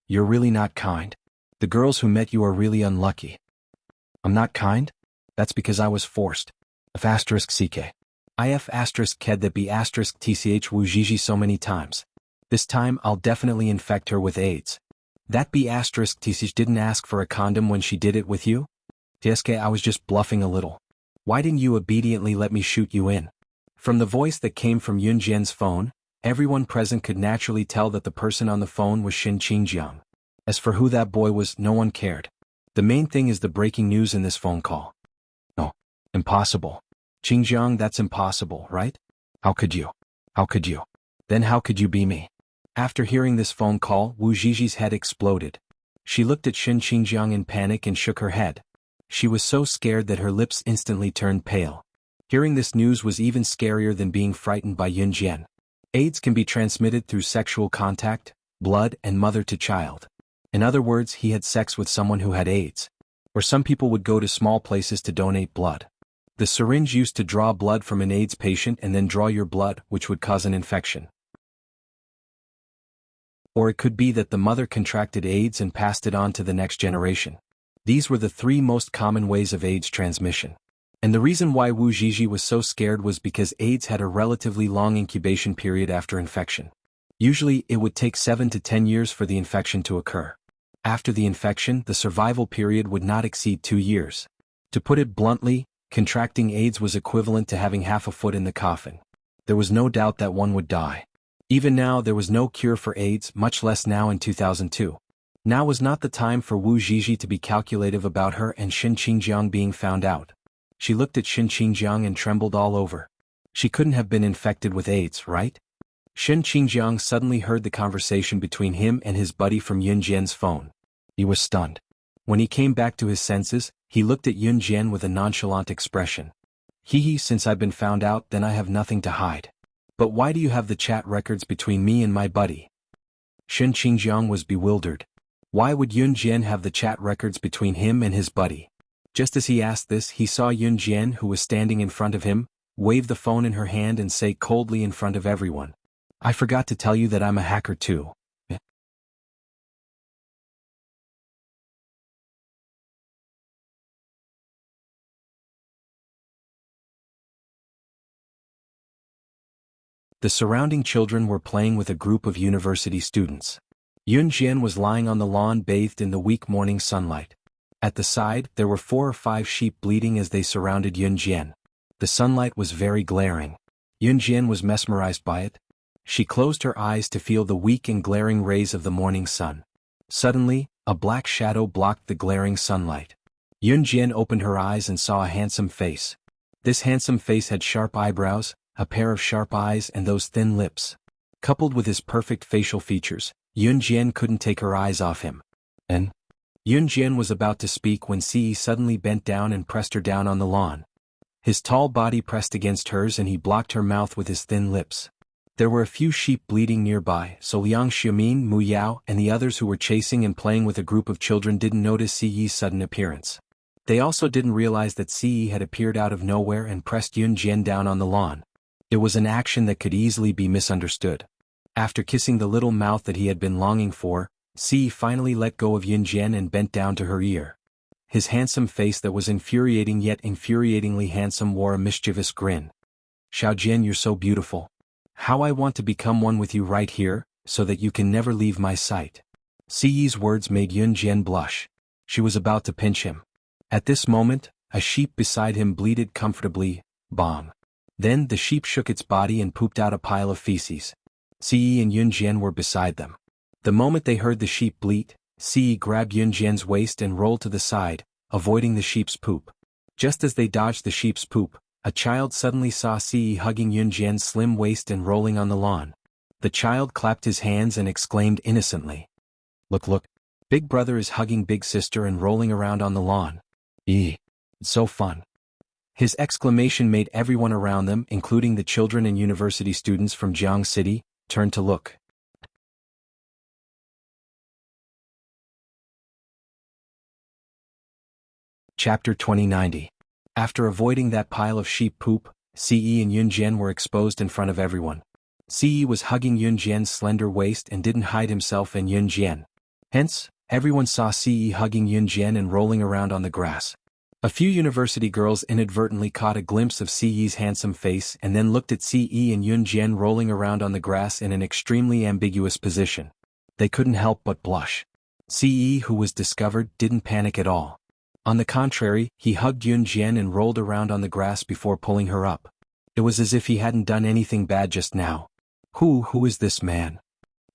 You're really not kind. The girls who met you are really unlucky. I'm not kind? That's because I was forced. F*Ck. I F*K'd that be *Tch Wu Zhizhi so many times. This time I'll definitely infect her with AIDS. That be *Tch didn't ask for a condom when she did it with you? Tsk, I was just bluffing a little. Why didn't you obediently let me shoot you in? From the voice that came from Yun Jian's phone, everyone present could naturally tell that the person on the phone was Shin Qingjiang. As for who that boy was, no one cared. The main thing is the breaking news in this phone call. No. Impossible. Qingjiang, that's impossible, right? How could you? How could you? Then how could you be me? After hearing this phone call, Wu Zhizhi's head exploded. She looked at Shin Qingjiang in panic and shook her head. She was so scared that her lips instantly turned pale. Hearing this news was even scarier than being frightened by Yun Jian. AIDS can be transmitted through sexual contact, blood, and mother to child. In other words, he had sex with someone who had AIDS. Or some people would go to small places to donate blood. The syringe used to draw blood from an AIDS patient and then draw your blood, which would cause an infection. Or it could be that the mother contracted AIDS and passed it on to the next generation. These were the three most common ways of AIDS transmission. And the reason why Wu Zhizhi was so scared was because AIDS had a relatively long incubation period after infection. Usually, it would take 7 to 10 years for the infection to occur. After the infection, the survival period would not exceed 2 years. To put it bluntly, contracting AIDS was equivalent to having half a foot in the coffin. There was no doubt that one would die. Even now, there was no cure for AIDS, much less now in 2002. Now was not the time for Wu Zhizhi to be calculative about her and Shin Qingjiang being found out. She looked at Shin Qingjiang and trembled all over. She couldn't have been infected with AIDS, right? Shin Qingjiang suddenly heard the conversation between him and his buddy from Yun Jian's phone. He was stunned. When he came back to his senses, he looked at Yun Jian with a nonchalant expression. Since I've been found out, then I have nothing to hide. But why do you have the chat records between me and my buddy? Shin Qingjiang was bewildered. Why would Yun Jian have the chat records between him and his buddy? Just as he asked this, he saw Yun Jian, who was standing in front of him, wave the phone in her hand and say coldly in front of everyone, I forgot to tell you that I'm a hacker too. The surrounding children were playing with a group of university students. Yun Jian was lying on the lawn bathed in the weak morning sunlight. At the side, there were 4 or 5 sheep bleating as they surrounded Yun Jian. The sunlight was very glaring. Yun Jian was mesmerized by it. She closed her eyes to feel the weak and glaring rays of the morning sun. Suddenly, a black shadow blocked the glaring sunlight. Yun Jian opened her eyes and saw a handsome face. This handsome face had sharp eyebrows, a pair of sharp eyes and those thin lips. Coupled with his perfect facial features, Yun Jian couldn't take her eyes off him. And Yun Jian was about to speak when Ce suddenly bent down and pressed her down on the lawn. His tall body pressed against hers and he blocked her mouth with his thin lips. There were a few sheep bleating nearby, so Liang Xiaomin, Mu Yao, and the others who were chasing and playing with a group of children didn't notice Ce's sudden appearance. They also didn't realize that Ce had appeared out of nowhere and pressed Yun Jian down on the lawn. It was an action that could easily be misunderstood. After kissing the little mouth that he had been longing for, Si finally let go of Yunjian and bent down to her ear. His handsome face that was infuriating yet infuriatingly handsome wore a mischievous grin. "Xiaojian, you're so beautiful. How I want to become one with you right here, so that you can never leave my sight." Si's words made Yunjian blush. She was about to pinch him. At this moment, a sheep beside him bleated comfortably, "Bong." Then the sheep shook its body and pooped out a pile of feces. Si and Yunjian were beside them. The moment they heard the sheep bleat, Si grabbed Yunjian's waist and rolled to the side, avoiding the sheep's poop. Just as they dodged the sheep's poop, a child suddenly saw Si hugging Yunjian's slim waist and rolling on the lawn. The child clapped his hands and exclaimed innocently, "Look, look! Big brother is hugging big sister and rolling around on the lawn. It's so fun." His exclamation made everyone around them, including the children and university students from Jiang City, turn to look. Chapter 2090. After avoiding that pile of sheep poop, Ce and Yunjian were exposed in front of everyone. Ce was hugging Yunjian's slender waist and didn't hide himself and Yunjian. Hence, everyone saw Ce hugging Yunjian and rolling around on the grass. A few university girls inadvertently caught a glimpse of Ce's handsome face and then looked at Ce and Yunjian rolling around on the grass in an extremely ambiguous position. They couldn't help but blush. Ce, who was discovered, didn't panic at all. On the contrary, he hugged Yunjian and rolled around on the grass before pulling her up. It was as if he hadn't done anything bad just now. Who is this man?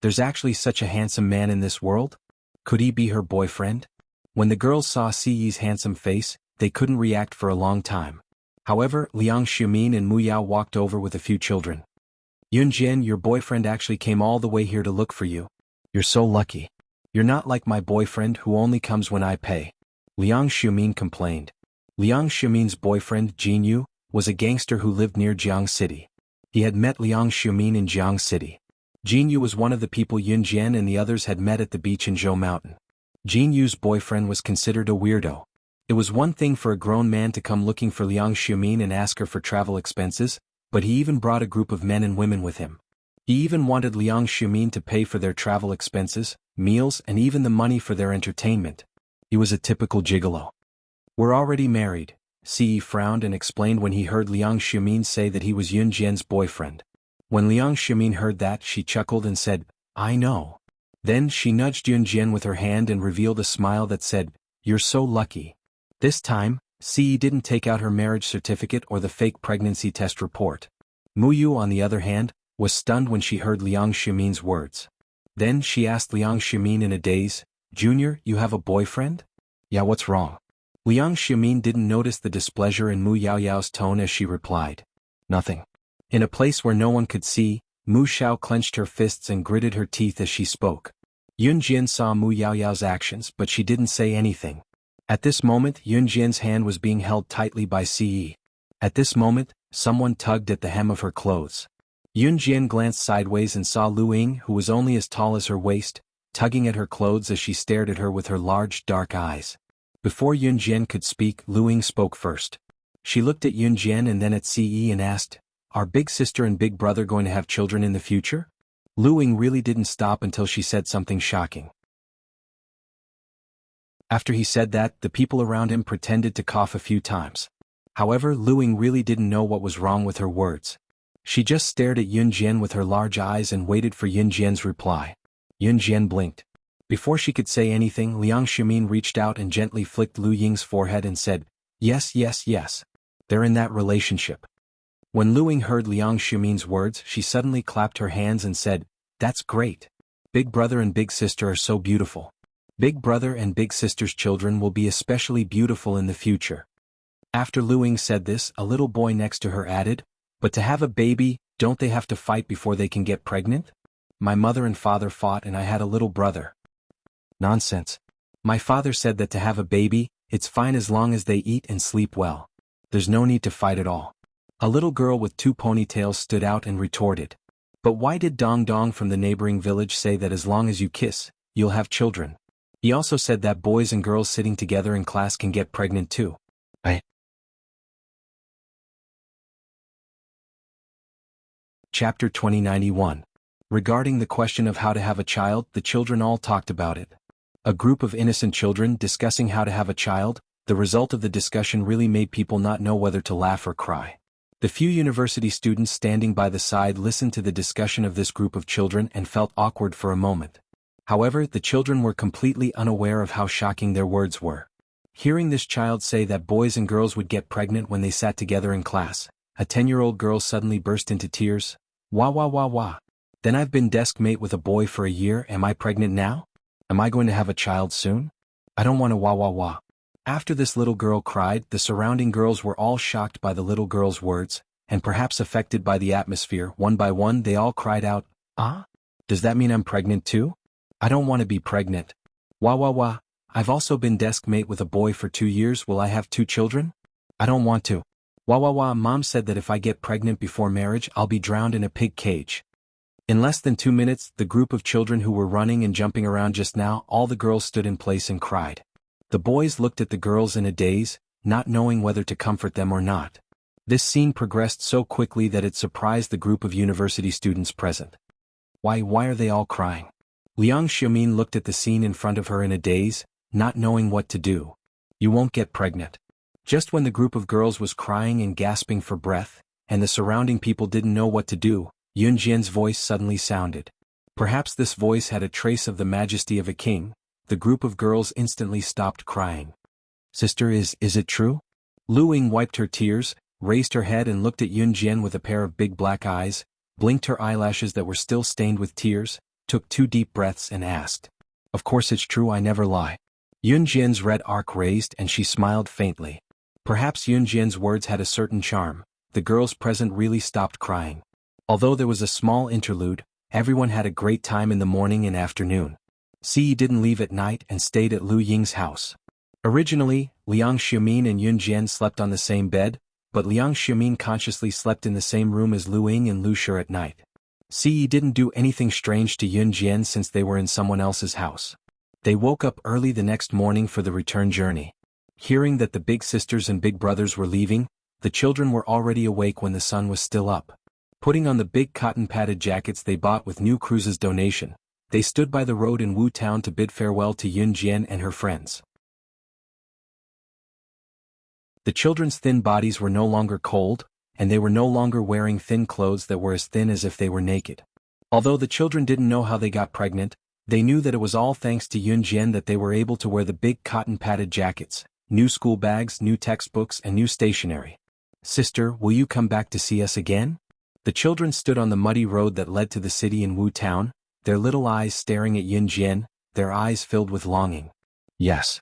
There's actually such a handsome man in this world? Could he be her boyfriend? When the girls saw Ce's handsome face, they couldn't react for a long time. However, Liang Xiumin and Mu Yao walked over with a few children. "Yunjian, your boyfriend actually came all the way here to look for you. You're so lucky. You're not like my boyfriend who only comes when I pay," Liang Xiumin complained. Liang Xiumin's boyfriend, Jinyu, was a gangster who lived near Jiang City. He had met Liang Xiumin in Jiang City. Jinyu was one of the people Yunjian and the others had met at the beach in Zhou Mountain. Jinyu's boyfriend was considered a weirdo. It was one thing for a grown man to come looking for Liang Xiumin and ask her for travel expenses, but he even brought a group of men and women with him. He even wanted Liang Xiumin to pay for their travel expenses, meals, and even the money for their entertainment. He was a typical gigolo. "We're already married," Ce frowned and explained when he heard Liang Xiumin say that he was Yunjian's boyfriend. When Liang Xiumin heard that, she chuckled and said, "I know." Then she nudged Yunjian with her hand and revealed a smile that said, "You're so lucky." This time, Ce didn't take out her marriage certificate or the fake pregnancy test report. Muyu, on the other hand, was stunned when she heard Liang Xiumin's words. Then she asked Liang Xiumin in a daze, "Junior, you have a boyfriend?" "Yeah, what's wrong?" Liang Xiumin didn't notice the displeasure in Mu Yaoyao's tone as she replied, "Nothing." In a place where no one could see, Mu Xiao clenched her fists and gritted her teeth as she spoke. Yunjian saw Mu Yaoyao's actions, but she didn't say anything. At this moment, Yunjian's hand was being held tightly by Ce. At this moment, someone tugged at the hem of her clothes. Yunjian glanced sideways and saw Lu Ying, who was only as tall as her waist, tugging at her clothes as she stared at her with her large dark eyes. Before Yunjian could speak, Lu Ying spoke first. She looked at Yunjian and then at Ce and asked, "Are big sister and big brother going to have children in the future?" Lu Ying really didn't stop until she said something shocking. After he said that, the people around him pretended to cough a few times. However, Lu Ying really didn't know what was wrong with her words. She just stared at Yunjian with her large eyes and waited for Yunjian's reply. Yunjian blinked. Before she could say anything, Liang Xiumin reached out and gently flicked Lu Ying's forehead and said, "Yes, yes, yes. They're in that relationship." When Lu Ying heard Liang Xiumin's words, she suddenly clapped her hands and said, "That's great. Big brother and big sister are so beautiful. Big brother and big sister's children will be especially beautiful in the future." After Lu Ying said this, a little boy next to her added, "But to have a baby, don't they have to fight before they can get pregnant? My mother and father fought and I had a little brother." "Nonsense. My father said that to have a baby, it's fine as long as they eat and sleep well. There's no need to fight at all." A little girl with 2 ponytails stood out and retorted, "But why did Dong Dong from the neighboring village say that as long as you kiss, you'll have children? He also said that boys and girls sitting together in class can get pregnant too." Chapter 2091. Regarding the question of how to have a child, the children all talked about it. A group of innocent children discussing how to have a child, the result of the discussion really made people not know whether to laugh or cry. The few university students standing by the side listened to the discussion of this group of children and felt awkward for a moment. However, the children were completely unaware of how shocking their words were. Hearing this child say that boys and girls would get pregnant when they sat together in class, a 10-year-old girl suddenly burst into tears. Wah wah wah wah. Then I've been desk mate with a boy for a year, am I pregnant now? Am I going to have a child soon? I don't want to wah wah wah. After this little girl cried, the surrounding girls were all shocked by the little girl's words, and perhaps affected by the atmosphere. One by one they all cried out, "Ah? Does that mean I'm pregnant too? I don't want to be pregnant. Wah wah wah. I've also been desk mate with a boy for 2 years, will I have 2 children? I don't want to. Wah wah wah. Mom said that if I get pregnant before marriage I'll be drowned in a pig cage." In less than 2 minutes, the group of children who were running and jumping around just now, all the girls stood in place and cried. The boys looked at the girls in a daze, not knowing whether to comfort them or not. This scene progressed so quickly that it surprised the group of university students present. Why are they all crying? Liang Xiaomin looked at the scene in front of her in a daze, not knowing what to do. You won't get pregnant. Just when the group of girls was crying and gasping for breath, and the surrounding people didn't know what to do, Yun Jian's voice suddenly sounded. Perhaps this voice had a trace of the majesty of a king. The group of girls instantly stopped crying. Sister, is it true? Lu Ying wiped her tears, raised her head and looked at Yun Jian with a pair of big black eyes, blinked her eyelashes that were still stained with tears, took 2 deep breaths and asked. Of course it's true, I never lie. Yun Jian's red arc raised and she smiled faintly. Perhaps Yun Jian's words had a certain charm. The girls present really stopped crying. Although there was a small interlude, everyone had a great time in the morning and afternoon. Yi didn't leave at night and stayed at Lu Ying's house. Originally, Liang Xiaomin and Yun Jian slept on the same bed, but Liang Xiaomin consciously slept in the same room as Lu Ying and Lu Shi at night. Yi didn't do anything strange to Yun Jian since they were in someone else's house. They woke up early the next morning for the return journey. Hearing that the big sisters and big brothers were leaving, the children were already awake when the sun was still up. Putting on the big cotton-padded jackets they bought with New Cruise's donation, they stood by the road in Wu Town to bid farewell to Yun Jian and her friends. The children's thin bodies were no longer cold, and they were no longer wearing thin clothes that were as thin as if they were naked. Although the children didn't know how they got pregnant, they knew that it was all thanks to Yun Jian that they were able to wear the big cotton-padded jackets, new school bags, new textbooks and new stationery. Sister, will you come back to see us again? The children stood on the muddy road that led to the city in Wu Town, their little eyes staring at Yun Jian, their eyes filled with longing. Yes.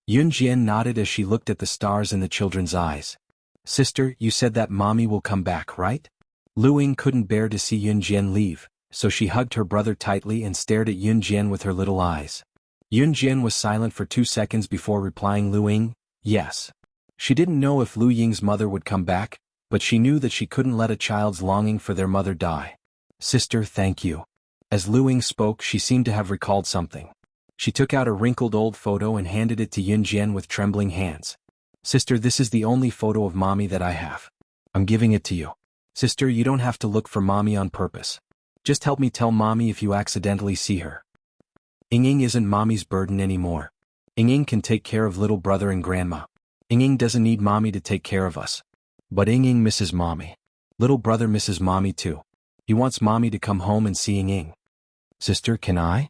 Yun Jian nodded as she looked at the stars in the children's eyes. Sister, you said that mommy will come back, right? Lu Ying couldn't bear to see Yun Jian leave, so she hugged her brother tightly and stared at Yun Jian with her little eyes. Yun Jian was silent for 2 seconds before replying Lu Ying, yes. She didn't know if Lu Ying's mother would come back, but she knew that she couldn't let a child's longing for their mother die. Sister, thank you. As Lu Ying spoke, she seemed to have recalled something. She took out a wrinkled old photo and handed it to Yun Jian with trembling hands. Sister, this is the only photo of mommy that I have. I'm giving it to you. Sister, you don't have to look for mommy on purpose. Just help me tell mommy if you accidentally see her. Ying isn't mommy's burden anymore. Ying can take care of little brother and grandma. Ying doesn't need mommy to take care of us. But Ying misses mommy. Little brother misses mommy too. He wants mommy to come home and see Ying. Sister, can I?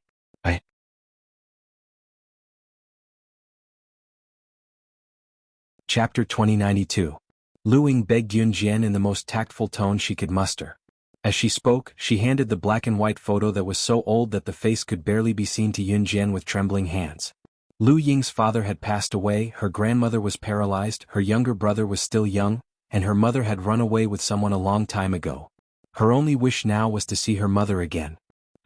Chapter 2092. Lu Ying begged Yun Jian in the most tactful tone she could muster. As she spoke, she handed the black and white photo that was so old that the face could barely be seen to Yun Jian with trembling hands. Lu Ying's father had passed away, her grandmother was paralyzed, her younger brother was still young, and her mother had run away with someone a long time ago. Her only wish now was to see her mother again.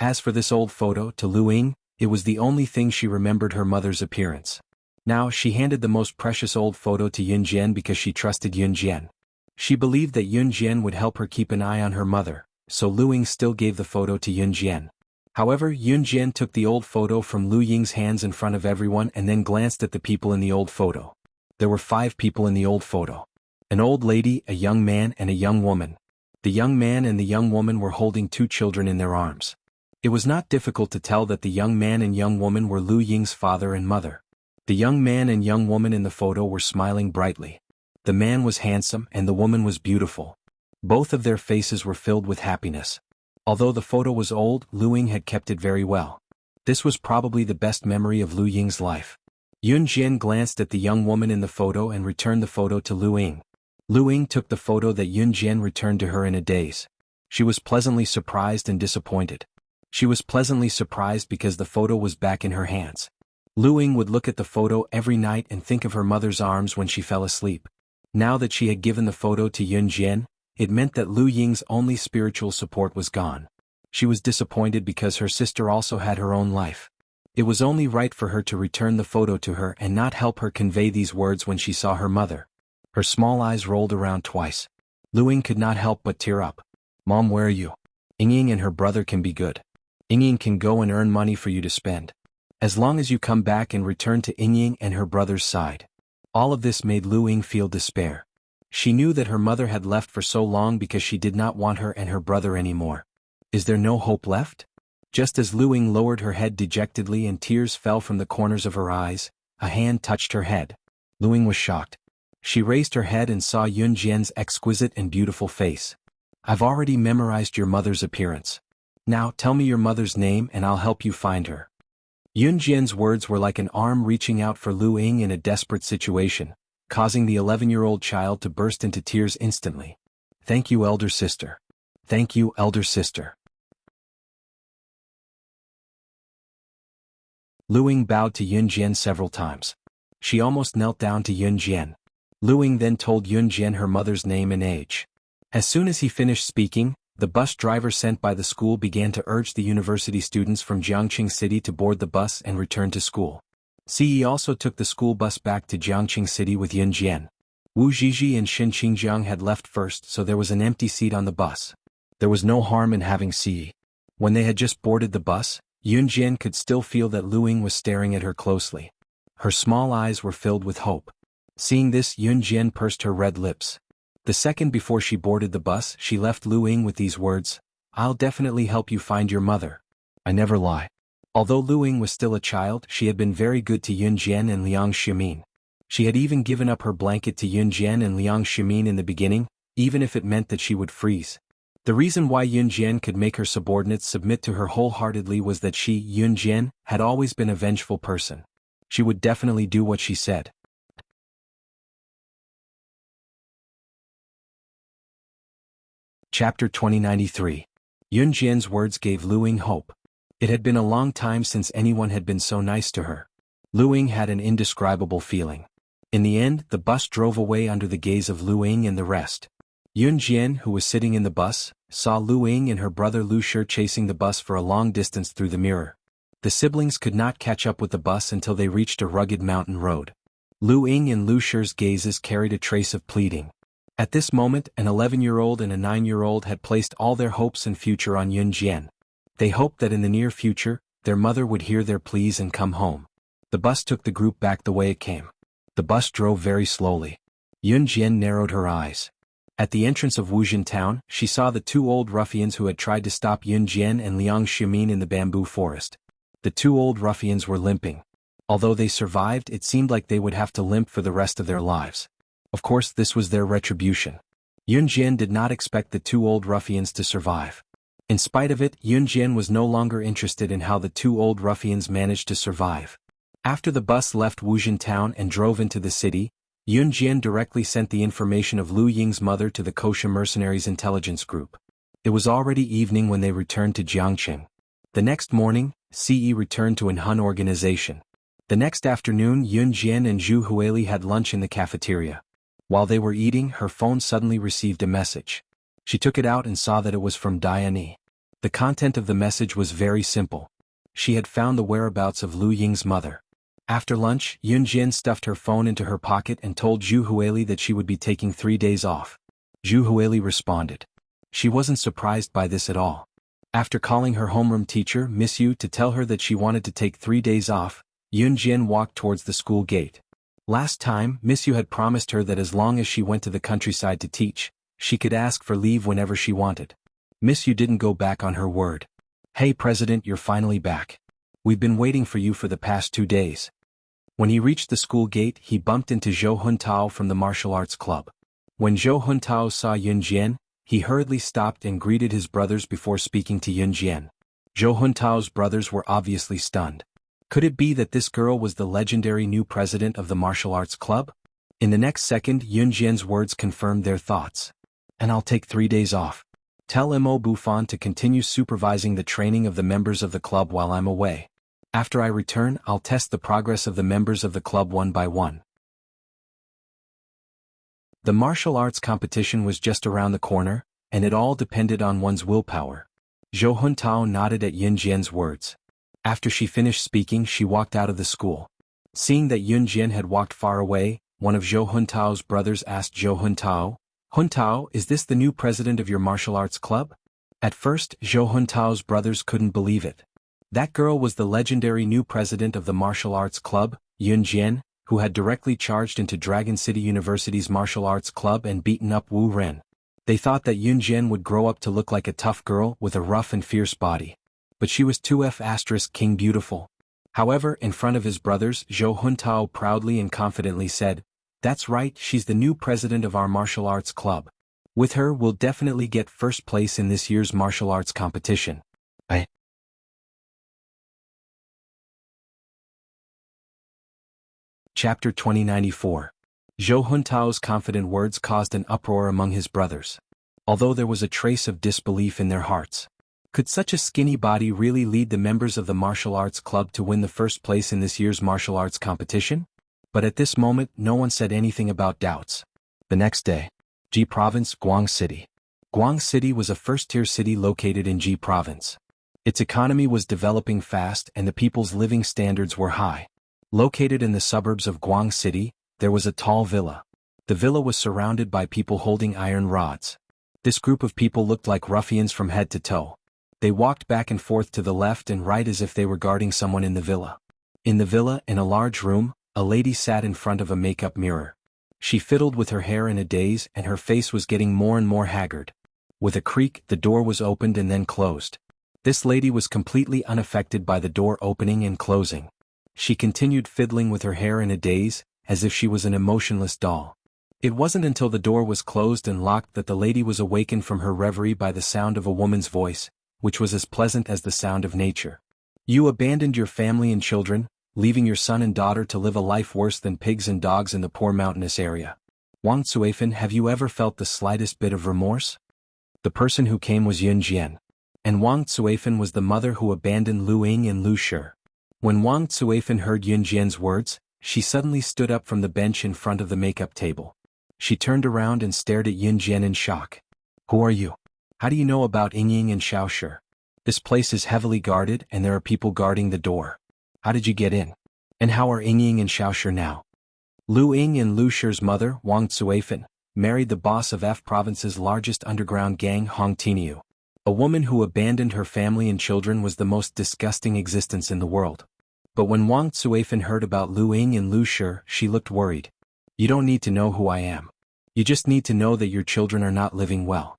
As for this old photo, to Lu Ying, it was the only thing she remembered her mother's appearance. Now she handed the most precious old photo to Yun Jian because she trusted Yun Jian. She believed that Yun Jian would help her keep an eye on her mother, so Lu Ying still gave the photo to Yun Jian. However, Yun Jian took the old photo from Lu Ying's hands in front of everyone and then glanced at the people in the old photo. There were 5 people in the old photo. An old lady, a young man and a young woman. The young man and the young woman were holding two children in their arms. It was not difficult to tell that the young man and young woman were Lu Ying's father and mother. The young man and young woman in the photo were smiling brightly. The man was handsome and the woman was beautiful. Both of their faces were filled with happiness. Although the photo was old, Lu Ying had kept it very well. This was probably the best memory of Lu Ying's life. Yun Jian glanced at the young woman in the photo and returned the photo to Lu Ying. Lu Ying took the photo that Yun Jian returned to her in a daze. She was pleasantly surprised and disappointed. She was pleasantly surprised because the photo was back in her hands. Lu Ying would look at the photo every night and think of her mother's arms when she fell asleep. Now that she had given the photo to Yun Jian, it meant that Lu Ying's only spiritual support was gone. She was disappointed because her sister also had her own life. It was only right for her to return the photo to her and not help her convey these words when she saw her mother. Her small eyes rolled around twice. Lu Ying could not help but tear up. "Mom, where are you? Ying and her brother can be good. Ying can go and earn money for you to spend. As long as you come back and return to Ying and her brother's side." All of this made Lu Ying feel despair. She knew that her mother had left for so long because she did not want her and her brother anymore. Is there no hope left? Just as Lu Ying lowered her head dejectedly and tears fell from the corners of her eyes, a hand touched her head. Lu Ying was shocked. She raised her head and saw Yun Jian's exquisite and beautiful face. "I've already memorized your mother's appearance. Now tell me your mother's name and I'll help you find her." Yun Jian's words were like an arm reaching out for Lu Ying in a desperate situation, causing the 11-year-old child to burst into tears instantly. "Thank you, elder sister. Thank you, elder sister." Lu Ying bowed to Yun Jian several times. She almost knelt down to Yun Jian. Lu Ying then told Yun Jian her mother's name and age. As soon as he finished speaking, the bus driver sent by the school began to urge the university students from Jiangqing City to board the bus and return to school. Ce also took the school bus back to Jiangqing City with Yun Jian. Wu Zhizhi and Xin Qingjiang had left first, so there was an empty seat on the bus. There was no harm in having Ce. When they had just boarded the bus, Yun Jian could still feel that Lu Ying was staring at her closely. Her small eyes were filled with hope. Seeing this, Yun Jian pursed her red lips. The second before she boarded the bus, she left Lu Ying with these words: "I'll definitely help you find your mother. I never lie." Although Lu Ying was still a child, she had been very good to Yun Jian and Liang Ximin. She had even given up her blanket to Yun Jian and Liang Ximin in the beginning, even if it meant that she would freeze. The reason why Yun Jian could make her subordinates submit to her wholeheartedly was that she, Yun Jian, had always been a vengeful person. She would definitely do what she said. Chapter 2093. Yun Jian's words gave Lu Ying hope. It had been a long time since anyone had been so nice to her. Lu Ying had an indescribable feeling. In the end, the bus drove away under the gaze of Lu Ying and the rest. Yun Jian, who was sitting in the bus, saw Lu Ying and her brother Lu Shi chasing the bus for a long distance through the mirror. The siblings could not catch up with the bus until they reached a rugged mountain road. Lu Ying and Lu Shi's gazes carried a trace of pleading. At this moment, an 11-year-old and a 9-year-old had placed all their hopes and future on Yun Jian. They hoped that in the near future, their mother would hear their pleas and come home. The bus took the group back the way it came. The bus drove very slowly. Yun Jian narrowed her eyes. At the entrance of Wuxia town, she saw the two old ruffians who had tried to stop Yun Jian and Liang Ximin in the bamboo forest. The two old ruffians were limping. Although they survived, it seemed like they would have to limp for the rest of their lives. Of course, this was their retribution. Yun Jian did not expect the two old ruffians to survive. In spite of it, Yun Jian was no longer interested in how the two old ruffians managed to survive. After the bus left Wuxia town and drove into the city, Yun Jian directly sent the information of Lu Ying's mother to the Kosha mercenaries intelligence group. It was already evening when they returned to Jiangqing. The next morning, Ce returned to Anhun organization. The next afternoon, Yun Jian and Zhu Huili had lunch in the cafeteria. While they were eating, her phone suddenly received a message. She took it out and saw that it was from Diane. The content of the message was very simple. She had found the whereabouts of Lu Ying's mother. After lunch, Yun Jian stuffed her phone into her pocket and told Zhu Huili that she would be taking 3 days off. Zhu Huili responded. She wasn't surprised by this at all. After calling her homeroom teacher, Miss Yu, to tell her that she wanted to take 3 days off, Yun Jian walked towards the school gate. Last time, Miss Yu had promised her that as long as she went to the countryside to teach, She could ask for leave whenever she wanted. Miss Yu didn't go back on her word. Hey President, you're finally back. We've been waiting for you for the past 2 days. When he reached the school gate, he bumped into Zhou Huntao from the martial arts club. When Zhou Huntao saw Yun Jian, he hurriedly stopped and greeted his brothers before speaking to Yun Jian. Zhou Huntao's brothers were obviously stunned. Could it be that this girl was the legendary new president of the martial arts club? In the next second, Yun Jian's words confirmed their thoughts. And I'll take 3 days off. Tell Mo Bufan to continue supervising the training of the members of the club while I'm away. After I return, I'll test the progress of the members of the club one by one. The martial arts competition was just around the corner, and it all depended on one's willpower. Zhou Huntao nodded at Yun Jian's words. After she finished speaking, she walked out of the school. Seeing that Yun Jian had walked far away, one of Zhou Huntao's brothers asked Zhou Huntao, "Huntao, is this the new president of your martial arts club?" At first, Zhou Huntao's brothers couldn't believe it. That girl was the legendary new president of the martial arts club, Yun Jian, who had directly charged into Dragon City University's martial arts club and beaten up Wu Ren. They thought that Yun Jian would grow up to look like a tough girl with a rough and fierce body. But she was 2F** King beautiful. However, in front of his brothers, Zhou Huntao proudly and confidently said, "That's right, she's the new president of our martial arts club. With her, we'll definitely get first place in this year's martial arts competition." Chapter 2094. Zhou Huntao's confident words caused an uproar among his brothers. Although there was a trace of disbelief in their hearts. Could such a skinny body really lead the members of the martial arts club to win the first place in this year's martial arts competition? But at this moment, no one said anything about doubts. The next day. Ji Province, Guang City. Guang City was a first-tier city located in Ji Province. Its economy was developing fast and the people's living standards were high. Located in the suburbs of Guang City, there was a tall villa. The villa was surrounded by people holding iron rods. This group of people looked like ruffians from head to toe. They walked back and forth to the left and right as if they were guarding someone in the villa. In the villa, in a large room, a lady sat in front of a makeup mirror. She fiddled with her hair in a daze and her face was getting more and more haggard. With a creak, the door was opened and then closed. This lady was completely unaffected by the door opening and closing. She continued fiddling with her hair in a daze, as if she was an emotionless doll. It wasn't until the door was closed and locked that the lady was awakened from her reverie by the sound of a woman's voice, which was as pleasant as the sound of nature. "You abandoned your family and children, leaving your son and daughter to live a life worse than pigs and dogs in the poor mountainous area. Wang Cuifan, have you ever felt the slightest bit of remorse?" The person who came was Yun Jian. And Wang Cuifan was the mother who abandoned Lu Ying and Lu Shi. When Wang Cuifan heard Yun Jian's words, she suddenly stood up from the bench in front of the makeup table. She turned around and stared at Yun Jian in shock. "Who are you? How do you know about Ying and Xiao Shi? This place is heavily guarded and there are people guarding the door. How did you get in? And how are Ying and Xiao Shi now?" Lu Ying and Lu Shi's mother, Wang Cuifan, married the boss of F Province's largest underground gang, Hong Tiniu. A woman who abandoned her family and children was the most disgusting existence in the world. But when Wang Cuifan heard about Lu Ying and Lu Shi, she looked worried. "You don't need to know who I am. You just need to know that your children are not living well,"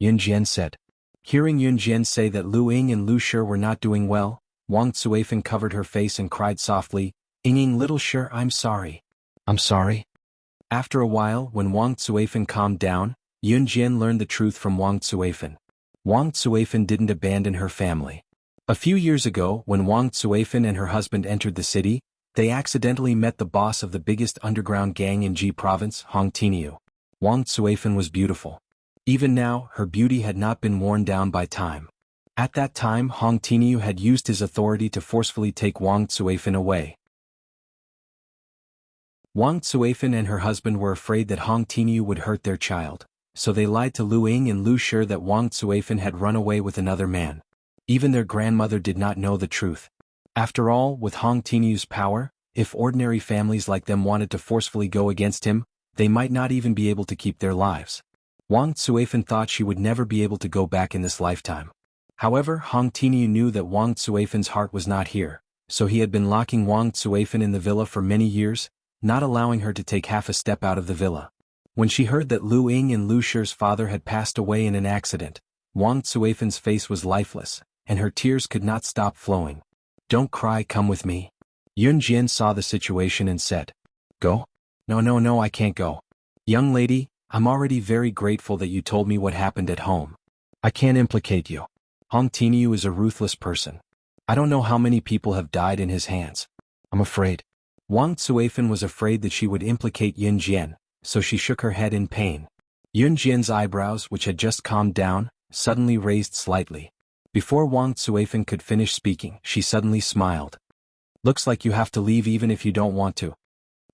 Yun Jian said. Hearing Yun Jian say that Lu Ying and Lu Shi were not doing well, Wang Cuifan covered her face and cried softly, "Ying, little Shi, I'm sorry." "I'm sorry?" After a while, when Wang Cuifan calmed down, Yun Jian learned the truth from Wang Cuifan. Wang Cuifan didn't abandon her family. A few years ago, when Wang Cuifan and her husband entered the city, they accidentally met the boss of the biggest underground gang in Ji Province, Hong Tiniu. Wang Cuifan was beautiful. Even now, her beauty had not been worn down by time. At that time, Hong Tiniu had used his authority to forcefully take Wang Cuifan away. Wang Cuifan and her husband were afraid that Hong Tiniu would hurt their child, so they lied to Lu Ying and Lu Shi that Wang Cuifan had run away with another man. Even their grandmother did not know the truth. After all, with Hong Tiniu's power, if ordinary families like them wanted to forcefully go against him, they might not even be able to keep their lives. Wang Cuifan thought she would never be able to go back in this lifetime. However, Hong Tiniu knew that Wang Cuifan's heart was not here, so he had been locking Wang Cuifan in the villa for many years, not allowing her to take half a step out of the villa. When she heard that Lu Ying and Lu Shi's father had passed away in an accident, Wang Tsuifen's face was lifeless, and her tears could not stop flowing. "Don't cry, come with me." Yun Jian saw the situation and said, "Go? No, I can't go. Young lady, I'm already very grateful that you told me what happened at home. I can't implicate you. Hong Tinyu is a ruthless person. I don't know how many people have died in his hands. I'm afraid." Wang Tsuifen was afraid that she would implicate Yun Jian, so she shook her head in pain. Yun Jian's eyebrows, which had just calmed down, suddenly raised slightly. Before Wang Tsuifen could finish speaking, she suddenly smiled. "Looks like you have to leave even if you don't want to."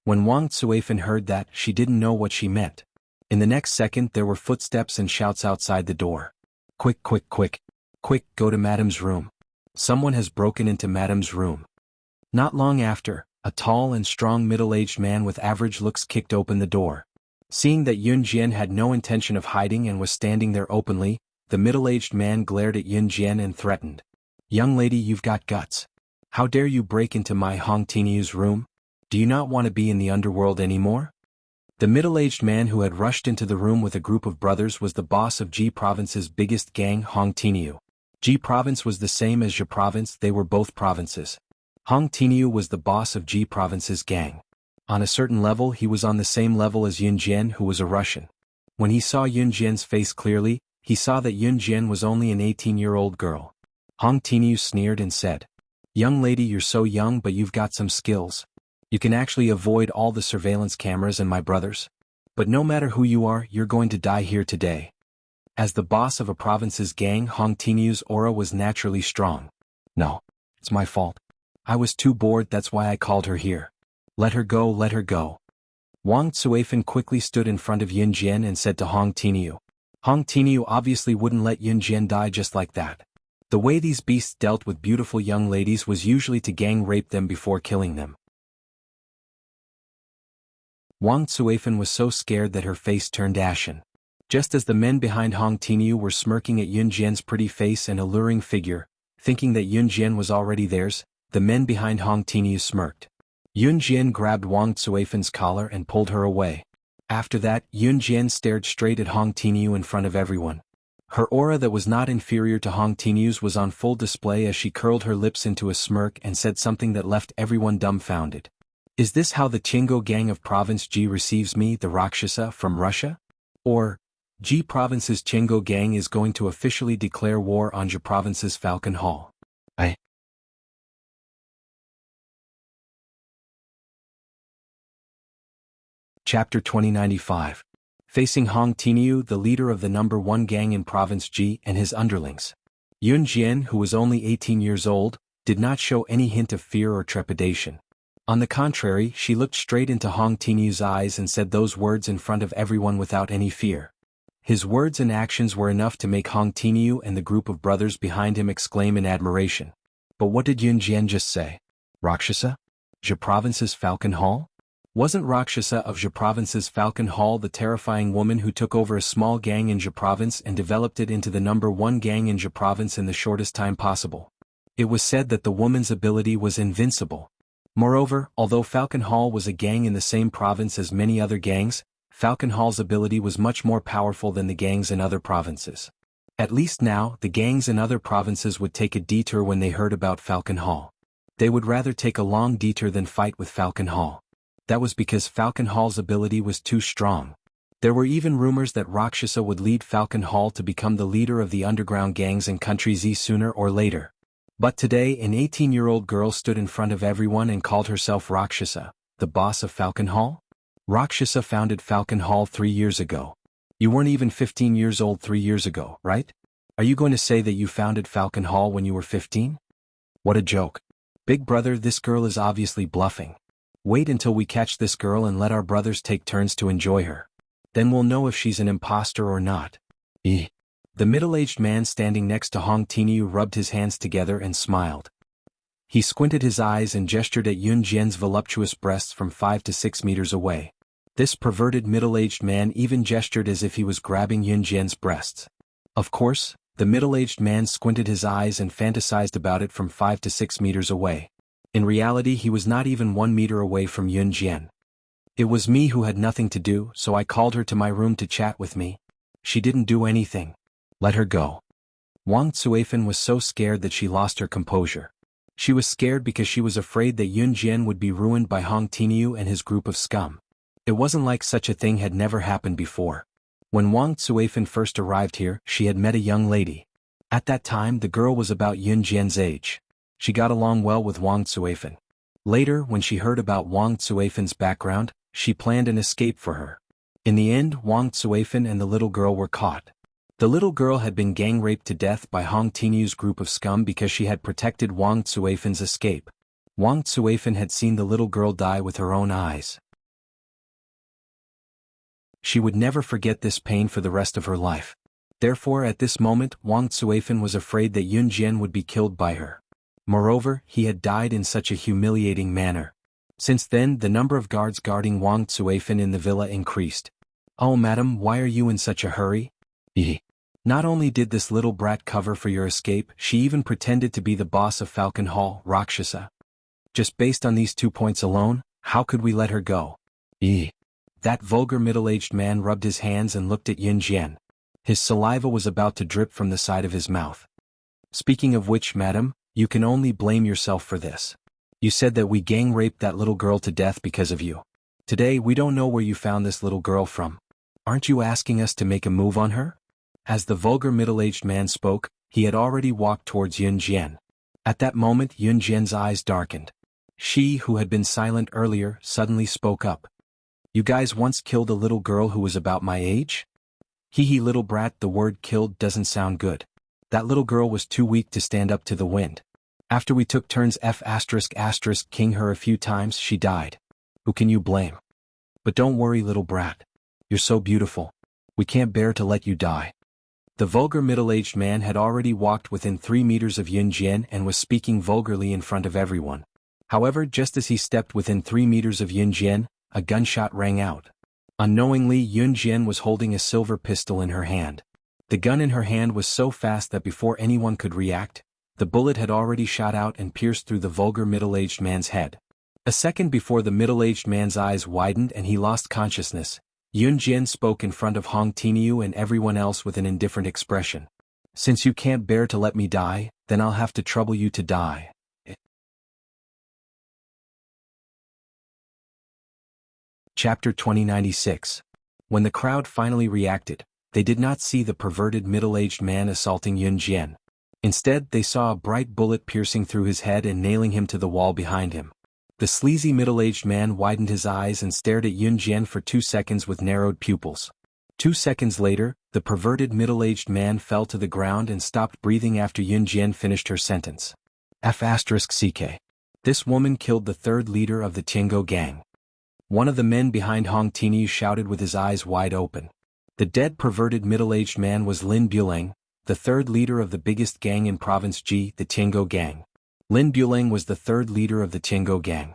When Wang Tsuifen heard that, she didn't know what she meant. In the next second there were footsteps and shouts outside the door. Quick, go to Madame's room. Someone has broken into Madame's room." Not long after, a tall and strong middle-aged man with average looks kicked open the door. Seeing that Yun Jian had no intention of hiding and was standing there openly, the middle-aged man glared at Yun Jian and threatened. "Young lady, you've got guts. How dare you break into my Hong Tinyu's room? Do you not want to be in the underworld anymore?" The middle-aged man who had rushed into the room with a group of brothers was the boss of Ji Province's biggest gang, Hong Tinyu. Ji Province was the same as Zhe Province, they were both provinces. Hong Tinyu was the boss of Ji Province's gang. On a certain level he was on the same level as Yun Jian, who was a Russian. When he saw Yun Jian's face clearly, he saw that Yun Jian was only an 18-year-old girl. Hong Tinyu sneered and said, "Young lady, you're so young but you've got some skills. You can actually avoid all the surveillance cameras and my brothers. But no matter who you are, you're going to die here today." As the boss of a province's gang, Hong Tinyu's aura was naturally strong. "No, it's my fault. I was too bored, that's why I called her here. Let her go, let her go." Wang Tsuifen quickly stood in front of Yun Jian and said to Hong Tinyu. Hong Tinyu obviously wouldn't let Yun Jian die just like that. The way these beasts dealt with beautiful young ladies was usually to gang rape them before killing them. Wang Tsuifen was so scared that her face turned ashen. Just as the men behind Hong Tinyu were smirking at Yun Jian's pretty face and alluring figure, thinking that Yun Jian was already theirs, the men behind Hong Tinyu smirked. Yun Jian grabbed Wang Tsuifen's collar and pulled her away. After that, Yun Jian stared straight at Hong Tinyu in front of everyone. Her aura that was not inferior to Hong Tinyu's was on full display as she curled her lips into a smirk and said something that left everyone dumbfounded. "Is this how the Chingo gang of Province Ji receives me, the Rakshasa, from Russia? Or, Ji Province's Chingo gang is going to officially declare war on Zhe Province's Falcon Hall?" Chapter 2095. Facing Hong Tinyu, the leader of the number 1 gang in Province Ji, and his underlings. Yun Jian, who was only 18 years old, did not show any hint of fear or trepidation. On the contrary, she looked straight into Hong Tinyu's eyes and said those words in front of everyone without any fear. His words and actions were enough to make Hong Tinyu and the group of brothers behind him exclaim in admiration. But what did Yun Jian just say? Rakshasa? Zhe Province's Falcon Hall? Wasn't Rakshasa of Zhe Province's Falcon Hall the terrifying woman who took over a small gang in Zhe Province and developed it into the number 1 gang in Zhe Province in the shortest time possible? It was said that the woman's ability was invincible. Moreover, although Falcon Hall was a gang in the same province as many other gangs, Falcon Hall's ability was much more powerful than the gangs in other provinces. At least now, the gangs in other provinces would take a detour when they heard about Falcon Hall. They would rather take a long detour than fight with Falcon Hall. That was because Falcon Hall's ability was too strong. There were even rumors that Rakshasa would lead Falcon Hall to become the leader of the underground gangs in Country Z sooner or later. But today an 18-year-old girl stood in front of everyone and called herself Rakshasa, the boss of Falcon Hall? Rakshasa founded Falcon Hall 3 years ago. You weren't even 15 years old 3 years ago, right? Are you going to say that you founded Falcon Hall when you were 15? What a joke. Big brother, this girl is obviously bluffing. Wait until we catch this girl and let our brothers take turns to enjoy her. Then we'll know if she's an imposter or not. The middle-aged man standing next to Hong Tinyu rubbed his hands together and smiled. He squinted his eyes and gestured at Yun Jian's voluptuous breasts from 5 to 6 meters away. This perverted middle-aged man even gestured as if he was grabbing Yun Jian's breasts. Of course, the middle-aged man squinted his eyes and fantasized about it from 5 to 6 meters away. In reality, he was not even 1 meter away from Yun Jian. It was me who had nothing to do, so I called her to my room to chat with me. She didn't do anything. Let her go. Wang Tsuifan was so scared that she lost her composure. She was scared because she was afraid that Yun Jian would be ruined by Hong Tinyu and his group of scum. It wasn't like such a thing had never happened before. When Wang Tsuifan first arrived here, she had met a young lady. At that time the girl was about Yun Jian's age. She got along well with Wang Tsuifan. Later, when she heard about Wang Tsuifan's background, she planned an escape for her. In the end, Wang Tsuifan and the little girl were caught. The little girl had been gang-raped to death by Hong Tinyu's group of scum because she had protected Wang Tsuifan's escape. Wang Tsuifan had seen the little girl die with her own eyes. She would never forget this pain for the rest of her life. Therefore, at this moment, Wang Tsuifan was afraid that Yun Jian would be killed by her. Moreover, he had died in such a humiliating manner. Since then, the number of guards guarding Wang Tsuifan in the villa increased. "Oh madam, why are you in such a hurry?" Not only did this little brat cover for your escape, she even pretended to be the boss of Falcon Hall, Rakshasa. Just based on these 2 points alone, how could we let her go? That vulgar middle-aged man rubbed his hands and looked at Yun Jian. His saliva was about to drip from the side of his mouth. "Speaking of which, madam, you can only blame yourself for this. You said that we gang-raped that little girl to death because of you. Today we don't know where you found this little girl from. Aren't you asking us to make a move on her?" As the vulgar middle-aged man spoke, he had already walked towards Yun Jian. At that moment Yun Jian's eyes darkened. She, who had been silent earlier, suddenly spoke up. "You guys once killed a little girl who was about my age?" Little brat, the word killed doesn't sound good. That little girl was too weak to stand up to the wind. After we took turns king her a few times, she died. Who can you blame? But don't worry, little brat. You're so beautiful. We can't bear to let you die. The vulgar middle-aged man had already walked within 3 meters of Yun Jian and was speaking vulgarly in front of everyone. However, just as he stepped within 3 meters of Yun Jian, a gunshot rang out. Unknowingly, Yun Jian was holding a silver pistol in her hand. The gun in her hand was so fast that before anyone could react, the bullet had already shot out and pierced through the vulgar middle-aged man's head. A second before the middle-aged man's eyes widened and he lost consciousness, Yun Jian spoke in front of Hong Tinyu and everyone else with an indifferent expression. "Since you can't bear to let me die, then I'll have to trouble you to die." Chapter 2096. When the crowd finally reacted, they did not see the perverted middle-aged man assaulting Yun Jian. Instead, they saw a bright bullet piercing through his head and nailing him to the wall behind him. The sleazy middle-aged man widened his eyes and stared at Yun Jian for 2 seconds with narrowed pupils. 2 seconds later, the perverted middle-aged man fell to the ground and stopped breathing after Yun Jian finished her sentence. F***ck. This woman killed the 3rd leader of the Tiango gang. One of the men behind Hong Tinyu shouted with his eyes wide open. The dead perverted middle-aged man was Lin Buleng, the 3rd leader of the biggest gang in Province G, the Tiango gang. Lin Buleng was the 3rd leader of the Tiango gang.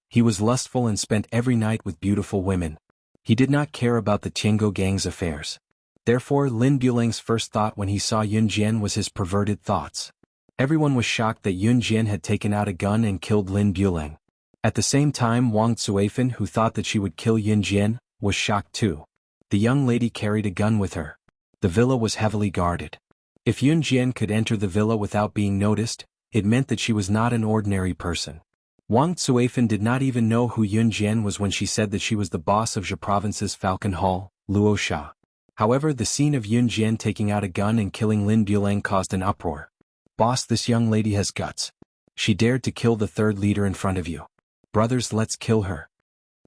He was lustful and spent every night with beautiful women. He did not care about the Tiango gang's affairs. Therefore, Lin Buleng's first thought when he saw Yun Jian was his perverted thoughts. Everyone was shocked that Yun Jian had taken out a gun and killed Lin Buleng. At the same time, Wang Tsuifan, who thought that she would kill Yun Jian, was shocked too. The young lady carried a gun with her. The villa was heavily guarded. If Yun Jian could enter the villa without being noticed, it meant that she was not an ordinary person. Wang Tsuifan did not even know who Yun Jian was when she said that she was the boss of Zhe Province's Falcon Hall, Luosha. However, the scene of Yun Jian taking out a gun and killing Lin Buleng caused an uproar. "Boss, this young lady has guts. She dared to kill the 3rd leader in front of you. Brothers, let's kill her."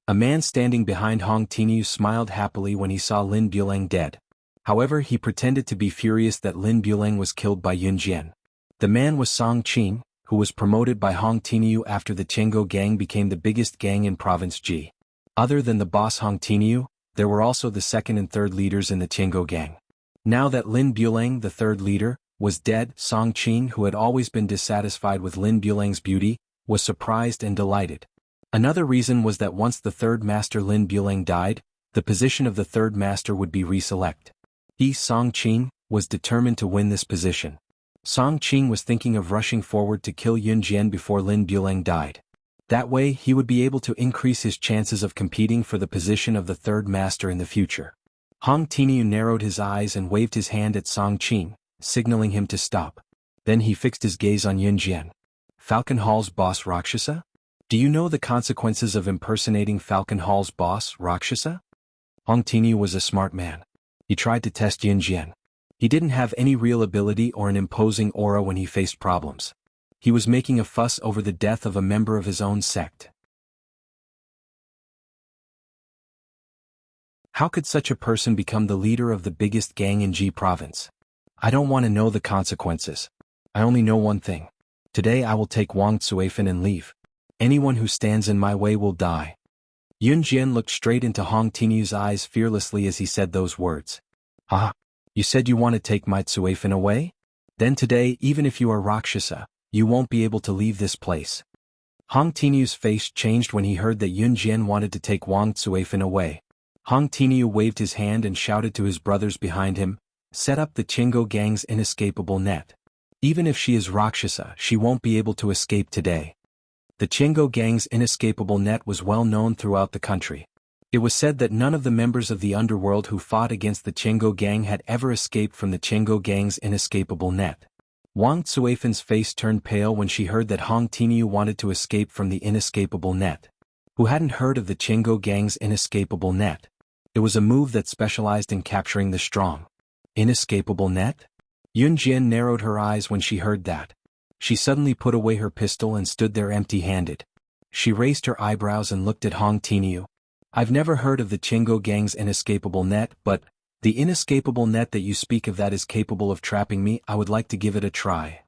A man standing behind Hong Tinyu smiled happily when he saw Lin Buleng dead. However, he pretended to be furious that Lin Buleng was killed by Yun Jian. The man was Song Qing, who was promoted by Hong Tinyu after the Tiango gang became the biggest gang in Province G. Other than the boss Hong Tinyu, there were also the 2nd and 3rd leaders in the Tiango gang. Now that Lin Buleng, the 3rd leader, was dead, Song Qing, who had always been dissatisfied with Lin Buleng's beauty, was surprised and delighted. Another reason was that once the 3rd master Lin Buleng died, the position of the 3rd master would be reselect. He, Song Qing, was determined to win this position. Song Qing was thinking of rushing forward to kill Yun Jian before Lin Buleng died. That way he would be able to increase his chances of competing for the position of the third master in the future. Hong Tinyu narrowed his eyes and waved his hand at Song Qin, signaling him to stop. Then he fixed his gaze on Yun Jian. Falcon Hall's boss Rakshasa? Do you know the consequences of impersonating Falcon Hall's boss Rakshasa? Hong Tinyu was a smart man. He tried to test Yun Jian. He didn't have any real ability or an imposing aura when he faced problems. He was making a fuss over the death of a member of his own sect. How could such a person become the leader of the biggest gang in Ji province? I don't want to know the consequences. I only know one thing. Today I will take Wang Tsuifan and leave. Anyone who stands in my way will die. Yun Jian looked straight into Hong Tinyu's eyes fearlessly as he said those words. Ah, you said you want to take my Tsuifan away? Then today, even if you are Rakshasa, you won't be able to leave this place. Hong Tinyu's face changed when he heard that Yun Jian wanted to take Wang Tsuifan away. Hong Tinyu waved his hand and shouted to his brothers behind him, set up the Chingo gang's inescapable net. Even if she is Rakshasa, she won't be able to escape today. The Chingo gang's inescapable net was well known throughout the country. It was said that none of the members of the underworld who fought against the Chingo gang had ever escaped from the Chingo gang's inescapable net. Wang Tsuifan's face turned pale when she heard that Hong Tinyu wanted to escape from the inescapable net. Who hadn't heard of the Chingo gang's inescapable net? It was a move that specialized in capturing the strong. Inescapable net? Yun Jian narrowed her eyes when she heard that. She suddenly put away her pistol and stood there empty-handed. She raised her eyebrows and looked at Hong Tinyu. I've never heard of the Chingo gang's inescapable net, but the inescapable net that you speak of that is capable of trapping me. I would like to give it a try.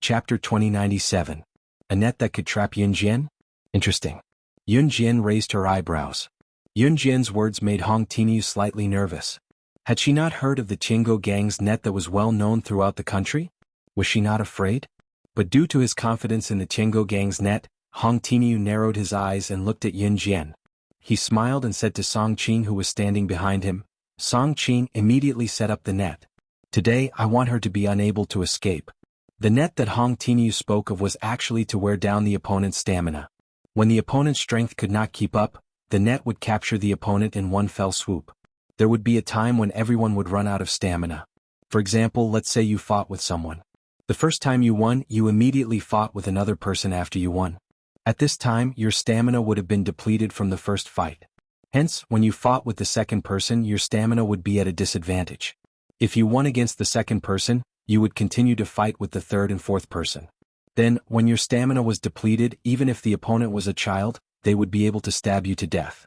Chapter 2097. A net that could trap Yun Jian? Interesting. Yun Jian raised her eyebrows. Yun Jian's words made Hong Tinyu slightly nervous. Had she not heard of the Chingo gang's net that was well known throughout the country? Was she not afraid? But due to his confidence in the Chingo gang's net, Hong Tinyu narrowed his eyes and looked at Yun Jian. He smiled and said to Song Qin, who was standing behind him. Song Qin immediately set up the net. Today I want her to be unable to escape. The net that Hong Tinyu spoke of was actually to wear down the opponent's stamina. When the opponent's strength could not keep up, the net would capture the opponent in one fell swoop. There would be a time when everyone would run out of stamina. For example, let's say you fought with someone. The first time you won, you immediately fought with another person after you won. At this time, your stamina would have been depleted from the first fight. Hence, when you fought with the second person, your stamina would be at a disadvantage. If you won against the second person, you would continue to fight with the third and fourth person. Then, when your stamina was depleted, even if the opponent was a child, they would be able to stab you to death.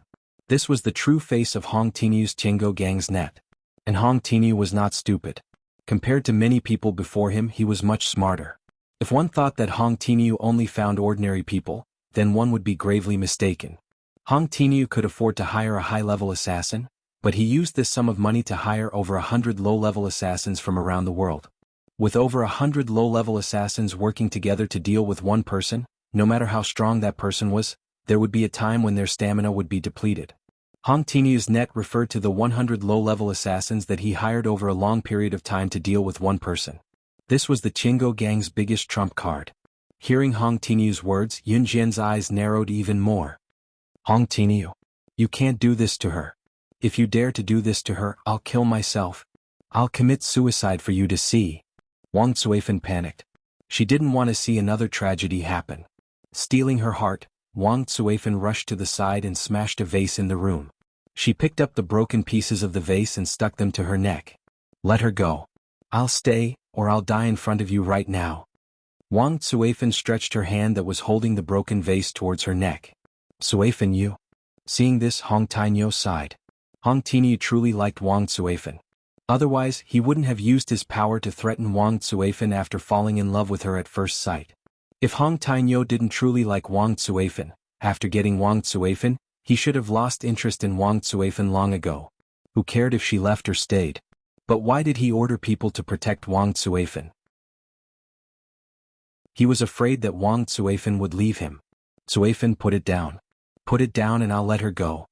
This was the true face of Hong Tinyu's Chingo gang's net. And Hong Tinyu was not stupid. Compared to many people before him, he was much smarter. If one thought that Hong Tinyu only found ordinary people, then one would be gravely mistaken. Hong Tinyu could afford to hire a high-level assassin, but he used this sum of money to hire over 100 low-level assassins from around the world. With over 100 low-level assassins working together to deal with one person, no matter how strong that person was, there would be a time when their stamina would be depleted. Hong Tinyu's net referred to the 100 low-level assassins that he hired over a long period of time to deal with one person. This was the Chingo gang's biggest trump card. Hearing Hong Tinyu's words, Yun Jian's eyes narrowed even more. Hong Tinyu, you can't do this to her. If you dare to do this to her, I'll kill myself. I'll commit suicide for you to see. Wang Tsuifan panicked. She didn't want to see another tragedy happen. Stealing her heart, Wang Tsuifan rushed to the side and smashed a vase in the room. She picked up the broken pieces of the vase and stuck them to her neck. Let her go. I'll stay, or I'll die in front of you right now. Wang Tsuifan stretched her hand that was holding the broken vase towards her neck. Tsuifan, you. Seeing this, Hong Tinyu sighed. Hong Tinyu truly liked Wang Tsuifan. Otherwise, he wouldn't have used his power to threaten Wang Tsuifan after falling in love with her at first sight. If Hong Tinyu didn't truly like Wang Tsuifan, after getting Wang Tsuifan, he should have lost interest in Wang Tsuifan long ago. Who cared if she left or stayed? But why did he order people to protect Wang Tsuifan? He was afraid that Wang Tsuifan would leave him. Tsuifan, put it down. Put it down and I'll let her go.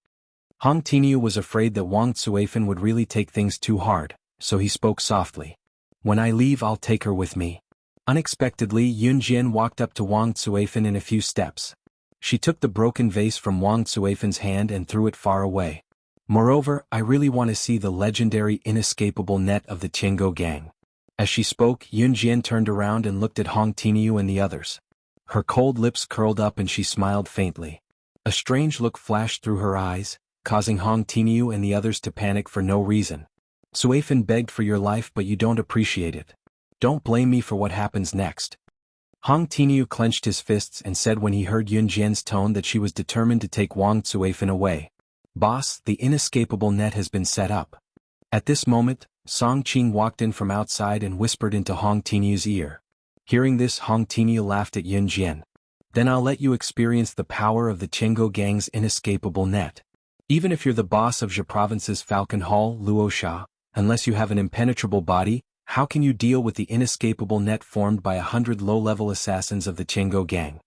Hong Tinyu was afraid that Wang Tsuifan would really take things too hard, so he spoke softly. When I leave I'll take her with me. Unexpectedly Yunjian walked up to Wang Cuifan in a few steps. She took the broken vase from Wang Cuifan's hand and threw it far away. Moreover, I really want to see the legendary inescapable net of the Tiango gang. As she spoke, Yunjian turned around and looked at Hong Tiniu and the others. Her cold lips curled up and she smiled faintly. A strange look flashed through her eyes, causing Hong Tiniu and the others to panic for no reason. Cuifan begged for your life but you don't appreciate it. Don't blame me for what happens next. Hong Tiniu clenched his fists and said when he heard Yunjian's tone that she was determined to take Wang Cuifan away. Boss, the inescapable net has been set up. At this moment, Song Qing walked in from outside and whispered into Hong Tiniu's ear. Hearing this, Hong Tiniu laughed at Yunjian. Then I'll let you experience the power of the Tiango gang's inescapable net. Even if you're the boss of Zhe Province's Falcon Hall, Luosha, unless you have an impenetrable body, how can you deal with the inescapable net formed by 100 low-level assassins of the Tiango gang?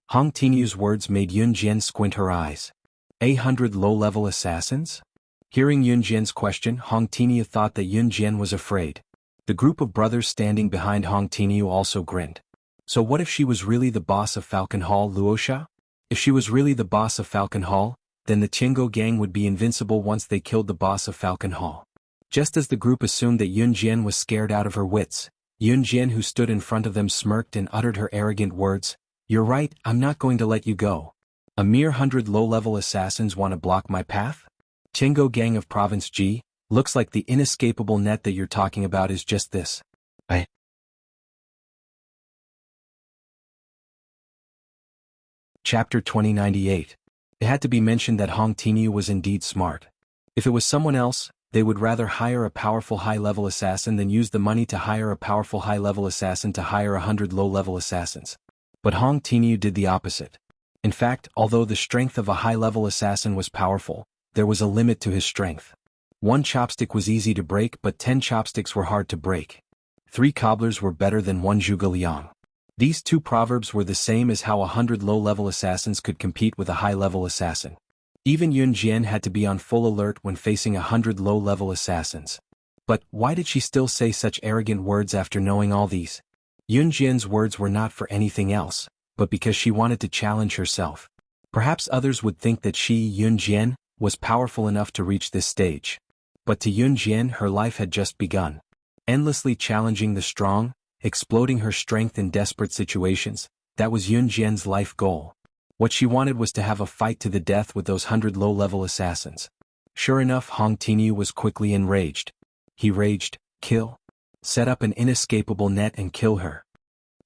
Hong Tiniu's words made Yunjian squint her eyes. 100 low-level assassins? Hearing Yunjian's question, Hong Tiniu thought that Yunjian was afraid. The group of brothers standing behind Hong Tiniu also grinned. So what if she was really the boss of Falcon Hall, Luosha? If she was really the boss of Falcon Hall, then the Tiango gang would be invincible once they killed the boss of Falcon Hall. Just as the group assumed that Yunjian was scared out of her wits, Yunjian, who stood in front of them, smirked and uttered her arrogant words. You're right, I'm not going to let you go. A mere 100 low-level assassins want to block my path? Tiango gang of Province G, looks like the inescapable net that you're talking about is just this. Chapter 2098. It had to be mentioned that Hong Tiniu was indeed smart. If it was someone else, they would rather hire a powerful high-level assassin than use the money to hire a powerful high-level assassin to hire 100 low-level assassins. But Hong Tiniu did the opposite. In fact, although the strength of a high-level assassin was powerful, there was a limit to his strength. 1 chopstick was easy to break but 10 chopsticks were hard to break. 3 cobblers were better than 1 zhuge liang. These 2 proverbs were the same as how 100 low-level assassins could compete with a high-level assassin. Even Yunjian had to be on full alert when facing 100 low-level assassins. But why did she still say such arrogant words after knowing all these? Yunjian's words were not for anything else, but because she wanted to challenge herself. Perhaps others would think that she, Yunjian, was powerful enough to reach this stage. But to Yunjian, her life had just begun. Endlessly challenging the strong, exploding her strength in desperate situations, that was Yunjian's life goal. What she wanted was to have a fight to the death with those 100 low-level assassins. Sure enough, Hong Tiniu was quickly enraged. He raged, kill. Set up an inescapable net and kill her.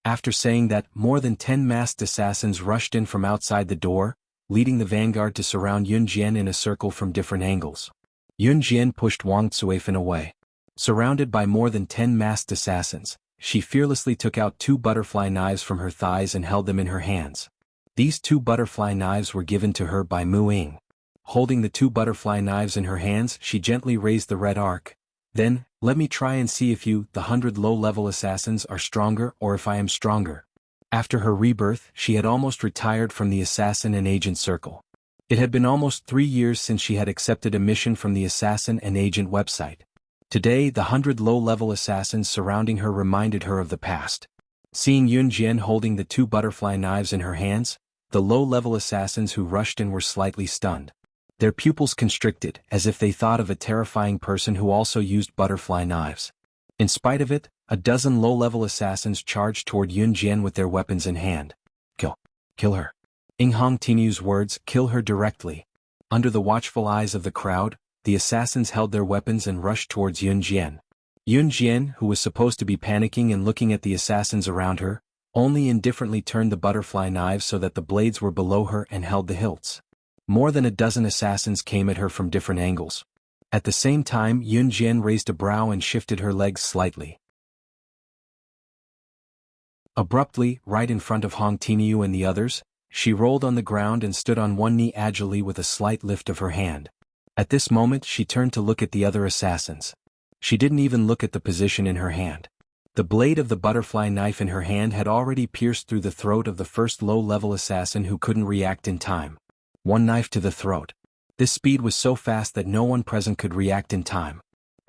After saying that, more than 10 masked assassins rushed in from outside the door, leading the vanguard to surround Yunjian in a circle from different angles. Yunjian pushed Wang Cuifan away. Surrounded by more than 10 masked assassins, she fearlessly took out 2 butterfly knives from her thighs and held them in her hands. These 2 butterfly knives were given to her by Mu Ying. Holding the 2 butterfly knives in her hands, she gently raised the red arc. Then, let me try and see if you, the 100 low-level assassins, are stronger or if I am stronger. After her rebirth, she had almost retired from the assassin and agent circle. It had been almost 3 years since she had accepted a mission from the assassin and agent website. Today, the 100 low-level assassins surrounding her reminded her of the past. Seeing Yunjian holding the 2 butterfly knives in her hands, the low-level assassins who rushed in were slightly stunned. Their pupils constricted, as if they thought of a terrifying person who also used butterfly knives. In spite of it, a dozen low-level assassins charged toward Yunjian with their weapons in hand. Kill her. In Hong Tiniu's words, kill her directly. Under the watchful eyes of the crowd, the assassins held their weapons and rushed towards Yunjian. Yunjian, who was supposed to be panicking and looking at the assassins around her, only indifferently turned the butterfly knives so that the blades were below her and held the hilts. More than a dozen assassins came at her from different angles. At the same time, Yunjian raised a brow and shifted her legs slightly. Abruptly, right in front of Hong Tiniu and the others, she rolled on the ground and stood on one knee agilely with a slight lift of her hand. At this moment, she turned to look at the other assassins. She didn't even look at the position in her hand. The blade of the butterfly knife in her hand had already pierced through the throat of the first low-level assassin who couldn't react in time. 1 knife to the throat. This speed was so fast that no one present could react in time.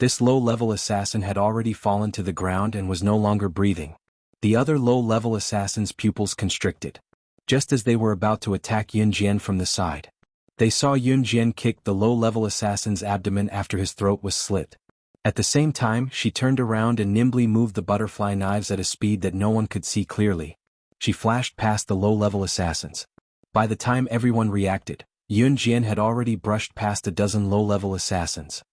This low-level assassin had already fallen to the ground and was no longer breathing. The other low-level assassin's pupils constricted. Just as they were about to attack Yun Jian from the side, they saw Yun Jian kick the low-level assassin's abdomen after his throat was slit. At the same time, she turned around and nimbly moved the butterfly knives at a speed that no one could see clearly. She flashed past the low-level assassins. By the time everyone reacted, Yun Jian had already brushed past a dozen low-level assassins.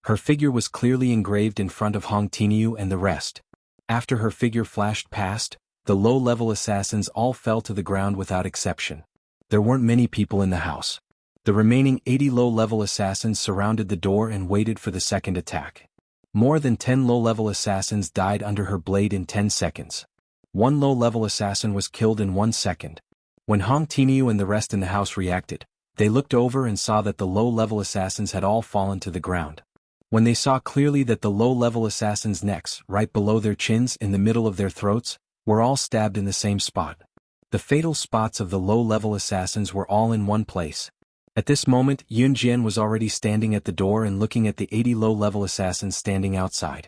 Her figure was clearly engraved in front of Hong Tinyu and the rest. After her figure flashed past, the low-level assassins all fell to the ground without exception. There weren't many people in the house. The remaining 80 low-level assassins surrounded the door and waited for the second attack. More than 10 low-level assassins died under her blade in 10 seconds. One low-level assassin was killed in 1 second. When Hong Tinyu and the rest in the house reacted, they looked over and saw that the low-level assassins had all fallen to the ground. When they saw clearly that the low-level assassins' necks, right below their chins in the middle of their throats, were all stabbed in the same spot. The fatal spots of the low-level assassins were all in one place. At this moment, Yun Jian was already standing at the door and looking at the 80 low-level assassins standing outside.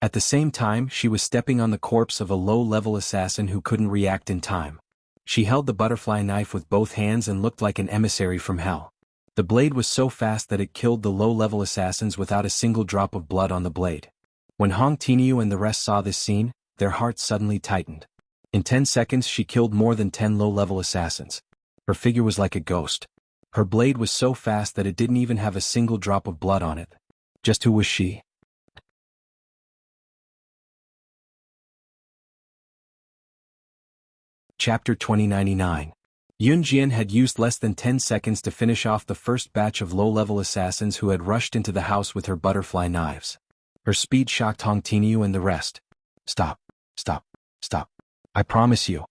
At the same time, she was stepping on the corpse of a low-level assassin who couldn't react in time. She held the butterfly knife with both hands and looked like an emissary from hell. The blade was so fast that it killed the low-level assassins without a single drop of blood on the blade. When Hong Tinyu and the rest saw this scene, their hearts suddenly tightened. In 10 seconds she killed more than 10 low-level assassins. Her figure was like a ghost. Her blade was so fast that it didn't even have a single drop of blood on it. Just who was she? Chapter 2099. Yun Jian had used less than 10 seconds to finish off the first batch of low-level assassins who had rushed into the house with her butterfly knives. Her speed shocked Hong Tinyu and the rest. Stop, stop, stop. I promise you.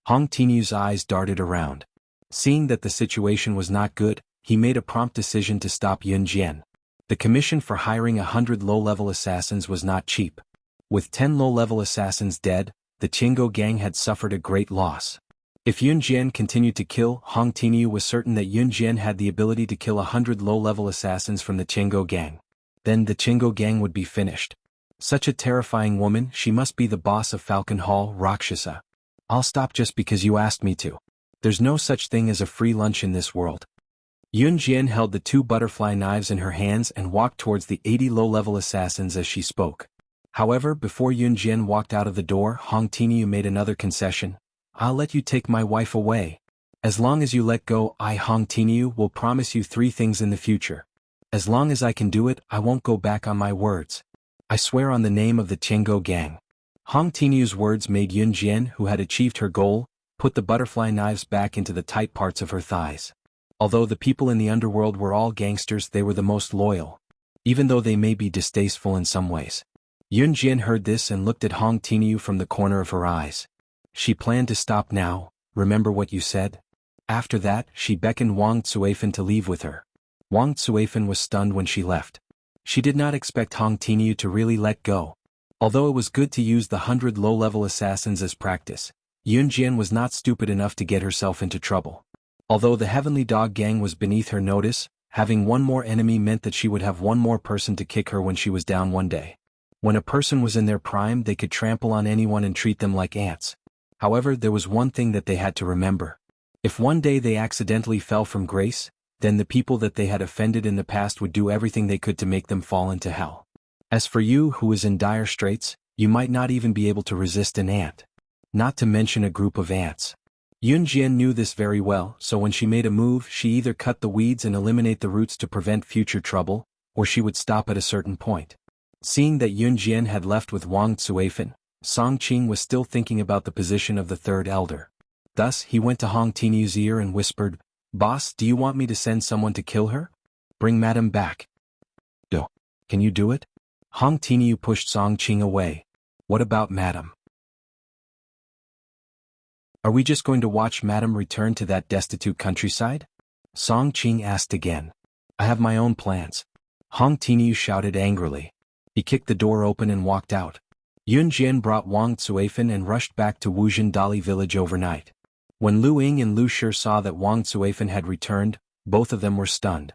Hong Tinyu's eyes darted around. Seeing that the situation was not good, he made a prompt decision to stop Yun Jian. The commission for hiring 100 low-level assassins was not cheap. With 10 low-level assassins dead, the Qinggo gang had suffered a great loss. If Yun Jian continued to kill, Hong Tinyu was certain that Yun Jian had the ability to kill 100 low-level assassins from the Qinggo gang. Then the Qinggo gang would be finished. Such a terrifying woman, she must be the boss of Falcon Hall, Rakshasa. I'll stop just because you asked me to. There's no such thing as a free lunch in this world. Yun Jian held the 2 butterfly knives in her hands and walked towards the 80 low-level assassins as she spoke. However, before Yun Jian walked out of the door, Hong Tinyu made another concession. I'll let you take my wife away. As long as you let go, I, Hong Tinyu, will promise you 3 things in the future. As long as I can do it, I won't go back on my words. I swear on the name of the Qinggo gang. Hong Tinyu's words made Yun Jian, who had achieved her goal, put the butterfly knives back into the tight parts of her thighs. Although the people in the underworld were all gangsters, they were the most loyal. Even though they may be distasteful in some ways. Yun Jian heard this and looked at Hong Tinyu from the corner of her eyes. She planned to stop now. Remember what you said? After that, she beckoned Wang Tsuifan to leave with her. Wang Tsuifan was stunned when she left. She did not expect Hong Tinyu to really let go. Although it was good to use the 100 low-level assassins as practice, Yun Jian was not stupid enough to get herself into trouble. Although the Heavenly Dog gang was beneath her notice, having one more enemy meant that she would have one more person to kick her when she was down one day. When a person was in their prime, they could trample on anyone and treat them like ants. However, there was one thing that they had to remember. If one day they accidentally fell from grace, then the people that they had offended in the past would do everything they could to make them fall into hell. As for you, who is in dire straits, you might not even be able to resist an ant. Not to mention a group of ants. Yun Jian knew this very well, so when she made a move, she either cut the weeds and eliminate the roots to prevent future trouble, or she would stop at a certain point. Seeing that Yun Jian had left with Wang Tsuifan, Song Qing was still thinking about the position of the third elder. Thus, he went to Hong Tinyu's ear and whispered, "Boss, do you want me to send someone to kill her? Bring Madam back." "Do. Can you do it?" Hong Tinyu pushed Song Qing away. "What about Madam? Are we just going to watch Madam return to that destitute countryside?" Song Qing asked again. "I have my own plans." Hong Tinyu shouted angrily. He kicked the door open and walked out. Yun Jian brought Wang Tsuifan and rushed back to Wuzhen Dali village overnight. When Lu Ying and Lu Shi saw that Wang Tsuifan had returned, both of them were stunned.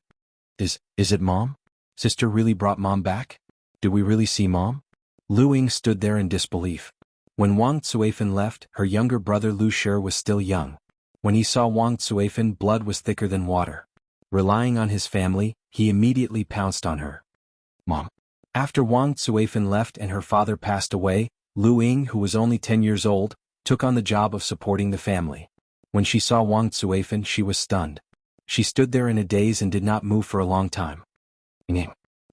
Is it Mom? Sister really brought Mom back? Did we really see Mom? Lu Ying stood there in disbelief. When Wang Tsuifan left, her younger brother Lu Shi was still young. When he saw Wang Tsuifan, blood was thicker than water. Relying on his family, he immediately pounced on her. Mom. After Wang Tsuifan left and her father passed away, Lu Ying, who was only 10 years old, took on the job of supporting the family. When she saw Wang Tsuifan, she was stunned. She stood there in a daze and did not move for a long time.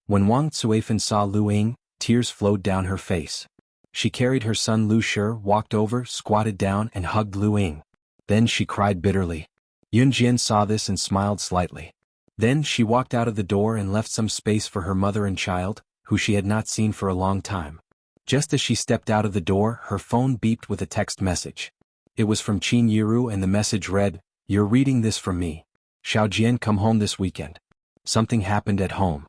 When Wang Tsuifan saw Lu Ying, tears flowed down her face. She carried her son Lu Shi, walked over, squatted down and hugged Lu Ying. Then she cried bitterly. Yun Jian saw this and smiled slightly. Then she walked out of the door and left some space for her mother and child, who she had not seen for a long time. Just as she stepped out of the door, her phone beeped with a text message. It was from Qin Yiru and the message read, "You're reading this from me. Xiao Jian come home this weekend. Something happened at home.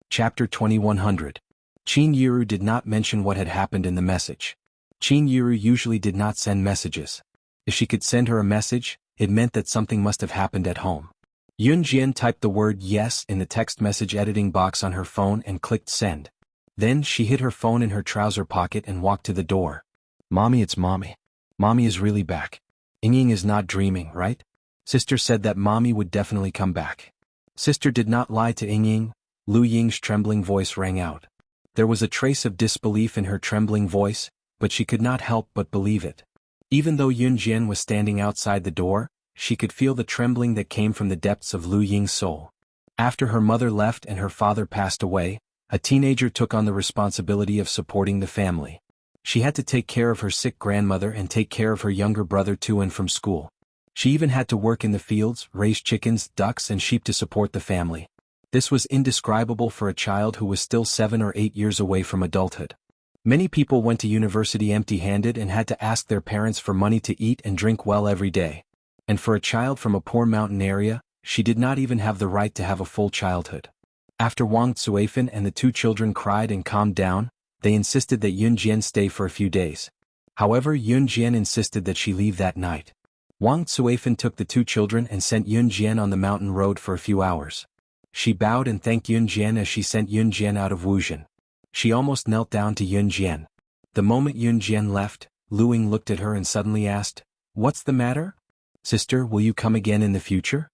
Chapter 2100. Qin Yiru did not mention what had happened in the message. Qin Yiru usually did not send messages. If she could send her a message, it meant that something must have happened at home. Yun Jian typed the word yes in the text message editing box on her phone and clicked send. Then she hid her phone in her trouser pocket and walked to the door. Mommy, it's Mommy. Mommy is really back. Ying is not dreaming, right? Sister said that Mommy would definitely come back. Sister did not lie to Ying. Lu Ying's trembling voice rang out. There was a trace of disbelief in her trembling voice, but she could not help but believe it. Even though Yun Jian was standing outside the door, she could feel the trembling that came from the depths of Lu Ying's soul. After her mother left and her father passed away, a teenager took on the responsibility of supporting the family. She had to take care of her sick grandmother and take care of her younger brother to and from school. She even had to work in the fields, raise chickens, ducks and sheep to support the family. This was indescribable for a child who was still 7 or 8 years away from adulthood. Many people went to university empty-handed and had to ask their parents for money to eat and drink well every day. And for a child from a poor mountain area, she did not even have the right to have a full childhood. After Wang Tsuifan and the two children cried and calmed down, they insisted that Yun Jian stay for a few days. However, Yun Jian insisted that she leave that night. Wang Tsuifan took the two children and sent Yun Jian on the mountain road for a few hours. She bowed and thanked Yun Jian as she sent Yun Jian out of Wuxia. She almost knelt down to Yun Jian. The moment Yun Jian left, Lu Ying looked at her and suddenly asked, "What's the matter? Sister, will you come again in the future?"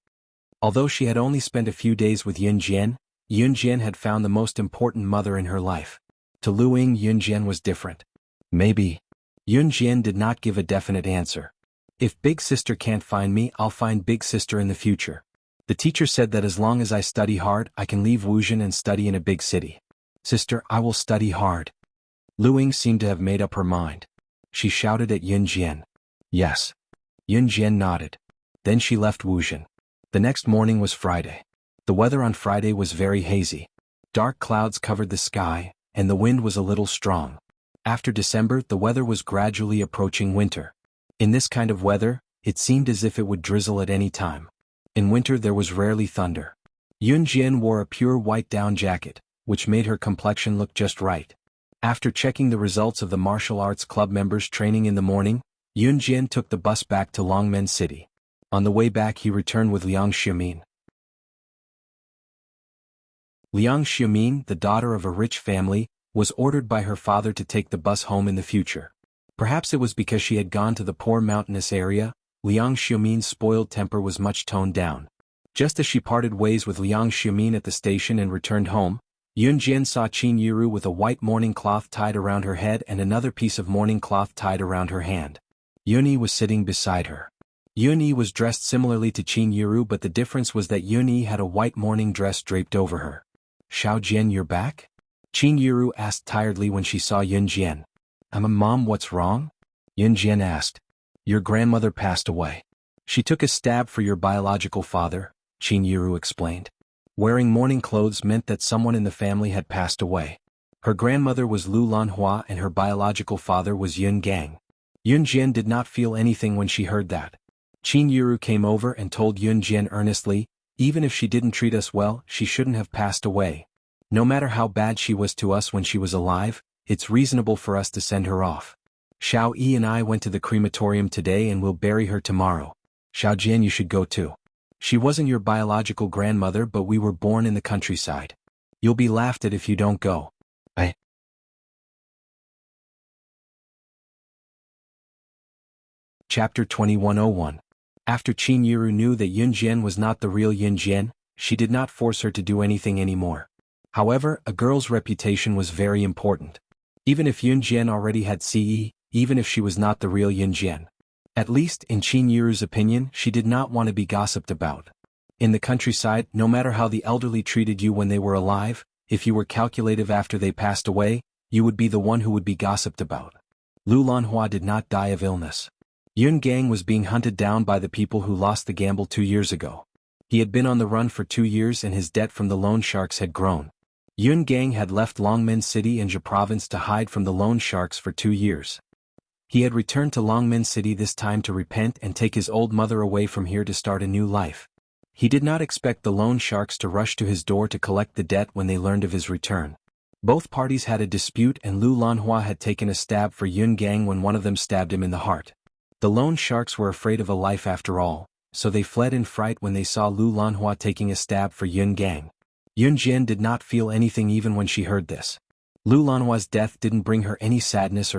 Although she had only spent a few days with Yun Jian had found the most important mother in her life. To Lu Ying, Yun Jian was different. Maybe. Yun Jian did not give a definite answer. If Big Sister can't find me, I'll find Big Sister in the future. The teacher said that as long as I study hard, I can leave Wuxia and study in a big city. Sister, I will study hard. Lu Ying seemed to have made up her mind. She shouted at Yun Jian. Yes. Yun Jian nodded. Then she left Wuxia. The next morning was Friday. The weather on Friday was very hazy. Dark clouds covered the sky, and the wind was a little strong. After December, the weather was gradually approaching winter. In this kind of weather, it seemed as if it would drizzle at any time. In winter there was rarely thunder. Yun Jian wore a pure white down jacket, which made her complexion look just right. After checking the results of the martial arts club members' training in the morning, Yun Jian took the bus back to Longmen City. On the way back he returned with Liang Xiaomin. Liang Xiaomin, the daughter of a rich family, was ordered by her father to take the bus home in the future. Perhaps it was because she had gone to the poor mountainous area. Liang Xiaomin's spoiled temper was much toned down. Just as she parted ways with Liang Xiaomin at the station and returned home, Yun Jian saw Qin Yiru with a white mourning cloth tied around her head and another piece of mourning cloth tied around her hand. Yunyi was sitting beside her. Yunyi was dressed similarly to Qin Yiru, but the difference was that Yunyi had a white mourning dress draped over her. "Xiao Jian, you're back?" Qin Yiru asked tiredly when she saw Yun Jian. Mom, what's wrong?" Yun Jian asked. "Your grandmother passed away. She took a stab for your biological father," Qin Yiru explained. Wearing mourning clothes meant that someone in the family had passed away. Her grandmother was Lu Lanhua and her biological father was Yun Gang. Yun Jian did not feel anything when she heard that. Qin Yiru came over and told Yun Jian earnestly, even if she didn't treat us well, she shouldn't have passed away. No matter how bad she was to us when she was alive, it's reasonable for us to send her off. Xiao Yi and I went to the crematorium today and will bury her tomorrow. Xiao Jian, you should go too. She wasn't your biological grandmother, but we were born in the countryside. You'll be laughed at if you don't go. I. Chapter 2101. After Qin Yiru knew that Yun Jian was not the real Yun Jian, she did not force her to do anything anymore. However, a girl's reputation was very important. Even if Yun Jian already had CE, even if she was not the real Yun Jian. At least, in Qin Yiru's opinion, she did not want to be gossiped about. In the countryside, no matter how the elderly treated you when they were alive, if you were calculative after they passed away, you would be the one who would be gossiped about. Lu Lanhua did not die of illness. Yun Gang was being hunted down by the people who lost the gamble 2 years ago. He had been on the run for 2 years and his debt from the loan sharks had grown. Yun Gang had left Longmen City in Zhe province to hide from the loan sharks for 2 years. He had returned to Longmen City this time to repent and take his old mother away from here to start a new life. He did not expect the loan sharks to rush to his door to collect the debt when they learned of his return. Both parties had a dispute and Lu Lanhua had taken a stab for Yun Gang when one of them stabbed him in the heart. The loan sharks were afraid of a life after all, so they fled in fright when they saw Lu Lanhua taking a stab for Yun Gang. Yun Jian did not feel anything even when she heard this. Lu Lanhua's death didn't bring her any sadness.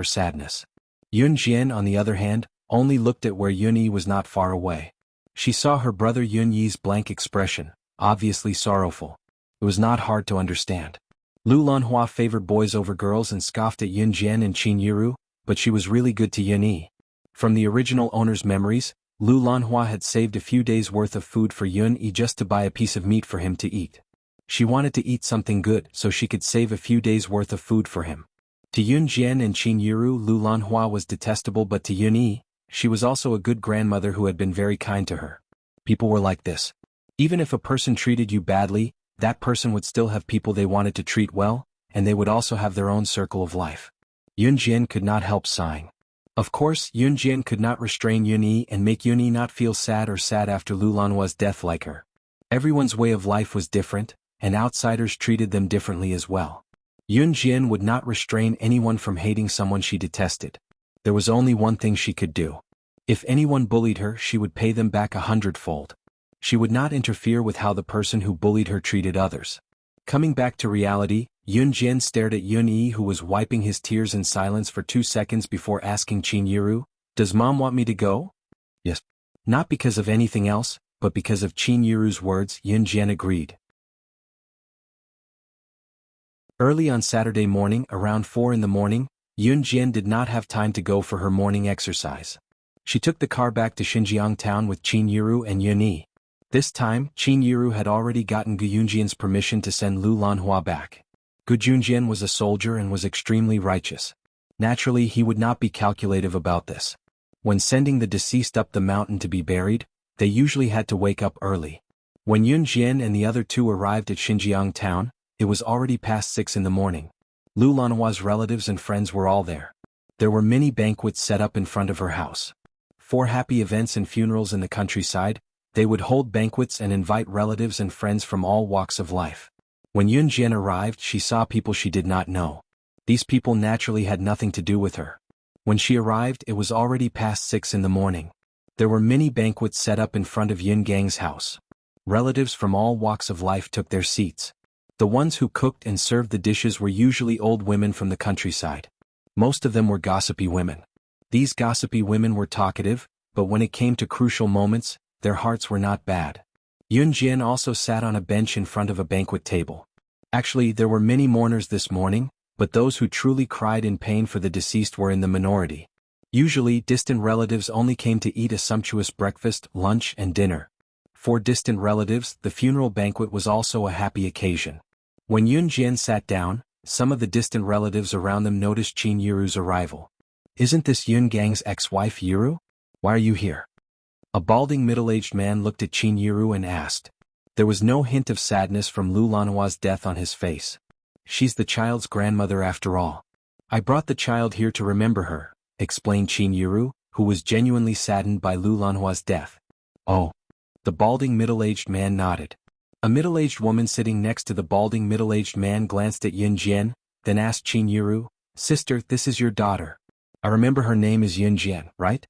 Yun Jian, on the other hand, only looked at where Yun Yi was not far away. She saw her brother Yun Yi's blank expression, obviously sorrowful. It was not hard to understand. Lu Lanhua favored boys over girls and scoffed at Yun Jian and Qin Yiru, but she was really good to Yun Yi. From the original owner's memories, Lu Lanhua had saved a few days' worth of food for Yun Yi just to buy a piece of meat for him to eat. She wanted to eat something good so she could save a few days' worth of food for him. To Yun Jian and Qin Yiru, Lu Lanhua was detestable, but to Yun Yi, she was also a good grandmother who had been very kind to her. People were like this. Even if a person treated you badly, that person would still have people they wanted to treat well, and they would also have their own circle of life. Yun Jian could not help sighing. Of course, Yun Jian could not restrain Yun Yi and make Yun Yi not feel sad after Lu Lanhua's death like her. Everyone's way of life was different, and outsiders treated them differently as well. Yun Jian would not restrain anyone from hating someone she detested. There was only one thing she could do. If anyone bullied her, she would pay them back 100-fold. She would not interfere with how the person who bullied her treated others. Coming back to reality, Yun Jian stared at Yun Yi, who was wiping his tears in silence for 2 seconds before asking Qin Yiru, "Does Mom want me to go?" "Yes." Not because of anything else, but because of Qin Yiru's words, Yun Jian agreed. Early on Saturday morning, around 4 in the morning, Yun Jian did not have time to go for her morning exercise. She took the car back to Xinjiang town with Qin Yiru and Yun Yi. This time, Qin Yiru had already gotten Gu Yunjian's permission to send Lu Lanhua back. Gu Yunjian was a soldier and was extremely righteous. Naturally, he would not be calculative about this. When sending the deceased up the mountain to be buried, they usually had to wake up early. When Yun Jian and the other two arrived at Xinjiang town, it was already past 6 in the morning. Lu Lanhua's relatives and friends were all there. There were many banquets set up in front of her house. For happy events and funerals in the countryside, they would hold banquets and invite relatives and friends from all walks of life. When Yun Jian arrived, she saw people she did not know. These people naturally had nothing to do with her. When she arrived, it was already past 6 in the morning. There were many banquets set up in front of Yun Gang's house. Relatives from all walks of life took their seats. The ones who cooked and served the dishes were usually old women from the countryside. Most of them were gossipy women. These gossipy women were talkative, but when it came to crucial moments, their hearts were not bad. Yun Jian also sat on a bench in front of a banquet table. Actually, there were many mourners this morning, but those who truly cried in pain for the deceased were in the minority. Usually, distant relatives only came to eat a sumptuous breakfast, lunch, and dinner. For distant relatives, the funeral banquet was also a happy occasion. When Yun Jian sat down, some of the distant relatives around them noticed Qin Yiru's arrival. "Isn't this Yun Gang's ex-wife Yiru? Why are you here?" A balding middle-aged man looked at Qin Yiru and asked. There was no hint of sadness from Lu Lanhua's death on his face. "She's the child's grandmother after all. I brought the child here to remember her," explained Qin Yiru, who was genuinely saddened by Lu Lanhua's death. "Oh." The balding middle-aged man nodded. A middle-aged woman sitting next to the balding middle-aged man glanced at Yun Jian, then asked Qin Yiru, "Sister, this is your daughter. I remember her name is Yun Jian, right?"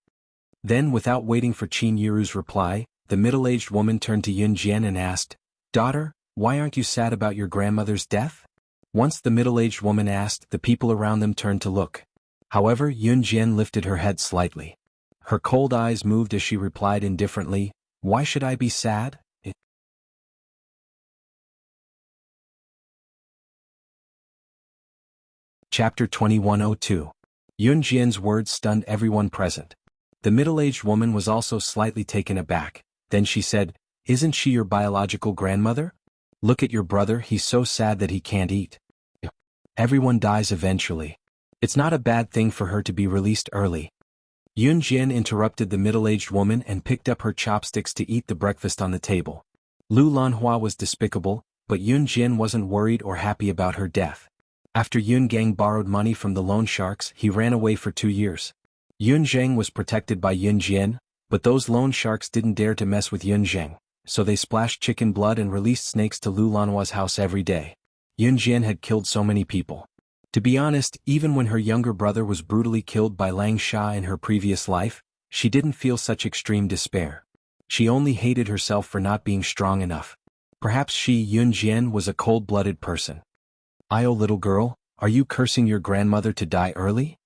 Then, without waiting for Qin Yiru's reply, the middle-aged woman turned to Yun Jian and asked, "Daughter, why aren't you sad about your grandmother's death?" Once the middle-aged woman asked, the people around them turned to look. However, Yun Jian lifted her head slightly. Her cold eyes moved as she replied indifferently, "Why should I be sad?" Chapter 2102. Yun Jian's words stunned everyone present. The middle-aged woman was also slightly taken aback. Then she said, "Isn't she your biological grandmother? Look at your brother, he's so sad that he can't eat. Everyone dies eventually. It's not a bad thing for her to be released early." Yun Jian interrupted the middle-aged woman and picked up her chopsticks to eat the breakfast on the table. Lu Lanhua was despicable, but Yun Jian wasn't worried or happy about her death. After Yun Gang borrowed money from the loan sharks, he ran away for 2 years. Yun Zheng was protected by Yun Jian, but those loan sharks didn't dare to mess with Yun Zheng, so they splashed chicken blood and released snakes to Lu Lanhua's house every day. Yun Jian had killed so many people. To be honest, even when her younger brother was brutally killed by Lang Sha in her previous life, she didn't feel such extreme despair. She only hated herself for not being strong enough. Perhaps she, Yun Jian, was a cold-blooded person. "Oh little girl, are you cursing your grandmother to die early?"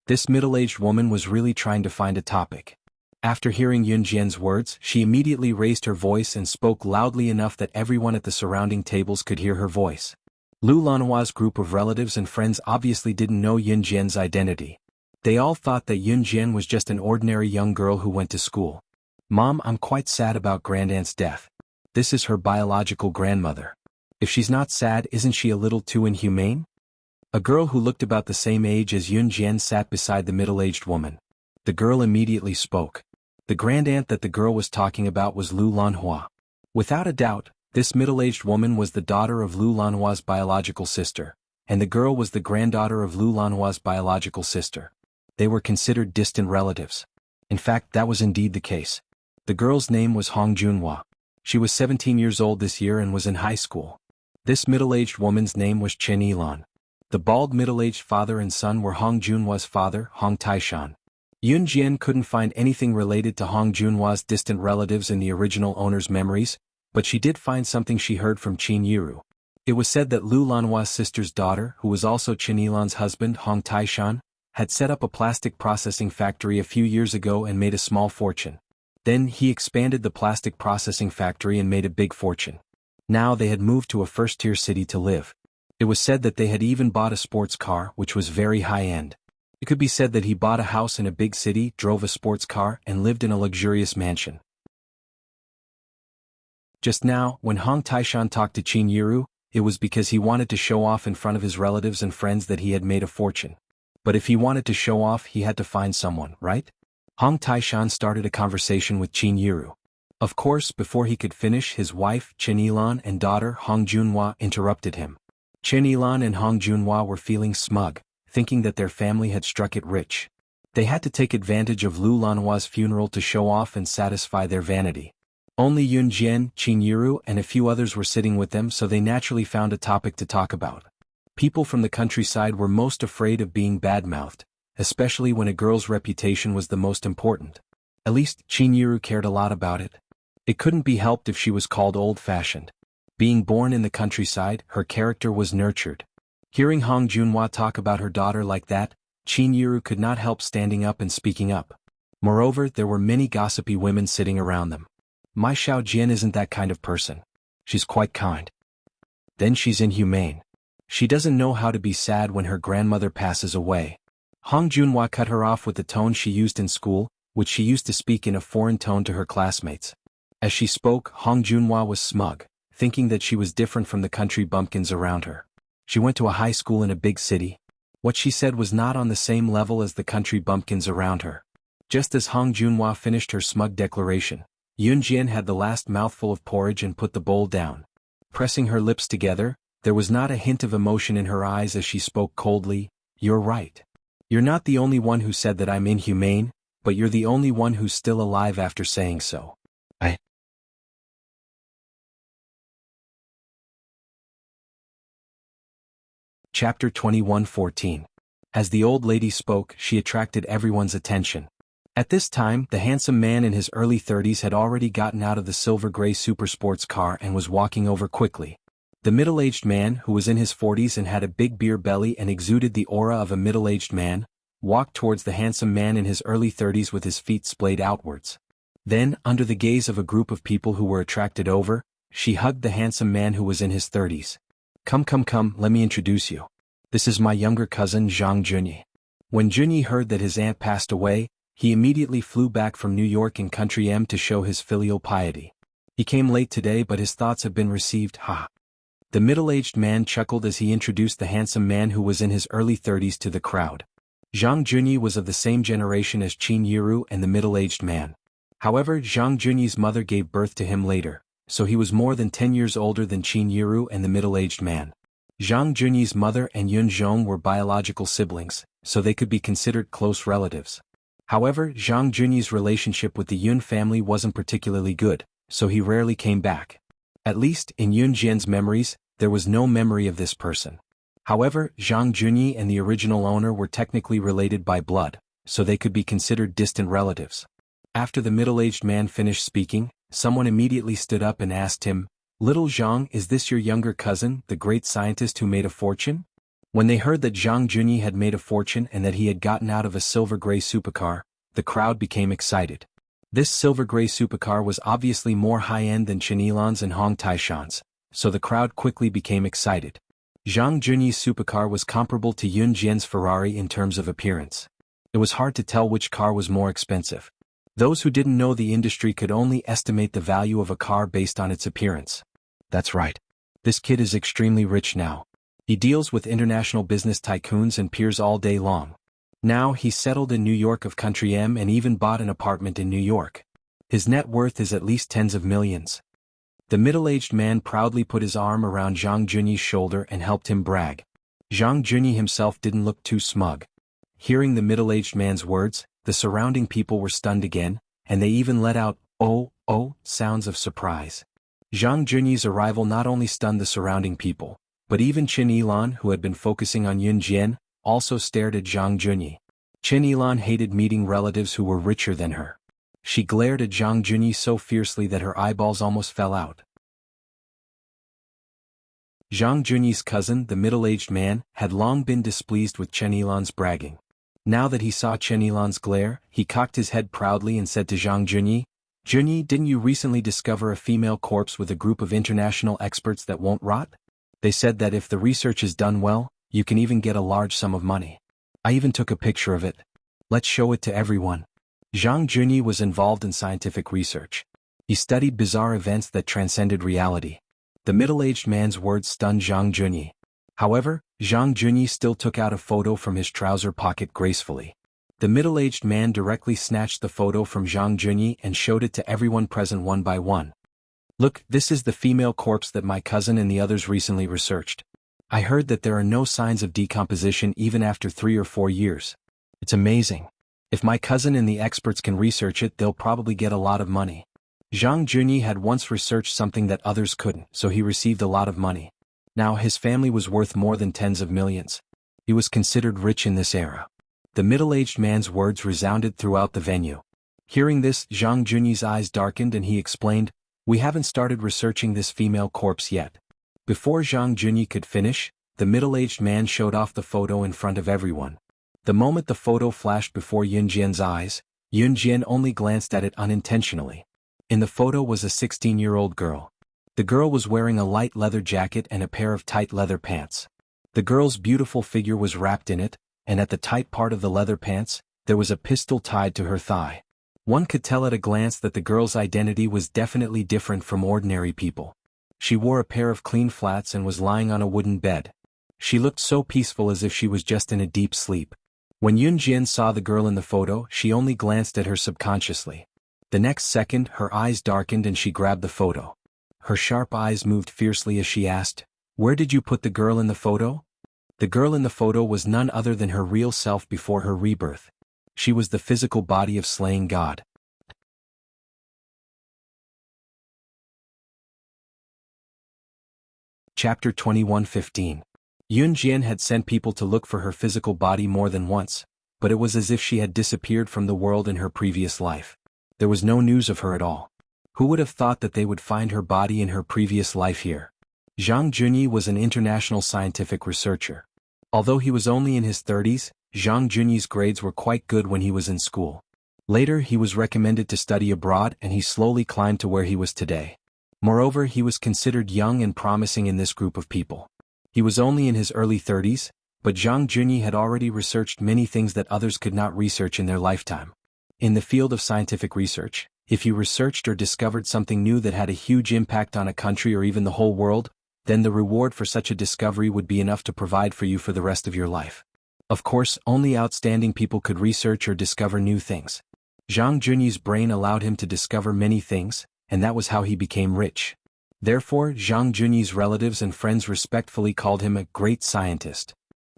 This middle-aged woman was really trying to find a topic. After hearing Yun Jian's words, she immediately raised her voice and spoke loudly enough that everyone at the surrounding tables could hear her voice. Lu Lanhua's group of relatives and friends obviously didn't know Yun Jian's identity. They all thought that Yun Jian was just an ordinary young girl who went to school. "Mom, I'm quite sad about Grandaunt's death. This is her biological grandmother. If she's not sad, isn't she a little too inhumane?" A girl who looked about the same age as Yun Jian sat beside the middle-aged woman. The girl immediately spoke. The grandaunt that the girl was talking about was Lu Lanhua. Without a doubt, this middle-aged woman was the daughter of Lu Lanhua's biological sister, and the girl was the granddaughter of Lu Lanhua's biological sister. They were considered distant relatives. In fact, that was indeed the case. The girl's name was Hong Junhua. She was 17 years old this year and was in high school. This middle-aged woman's name was Chen Yilan. The bald middle-aged father and son were Hong Junhua's father, Hong Taishan. Yun Jian couldn't find anything related to Hong Junhua's distant relatives in the original owner's memories, but she did find something she heard from Qin Yiru. It was said that Lu Lanhua's sister's daughter, who was also Chen Yilan's husband, Hong Taishan, had set up a plastic processing factory a few years ago and made a small fortune. Then he expanded the plastic processing factory and made a big fortune. Now they had moved to a first-tier city to live. It was said that they had even bought a sports car, which was very high-end. It could be said that he bought a house in a big city, drove a sports car, and lived in a luxurious mansion. Just now, when Hong Taishan talked to Qin Yiru, it was because he wanted to show off in front of his relatives and friends that he had made a fortune. But if he wanted to show off, he had to find someone, right? Hong Taishan started a conversation with Qin Yiru. Of course, before he could finish, his wife, Chen Yilan, and daughter, Hong Junhua, interrupted him. Chen Yilan and Hong Junhua were feeling smug, thinking that their family had struck it rich. They had to take advantage of Lu Lanhua's funeral to show off and satisfy their vanity. Only Yun Jian, Qin Yiru, and a few others were sitting with them, so they naturally found a topic to talk about. People from the countryside were most afraid of being bad-mouthed, especially when a girl's reputation was the most important. At least, Qin Yiru cared a lot about it. It couldn't be helped if she was called old-fashioned. Being born in the countryside, her character was nurtured. Hearing Hong Junhua talk about her daughter like that, Qin Yiru could not help standing up and speaking up. Moreover, there were many gossipy women sitting around them. "My Xiao Jian isn't that kind of person. She's quite kind. Then she's inhumane. She doesn't know how to be sad when her grandmother passes away." Hong Junhua cut her off with the tone she used in school, which she used to speak in a foreign tone to her classmates. As she spoke, Hong Junhua was smug, thinking that she was different from the country bumpkins around her. She went to a high school in a big city. What she said was not on the same level as the country bumpkins around her. Just as Hong Junhua finished her smug declaration, Yun Jian had the last mouthful of porridge and put the bowl down. Pressing her lips together, there was not a hint of emotion in her eyes as she spoke coldly. "You're right. You're not the only one who said that I'm inhumane, but you're the only one who's still alive after saying so." Chapter 2114. As the old lady spoke, she attracted everyone's attention. At this time, the handsome man in his early 30s had already gotten out of the silver-gray supersports car and was walking over quickly. The middle-aged man, who was in his 40s and had a big beer belly and exuded the aura of a middle-aged man, walked towards the handsome man in his early 30s with his feet splayed outwards. Then, under the gaze of a group of people who were attracted over, she hugged the handsome man who was in his 30s. Come, let me introduce you. This is my younger cousin Zhang Junyi. When Junyi heard that his aunt passed away, he immediately flew back from New York in Country M to show his filial piety. He came late today, but his thoughts have been received, ha. The middle-aged man chuckled as he introduced the handsome man who was in his early 30s to the crowd. Zhang Junyi was of the same generation as Qin Yiru and the middle-aged man. However, Zhang Junyi's mother gave birth to him later, so he was more than 10 years older than Qin Yiru and the middle-aged man. Zhang Junyi's mother and Yun Zhong were biological siblings, so they could be considered close relatives. However, Zhang Junyi's relationship with the Yun family wasn't particularly good, so he rarely came back. At least, in Yun Jian's memories, there was no memory of this person. However, Zhang Junyi and the original owner were technically related by blood, so they could be considered distant relatives. After the middle-aged man finished speaking, someone immediately stood up and asked him, "Little Zhang, is this your younger cousin, the great scientist who made a fortune?" When they heard that Zhang Junyi had made a fortune and that he had gotten out of a silver-gray supercar, the crowd became excited. This silver-gray supercar was obviously more high-end than Chen Yilan's and Hong Taishan's, so the crowd quickly became excited. Zhang Junyi's supercar was comparable to Yun Jian's Ferrari in terms of appearance. It was hard to tell which car was more expensive. Those who didn't know the industry could only estimate the value of a car based on its appearance. That's right. This kid is extremely rich now. He deals with international business tycoons and peers all day long. Now he's settled in New York of Country M and even bought an apartment in New York. His net worth is at least tens of millions. The middle-aged man proudly put his arm around Zhang Junyi's shoulder and helped him brag. Zhang Junyi himself didn't look too smug. Hearing the middle-aged man's words, the surrounding people were stunned again, and they even let out, oh, sounds of surprise. Zhang Junyi's arrival not only stunned the surrounding people, but even Qin Yilan, who had been focusing on Yun Jian, also stared at Zhang Junyi. Qin Yilan hated meeting relatives who were richer than her. She glared at Zhang Junyi so fiercely that her eyeballs almost fell out. Zhang Junyi's cousin, the middle-aged man, had long been displeased with Qin Yilan's bragging. Now that he saw Qin Yilan's glare, he cocked his head proudly and said to Zhang Junyi, "Junyi, didn't you recently discover a female corpse with a group of international experts that won't rot? They said that if the research is done well, you can even get a large sum of money. I even took a picture of it. Let's show it to everyone." Zhang Junyi was involved in scientific research. He studied bizarre events that transcended reality. The middle-aged man's words stunned Zhang Junyi. However, Zhang Junyi still took out a photo from his trouser pocket gracefully. The middle-aged man directly snatched the photo from Zhang Junyi and showed it to everyone present one by one. "Look, this is the female corpse that my cousin and the others recently researched. I heard that there are no signs of decomposition even after 3 or 4 years. It's amazing. If my cousin and the experts can research it, they'll probably get a lot of money." Zhang Junyi had once researched something that others couldn't, so he received a lot of money. Now his family was worth more than tens of millions. He was considered rich in this era. The middle-aged man's words resounded throughout the venue. Hearing this, Zhang Junyi's eyes darkened and he explained, "We haven't started researching this female corpse yet." Before Zhang Junyi could finish, the middle-aged man showed off the photo in front of everyone. The moment the photo flashed before Yun Jian's eyes, Yun Jian only glanced at it unintentionally. In the photo was a 16-year-old girl. The girl was wearing a light leather jacket and a pair of tight leather pants. The girl's beautiful figure was wrapped in it, and at the tight part of the leather pants, there was a pistol tied to her thigh. One could tell at a glance that the girl's identity was definitely different from ordinary people. She wore a pair of clean flats and was lying on a wooden bed. She looked so peaceful as if she was just in a deep sleep. When Yun Jian saw the girl in the photo, she only glanced at her subconsciously. The next second, her eyes darkened and she grabbed the photo. Her sharp eyes moved fiercely as she asked, "Where did you put the girl in the photo?" The girl in the photo was none other than her real self before her rebirth. She was the physical body of slaying God. Chapter 21:15. Yun Jian had sent people to look for her physical body more than once, but it was as if she had disappeared from the world in her previous life. There was no news of her at all. Who would have thought that they would find her body in her previous life here? Zhang Junyi was an international scientific researcher. Although he was only in his 30s, Zhang Junyi's grades were quite good when he was in school. Later he was recommended to study abroad and he slowly climbed to where he was today. Moreover, he was considered young and promising in this group of people. He was only in his early 30s, but Zhang Junyi had already researched many things that others could not research in their lifetime. In the field of scientific research, if you researched or discovered something new that had a huge impact on a country or even the whole world, then the reward for such a discovery would be enough to provide for you for the rest of your life. Of course, only outstanding people could research or discover new things. Zhang Junyi's brain allowed him to discover many things, and that was how he became rich. Therefore, Zhang Junyi's relatives and friends respectfully called him a great scientist.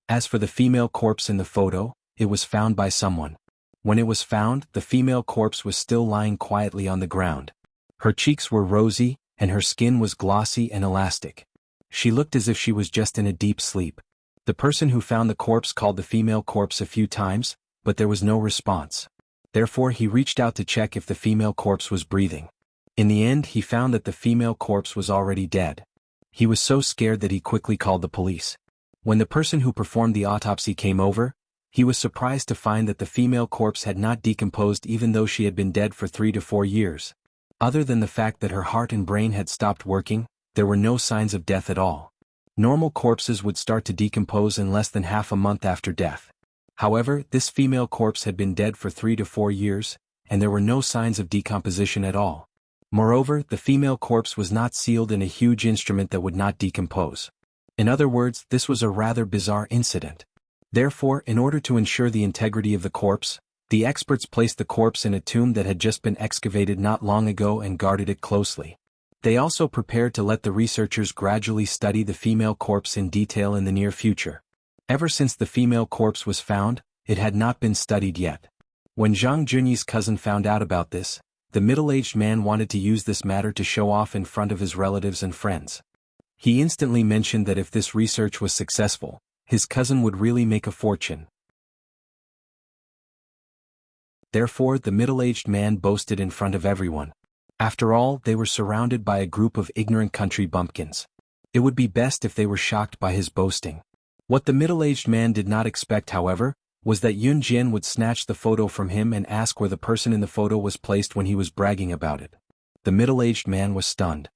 As for the female corpse in the photo, it was found by someone. When it was found, the female corpse was still lying quietly on the ground. Her cheeks were rosy, and her skin was glossy and elastic. She looked as if she was just in a deep sleep. The person who found the corpse called the female corpse a few times, but there was no response. Therefore he reached out to check if the female corpse was breathing. In the end he found that the female corpse was already dead. He was so scared that he quickly called the police. When the person who performed the autopsy came over, he was surprised to find that the female corpse had not decomposed even though she had been dead for 3 to 4 years. Other than the fact that her heart and brain had stopped working, there were no signs of death at all. Normal corpses would start to decompose in less than half a month after death. However, this female corpse had been dead for 3 to 4 years, and there were no signs of decomposition at all. Moreover, the female corpse was not sealed in a huge instrument that would not decompose. In other words, this was a rather bizarre incident. Therefore, in order to ensure the integrity of the corpse, the experts placed the corpse in a tomb that had just been excavated not long ago and guarded it closely. They also prepared to let the researchers gradually study the female corpse in detail in the near future. Ever since the female corpse was found, it had not been studied yet. When Zhang Junyi's cousin found out about this, the middle-aged man wanted to use this matter to show off in front of his relatives and friends. He instantly mentioned that if this research was successful, his cousin would really make a fortune. Therefore, the middle-aged man boasted in front of everyone. After all, they were surrounded by a group of ignorant country bumpkins. It would be best if they were shocked by his boasting. What the middle-aged man did not expect, however, was that Yun Jian would snatch the photo from him and ask where the person in the photo was placed when he was bragging about it. The middle-aged man was stunned.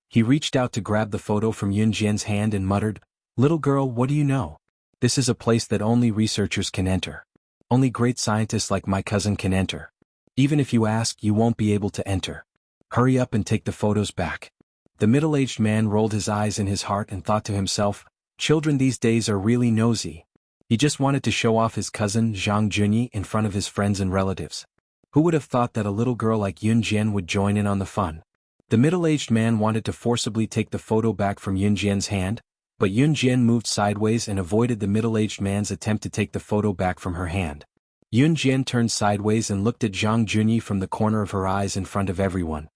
He reached out to grab the photo from Yun Jian's hand and muttered, "Little girl, what do you know? This is a place that only researchers can enter. Only great scientists like my cousin can enter. Even if you ask, you won't be able to enter. Hurry up and take the photos back." The middle-aged man rolled his eyes in his heart and thought to himself, children these days are really nosy. He just wanted to show off his cousin Zhang Junyi in front of his friends and relatives. Who would have thought that a little girl like Yun Jian would join in on the fun? The middle-aged man wanted to forcibly take the photo back from Yun Jian's hand, but Yun Jian moved sideways and avoided the middle-aged man's attempt to take the photo back from her hand. Yun Jian turned sideways and looked at Zhang Junyi from the corner of her eyes in front of everyone.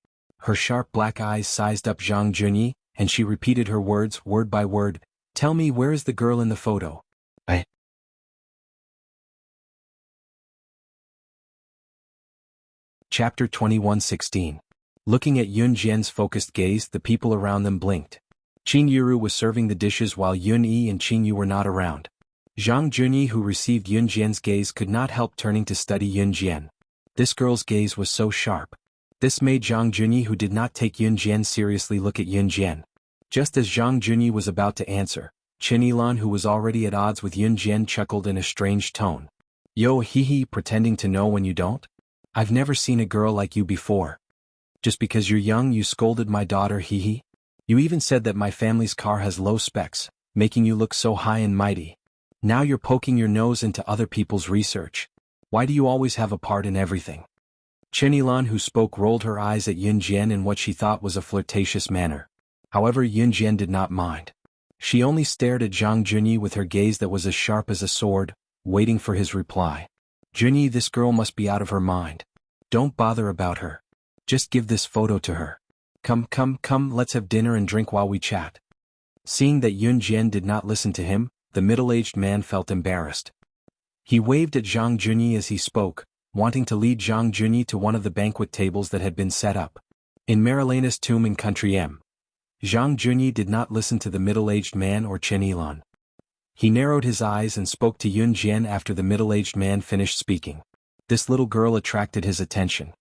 Her sharp black eyes sized up Zhang Junyi, and she repeated her words word by word, "Tell me, where is the girl in the photo?" Chapter 21:16. Looking at Yun Jian's focused gaze, the people around them blinked. Qing Yuru was serving the dishes while Yun Yi and Qing Yu were not around. Zhang Junyi, who received Yun Jian's gaze, could not help turning to study Yun Jian. This girl's gaze was so sharp. This made Zhang Junyi, who did not take Yun Jian seriously, look at Yun Jian. Just as Zhang Junyi was about to answer, Chen Yilan, who was already at odds with Yun Jian, chuckled in a strange tone. "Yo, hee hee, pretending to know when you don't? I've never seen a girl like you before. Just because you're young you scolded my daughter, hee hee. You even said that my family's car has low specs, making you look so high and mighty. Now you're poking your nose into other people's research. Why do you always have a part in everything?" Chen Yilan, who spoke, rolled her eyes at Yun Jian in what she thought was a flirtatious manner. However, Yun Jian did not mind. She only stared at Zhang Junyi with her gaze that was as sharp as a sword, waiting for his reply. "Junyi, this girl must be out of her mind. Don't bother about her. Just give this photo to her. Come, let's have dinner and drink while we chat." Seeing that Yun Jian did not listen to him, the middle-aged man felt embarrassed. He waved at Zhang Junyi as he spoke, wanting to lead Zhang Junyi to one of the banquet tables that had been set up. In Marilena's tomb in Country M, Zhang Junyi did not listen to the middle-aged man or Chen Yilan. He narrowed his eyes and spoke to Yun Jian after the middle-aged man finished speaking. This little girl attracted his attention.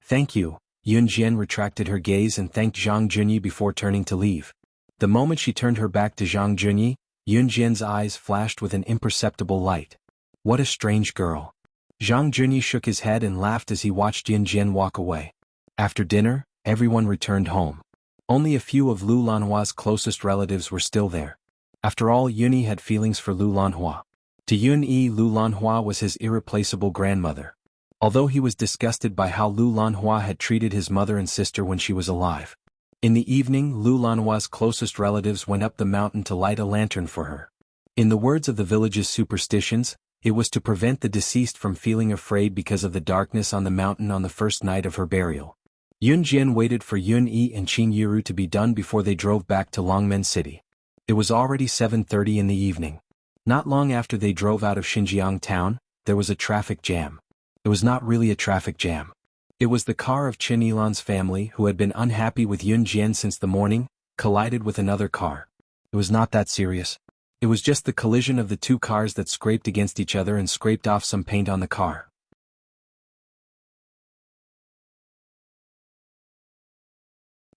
Thank you. Yun Jian retracted her gaze and thanked Zhang Junyi before turning to leave. The moment she turned her back to Zhang Junyi, Yun Jian's eyes flashed with an imperceptible light. What a strange girl. Zhang Junyi shook his head and laughed as he watched Yun Jian walk away. After dinner, everyone returned home. Only a few of Lu Lanhua's closest relatives were still there. After all, Yunyi had feelings for Lu Lanhua. To Yun-yi, Lu Lanhua was his irreplaceable grandmother. Although he was disgusted by how Lu Lanhua had treated his mother and sister when she was alive. In the evening, Lu Lanhua's closest relatives went up the mountain to light a lantern for her. In the words of the village's superstitions, it was to prevent the deceased from feeling afraid because of the darkness on the mountain on the first night of her burial. Yun Jian waited for Yun-yi and Qin Yiru to be done before they drove back to Longmen City. It was already 7:30 in the evening. Not long after they drove out of Xinjiang town, there was a traffic jam. It was not really a traffic jam. It was the car of Chen Yilan's family, who had been unhappy with Yun Jian since the morning, collided with another car. It was not that serious. It was just the collision of the two cars that scraped against each other and scraped off some paint on the car.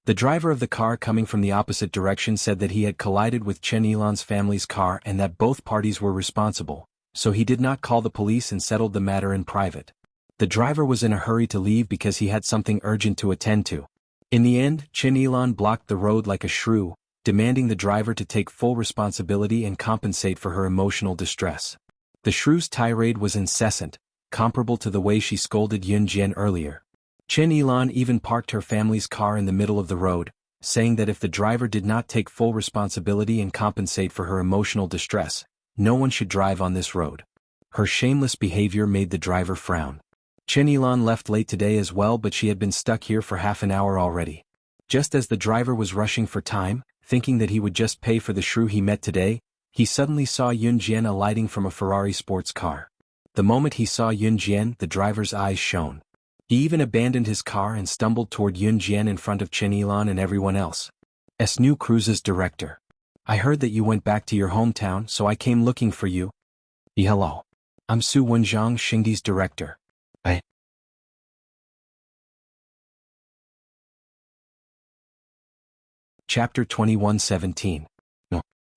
The driver of the car coming from the opposite direction said that he had collided with Chen Yilan's family's car and that both parties were responsible, so he did not call the police and settled the matter in private. The driver was in a hurry to leave because he had something urgent to attend to. In the end, Chen Yilan blocked the road like a shrew, demanding the driver to take full responsibility and compensate for her emotional distress. The shrew's tirade was incessant, comparable to the way she scolded Yun Jian earlier. Chen Yilan even parked her family's car in the middle of the road, saying that if the driver did not take full responsibility and compensate for her emotional distress, no one should drive on this road. Her shameless behavior made the driver frown. Chen Yilan left late today as well, but she had been stuck here for half an hour already. Just as the driver was rushing for time, thinking that he would just pay for the shrew he met today, he suddenly saw Yun Jian alighting from a Ferrari sports car. The moment he saw Yun Jian, the driver's eyes shone. He even abandoned his car and stumbled toward Yun Jian in front of Chen Yilan and everyone else. "S New Cruise's director. I heard that you went back to your hometown, so I came looking for you." "Hello. I'm Su Wenjiang, Xingdi's director." Chapter 21:17.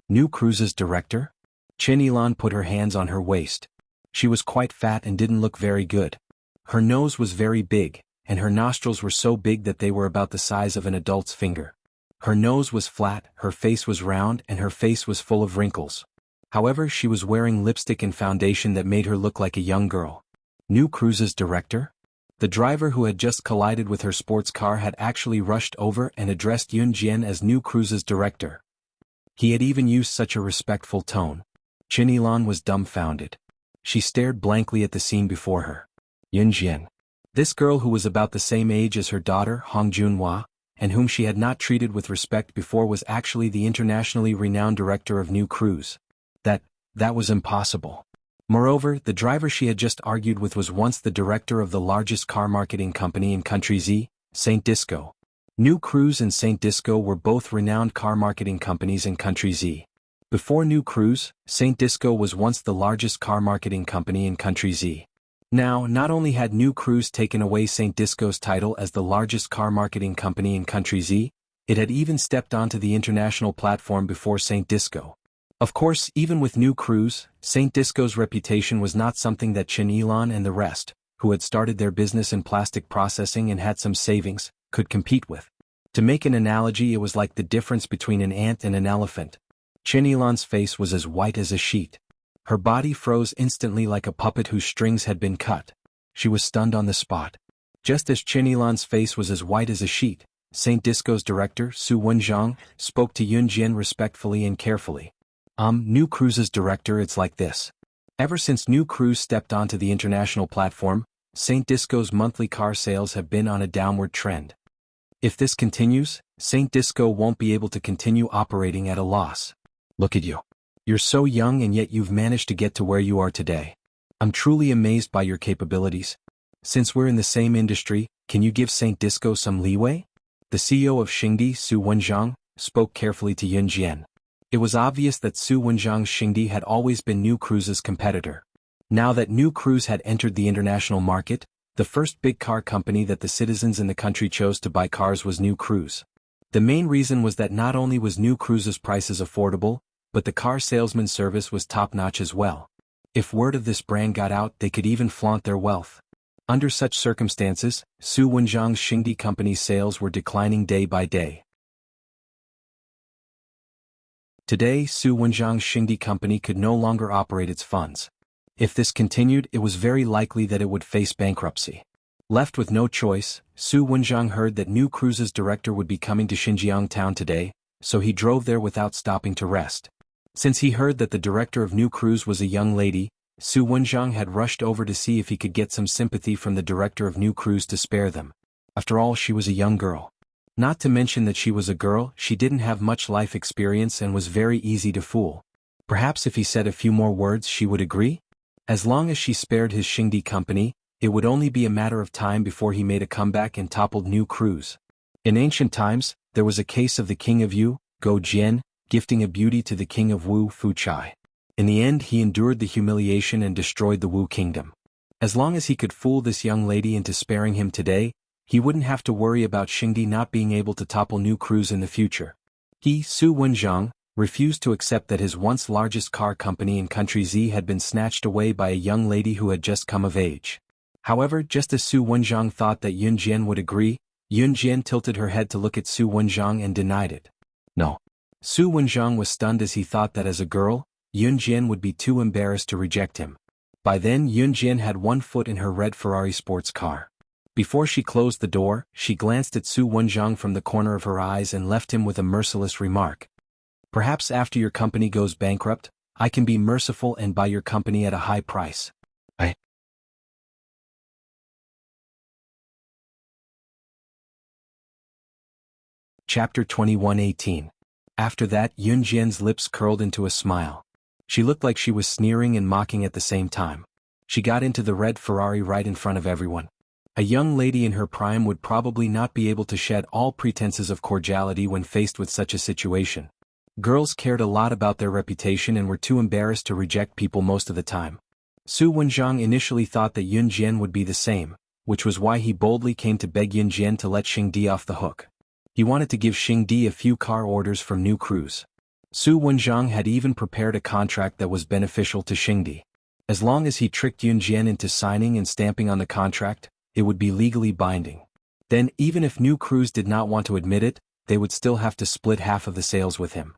New Cruise's director? Chen Yilan put her hands on her waist. She was quite fat and didn't look very good. Her nose was very big, and her nostrils were so big that they were about the size of an adult's finger. Her nose was flat, her face was round, and her face was full of wrinkles. However, she was wearing lipstick and foundation that made her look like a young girl. New Cruise's director? The driver who had just collided with her sports car had actually rushed over and addressed Yun Jian as New Cruise's director. He had even used such a respectful tone. Chen Yilan was dumbfounded. She stared blankly at the scene before her. Yun Jian. This girl who was about the same age as her daughter, Hong Junhua, and whom she had not treated with respect before, was actually the internationally renowned director of New Cruise. That was impossible. Moreover, the driver she had just argued with was once the director of the largest car marketing company in Country Z, Saint Disco. New Cruise and Saint Disco were both renowned car marketing companies in Country Z. Before New Cruise, Saint Disco was once the largest car marketing company in Country Z. Now, not only had New Cruise taken away Saint Disco's title as the largest car marketing company in Country Z, it had even stepped onto the international platform before Saint Disco. Of course, even with New Cruise, Saint Disco's reputation was not something that Chen Yilan and the rest, who had started their business in plastic processing and had some savings, could compete with. To make an analogy, it was like the difference between an ant and an elephant. Chen Yilan's face was as white as a sheet. Her body froze instantly like a puppet whose strings had been cut. She was stunned on the spot. Just as Chen Yilan's face was as white as a sheet, Saint Disco's director, Su Wenjiang, spoke to Yun Jian respectfully and carefully. New Cruise's director, it's like this. Ever since New Cruise stepped onto the international platform, Saint Disco's monthly car sales have been on a downward trend. If this continues, Saint Disco won't be able to continue operating at a loss. Look at you. You're so young and yet you've managed to get to where you are today. I'm truly amazed by your capabilities. Since we're in the same industry, can you give Saint Disco some leeway? The CEO of Xingdi, Su Wenxiang, spoke carefully to Yun Jian. It was obvious that Su Wenxiang's Xingdi had always been New Cruise's competitor. Now that New Cruise had entered the international market, the first big car company that the citizens in the country chose to buy cars was New Cruise. The main reason was that not only was New Cruise's prices affordable, but the car salesman service was top-notch as well. If word of this brand got out, they could even flaunt their wealth. Under such circumstances, Su Wenxiang's Xingdi company's sales were declining day by day. Today, Su Wenxiang's Xingdi company could no longer operate its funds. If this continued, it was very likely that it would face bankruptcy. Left with no choice, Su Wenxiang heard that New Cruise's director would be coming to Xinjiang town today, so he drove there without stopping to rest. Since he heard that the director of New Cruise was a young lady, Su Wenxiang had rushed over to see if he could get some sympathy from the director of New Cruise to spare them. After all, she was a young girl. Not to mention that she was a girl, she didn't have much life experience and was very easy to fool. Perhaps if he said a few more words she would agree? As long as she spared his Xingdi company, it would only be a matter of time before he made a comeback and toppled New Cruise. In ancient times, there was a case of the king of Yu, Go Jian, gifting a beauty to the king of Wu, Fu Chai. In the end, he endured the humiliation and destroyed the Wu kingdom. As long as he could fool this young lady into sparing him today, he wouldn't have to worry about Xingdi not being able to topple New Cruise in the future. He, Su Wenxiang, refused to accept that his once largest car company in Country Z had been snatched away by a young lady who had just come of age. However, just as Su Wenxiang thought that Yun Jian would agree, Yun Jian tilted her head to look at Su Wenxiang and denied it. No. Su Wenxiang was stunned as he thought that as a girl, Yun Jian would be too embarrassed to reject him. By then Yun Jian had one foot in her red Ferrari sports car. Before she closed the door, she glanced at Su Wenxiang from the corner of her eyes and left him with a merciless remark. Perhaps after your company goes bankrupt, I can be merciful and buy your company at a high price. Chapter 21:18. After that, Yun Jian's lips curled into a smile. She looked like she was sneering and mocking at the same time. She got into the red Ferrari right in front of everyone. A young lady in her prime would probably not be able to shed all pretenses of cordiality when faced with such a situation. Girls cared a lot about their reputation and were too embarrassed to reject people most of the time. Su Wenxiang initially thought that Yun Jian would be the same, which was why he boldly came to beg Yun Jian to let Xingdi off the hook. He wanted to give Xingdi a few car orders from New Cruise. Su Wenxiang had even prepared a contract that was beneficial to Xingdi. As long as he tricked Yun Jian into signing and stamping on the contract, it would be legally binding. Then, even if New Cruise did not want to admit it, they would still have to split half of the sales with him.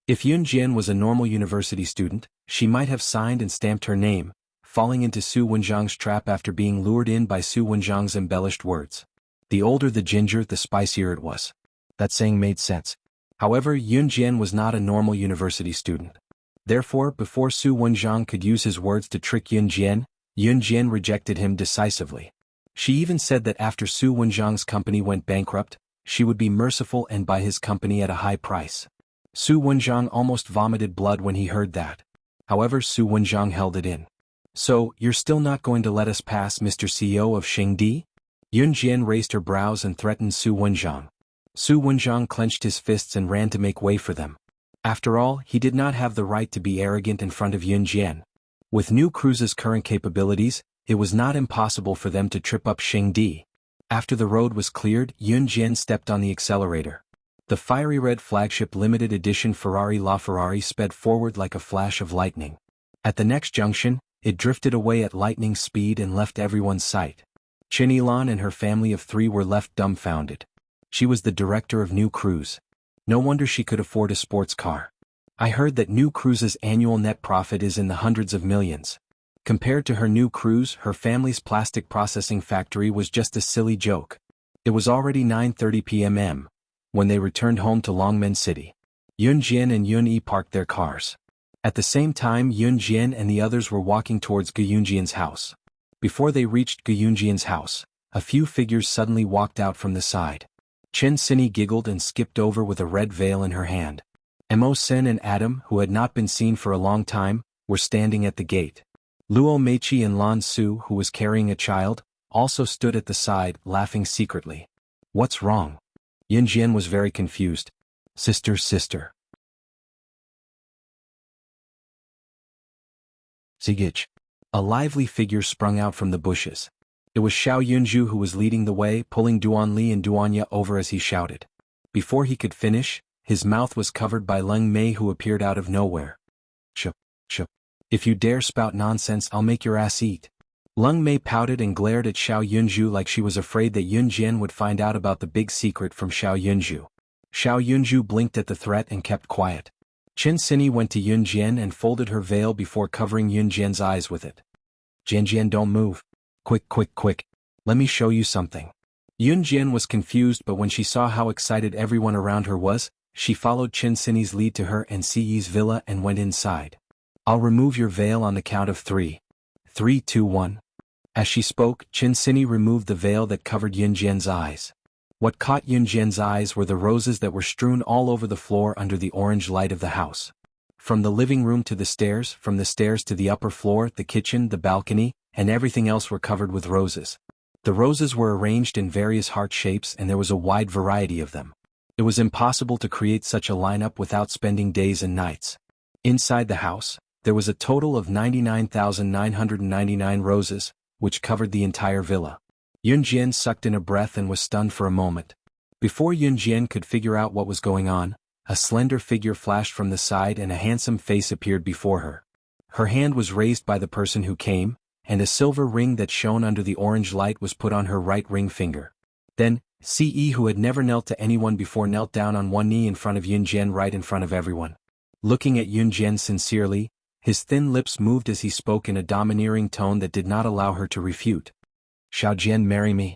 If Yun Jian was a normal university student, she might have signed and stamped her name, falling into Su Wenxiang's trap after being lured in by Su Wenxiang's embellished words. The older the ginger, the spicier it was. That saying made sense. However, Yun Jian was not a normal university student. Therefore, before Su Wenxiang could use his words to trick Yun Jian rejected him decisively. She even said that after Su Wenxiang's company went bankrupt, she would be merciful and buy his company at a high price. Su Wenxiang almost vomited blood when he heard that. However, Su Wenxiang held it in. So, you're still not going to let us pass, Mr. CEO of Xingdi? Yun Jian raised her brows and threatened Su Wenxiang. Su Wenxiang clenched his fists and ran to make way for them. After all, he did not have the right to be arrogant in front of Yun Jian. With New Cruise's current capabilities, it was not impossible for them to trip up Xingdi. After the road was cleared, Yun Jian stepped on the accelerator. The fiery red flagship limited edition Ferrari LaFerrari sped forward like a flash of lightning. At the next junction, it drifted away at lightning speed and left everyone's sight. Chen Yilan and her family of 3 were left dumbfounded. She was the director of New Cruise. No wonder she could afford a sports car. I heard that New Cruise's annual net profit is in the hundreds of millions. Compared to her New Cruise, her family's plastic processing factory was just a silly joke. It was already 9:30 p.m. when they returned home to Longmen City. Yun Jian and Yun Yi parked their cars. At the same time, Yun Jian and the others were walking towards Gu Yunjian's house. Before they reached Gu Yunjian's house, a few figures suddenly walked out from the side. Chen Sini giggled and skipped over with a red veil in her hand. Mo Sen and Adam, who had not been seen for a long time, were standing at the gate. Luo Meichi and Lan Su, who was carrying a child, also stood at the side, laughing secretly. What's wrong? Yin Jian was very confused. Sister, sister. Sigich. A lively figure sprung out from the bushes. It was Xiao Yunju who was leading the way, pulling Duan Li and Duanya over as he shouted. Before he could finish, his mouth was covered by Leng Mei, who appeared out of nowhere. Chup, chup. If you dare spout nonsense, I'll make your ass eat. Leng Mei pouted and glared at Xiao Yunju like she was afraid that Yun Jian would find out about the big secret from Xiao Yunju. Xiao Yunju blinked at the threat and kept quiet. Qin Sini went to Yun Jian and folded her veil before covering Yun Jian's eyes with it. Jian Jian, don't move. Quick, quick, quick. Let me show you something. Yun Jian was confused, but when she saw how excited everyone around her was, she followed Qin Sini's lead to her and Siyi's villa and went inside. I'll remove your veil on the count of 3. 3, 2, 1. As she spoke, Qin Sini removed the veil that covered Yun Jian's eyes. What caught Yun Jian's eyes were the roses that were strewn all over the floor under the orange light of the house. From the living room to the stairs, from the stairs to the upper floor, the kitchen, the balcony, and everything else were covered with roses. The roses were arranged in various heart shapes, and there was a wide variety of them. It was impossible to create such a lineup without spending days and nights. Inside the house, there was a total of 99,999 roses, which covered the entire villa. Yun Jian sucked in a breath and was stunned for a moment. Before Yun Jian could figure out what was going on, a slender figure flashed from the side and a handsome face appeared before her. Her hand was raised by the person who came, and a silver ring that shone under the orange light was put on her right ring finger. Then, Ce, who had never knelt to anyone before, knelt down on one knee in front of Yun Jian, right in front of everyone. Looking at Yun Jian sincerely, his thin lips moved as he spoke in a domineering tone that did not allow her to refute. Xiao Jian, marry me.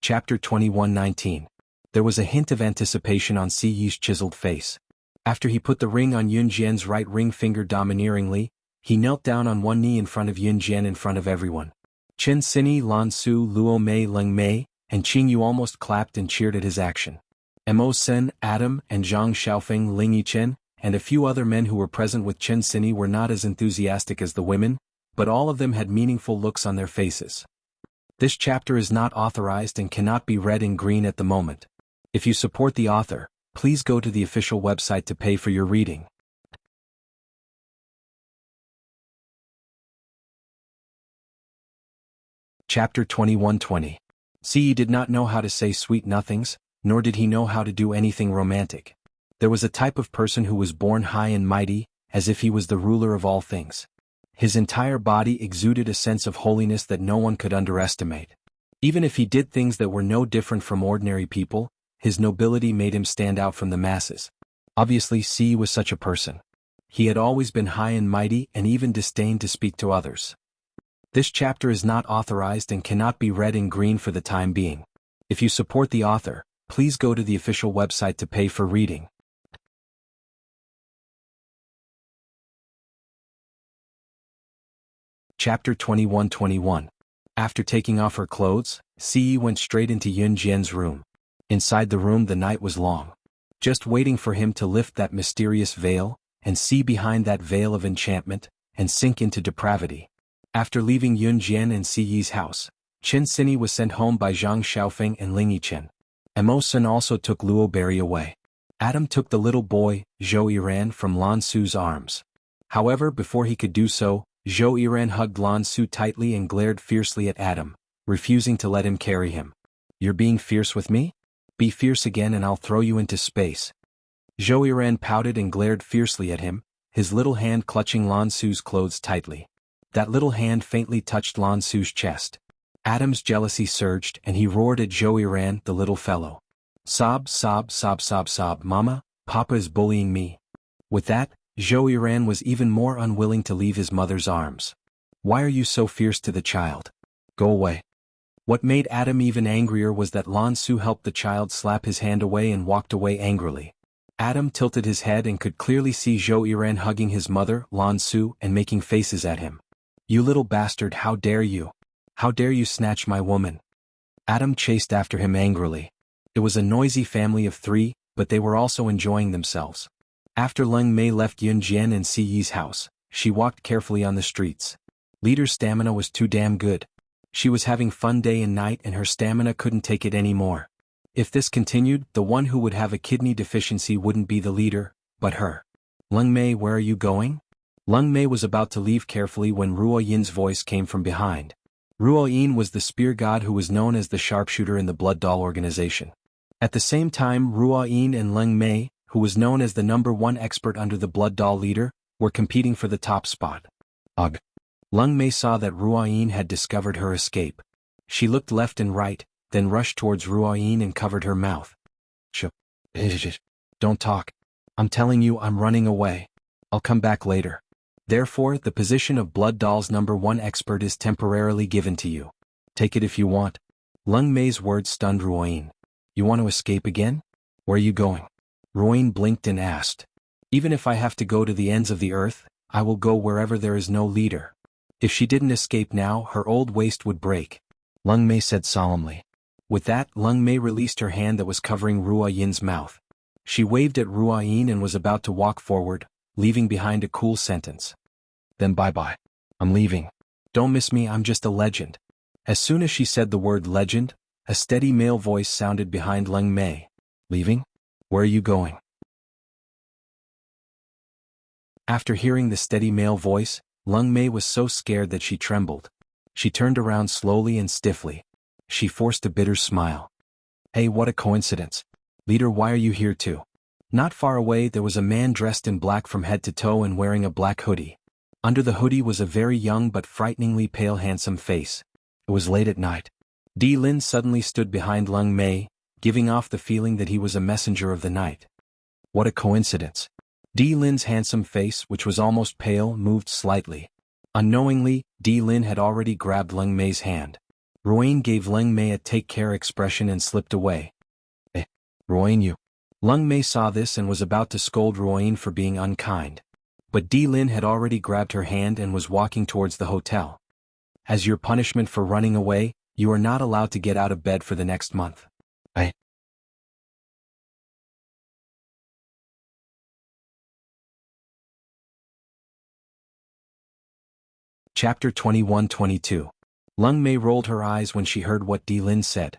Chapter 21:19. There was a hint of anticipation on Siyi's chiseled face. After he put the ring on Yun Jian's right ring finger domineeringly, he knelt down on one knee in front of Yun Jian in front of everyone. Qin Sini, Lan Su, Luo Mei, Leng Mei, and Qing Yu almost clapped and cheered at his action. Mo Sen, Adam, and Zhang Xiaofeng, Ling Yichen, and a few other men who were present with Qin Sini were not as enthusiastic as the women, but all of them had meaningful looks on their faces. This chapter is not authorized and cannot be read in green at the moment. If you support the author, please go to the official website to pay for your reading. Chapter 21:20. Ce did not know how to say sweet nothings, nor did he know how to do anything romantic. There was a type of person who was born high and mighty, as if he was the ruler of all things. His entire body exuded a sense of holiness that no one could underestimate. Even if he did things that were no different from ordinary people, his nobility made him stand out from the masses. Obviously, Ce was such a person. He had always been high and mighty and even disdained to speak to others. This chapter is not authorized and cannot be read in green for the time being. If you support the author, please go to the official website to pay for reading. Chapter 21:21. After taking off her clothes, Ce went straight into Yun Jian's room. Inside the room the night was long. Just waiting for him to lift that mysterious veil, and see behind that veil of enchantment, and sink into depravity. After leaving Yun Jian and Siyi's house, Qin Sini was sent home by Zhang Xiaofeng and Ling Yichen. Mo Sen also took Luo Berry away. Adam took the little boy, Zhou Yiran, from Lan Su's arms. However, before he could do so, Zhou Yiran hugged Lan Su tightly and glared fiercely at Adam, refusing to let him carry him. You're being fierce with me? Be fierce again and I'll throw you into space. Zhou Yiran pouted and glared fiercely at him, his little hand clutching Lan Su's clothes tightly. That little hand faintly touched Lan Su's chest. Adam's jealousy surged and he roared at Zhou Yiran, the little fellow. Sob, sob, sob, sob, sob, Mama, Papa is bullying me. With that, Zhou Yiran was even more unwilling to leave his mother's arms. Why are you so fierce to the child? Go away. What made Adam even angrier was that Lan Su helped the child slap his hand away and walked away angrily. Adam tilted his head and could clearly see Zhou Yiran hugging his mother, Lan Su, and making faces at him. You little bastard, how dare you? How dare you snatch my woman? Adam chased after him angrily. It was a noisy family of 3, but they were also enjoying themselves. After Leng Mei left Yun Jian and Si Yi's house, she walked carefully on the streets. Leader's stamina was too damn good. She was having fun day and night and her stamina couldn't take it anymore. If this continued, the one who would have a kidney deficiency wouldn't be the leader, but her. Leng Mei, where are you going? Leng Mei was about to leave carefully when Ruo Yin's voice came from behind. Ruo Yin was the spear god who was known as the sharpshooter in the Blood Doll organization. At the same time, Ruo Yin and Leng Mei, who was known as the #1 expert under the Blood Doll leader, were competing for the top spot. Ugh. Leng Mei saw that Ruo Yin had discovered her escape. She looked left and right, then rushed towards Ruo Yin and covered her mouth. Shh. Don't talk. I'm telling you I'm running away. I'll come back later. Therefore, the position of Blood Doll's #1 expert is temporarily given to you. Take it if you want. Leng Mei's words stunned Ruo Yin. You want to escape again? Where are you going? Ruo Yin blinked and asked. Even if I have to go to the ends of the earth, I will go wherever there is no leader. If she didn't escape now, her old waist would break. Leng Mei said solemnly. With that, Leng Mei released her hand that was covering Ruo Yin's mouth. She waved at Ruo Yin and was about to walk forward, leaving behind a cool sentence. Then bye-bye. I'm leaving. Don't miss me, I'm just a legend. As soon as she said the word legend, a steady male voice sounded behind Leng Mei. Leaving? Where are you going? After hearing the steady male voice, Leng Mei was so scared that she trembled. She turned around slowly and stiffly. She forced a bitter smile. Hey, what a coincidence. Leader, why are you here too? Not far away there was a man dressed in black from head to toe and wearing a black hoodie. Under the hoodie was a very young but frighteningly pale handsome face. It was late at night. Di Lin suddenly stood behind Leng Mei, giving off the feeling that he was a messenger of the night. What a coincidence. Di Lin's handsome face, which was almost pale, moved slightly. Unknowingly, Di Lin had already grabbed Leng Mei's hand. Ruo Yin gave Leng Mei a take-care expression and slipped away. Ruo Yin, you. Leng Mei saw this and was about to scold Ruo Yin for being unkind. But Di Lin had already grabbed her hand and was walking towards the hotel. As your punishment for running away, you are not allowed to get out of bed for the next month. Chapter 21-22. Leng Mei rolled her eyes when she heard what Di Lin said.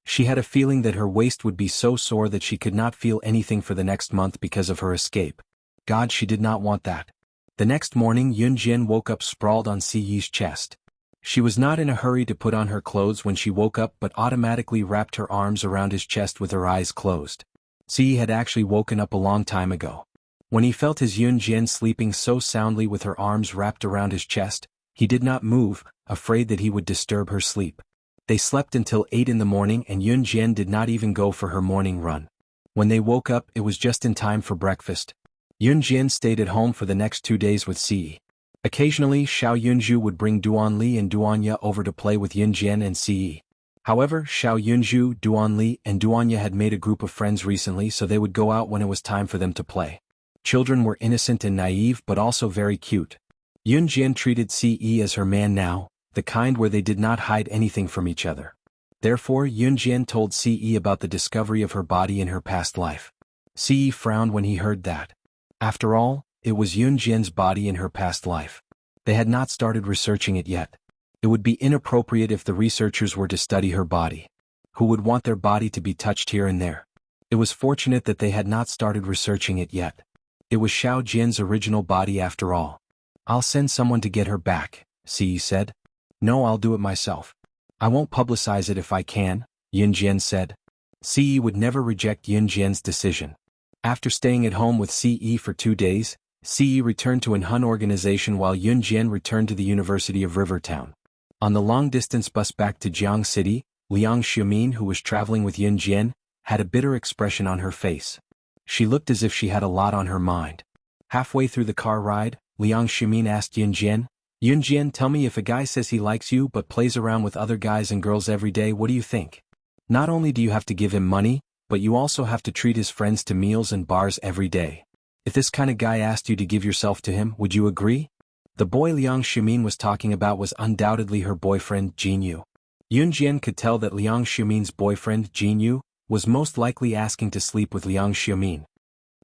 She had a feeling that her waist would be so sore that she could not feel anything for the next month because of her escape. God, she did not want that. The next morning Yun Jian woke up sprawled on Si Yi's chest. She was not in a hurry to put on her clothes when she woke up but automatically wrapped her arms around his chest with her eyes closed. Si Yi had actually woken up a long time ago. When he felt his Yun Jian sleeping so soundly with her arms wrapped around his chest, he did not move, afraid that he would disturb her sleep. They slept until 8 in the morning and Yun Jian did not even go for her morning run. When they woke up it was just in time for breakfast. Yun Jian stayed at home for the next 2 days with Si Yi. Occasionally Xiao Yunju would bring Duan Li and Duanya over to play with Yun Jian and Si Yi. However, Xiao Yunju, Duan Li and Duanya had made a group of friends recently so they would go out when it was time for them to play. Children were innocent and naive but also very cute. Yun Jian treated Si Yi as her man now, the kind where they did not hide anything from each other. Therefore Yun Jian told Si Yi about the discovery of her body in her past life. Si Yi frowned when he heard that. After all, it was Yun Jian's body in her past life. They had not started researching it yet. It would be inappropriate if the researchers were to study her body. Who would want their body to be touched here and there? It was fortunate that they had not started researching it yet. It was Xiao Jian's original body after all. I'll send someone to get her back, Si Yi said. No, I'll do it myself. I won't publicize it if I can, Yun Jian said. Si Yi would never reject Yun Jian's decision. After staying at home with Si Yi for 2 days, Si Yi returned to an Hun organization while Yun Jian returned to the University of Rivertown. On the long-distance bus back to Jiang City, Liang Xiumin, who was traveling with Yun Jian, had a bitter expression on her face. She looked as if she had a lot on her mind. Halfway through the car ride, Liang Xiumin asked Yun Jian, tell me, if a guy says he likes you but plays around with other guys and girls every day, what do you think? Not only do you have to give him money, but you also have to treat his friends to meals and bars every day. If this kind of guy asked you to give yourself to him, would you agree? The boy Liang Xiumin was talking about was undoubtedly her boyfriend, Jin Yu. Yun Jian could tell that Liang Xiumin's boyfriend, Jin Yu, was most likely asking to sleep with Liang Xiaomin.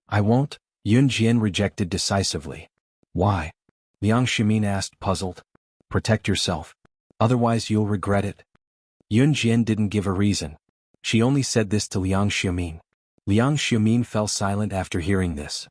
I won't, Yun Jian rejected decisively. Why? Liang Xiaomin asked, puzzled. Protect yourself. Otherwise you'll regret it. Yun Jian didn't give a reason. She only said this to Liang Xiaomin. Liang Xiaomin fell silent after hearing this.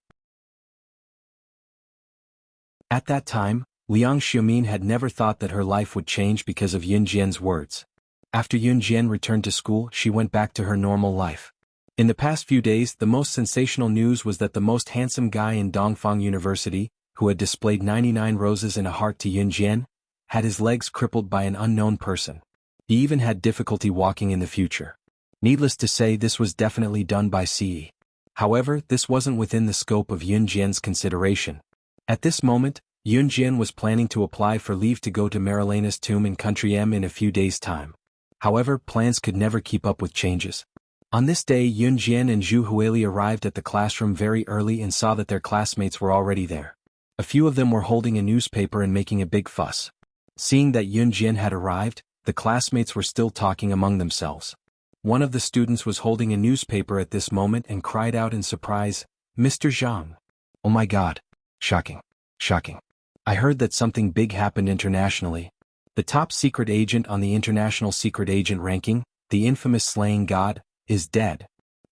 At that time, Liang Xiaomin had never thought that her life would change because of Yun Jian's words. After Yun Jian returned to school, she went back to her normal life. In the past few days, the most sensational news was that the most handsome guy in Dongfang University, who had displayed 99 roses and a heart to Yun Jian, had his legs crippled by an unknown person. He even had difficulty walking in the future. Needless to say, this was definitely done by CE. However, this wasn't within the scope of Yun Jian's consideration. At this moment, Yun Jian was planning to apply for leave to go to Marilena's tomb in Country M in a few days' time. However, plans could never keep up with changes. On this day, Yun Jian and Zhu Huili arrived at the classroom very early and saw that their classmates were already there. A few of them were holding a newspaper and making a big fuss. Seeing that Yun Jian had arrived, the classmates were still talking among themselves. One of the students was holding a newspaper at this moment and cried out in surprise, Mr. Zhang. Oh my God. Shocking. Shocking. I heard that something big happened internationally. The top secret agent on the international secret agent ranking, the infamous slaying god, is dead.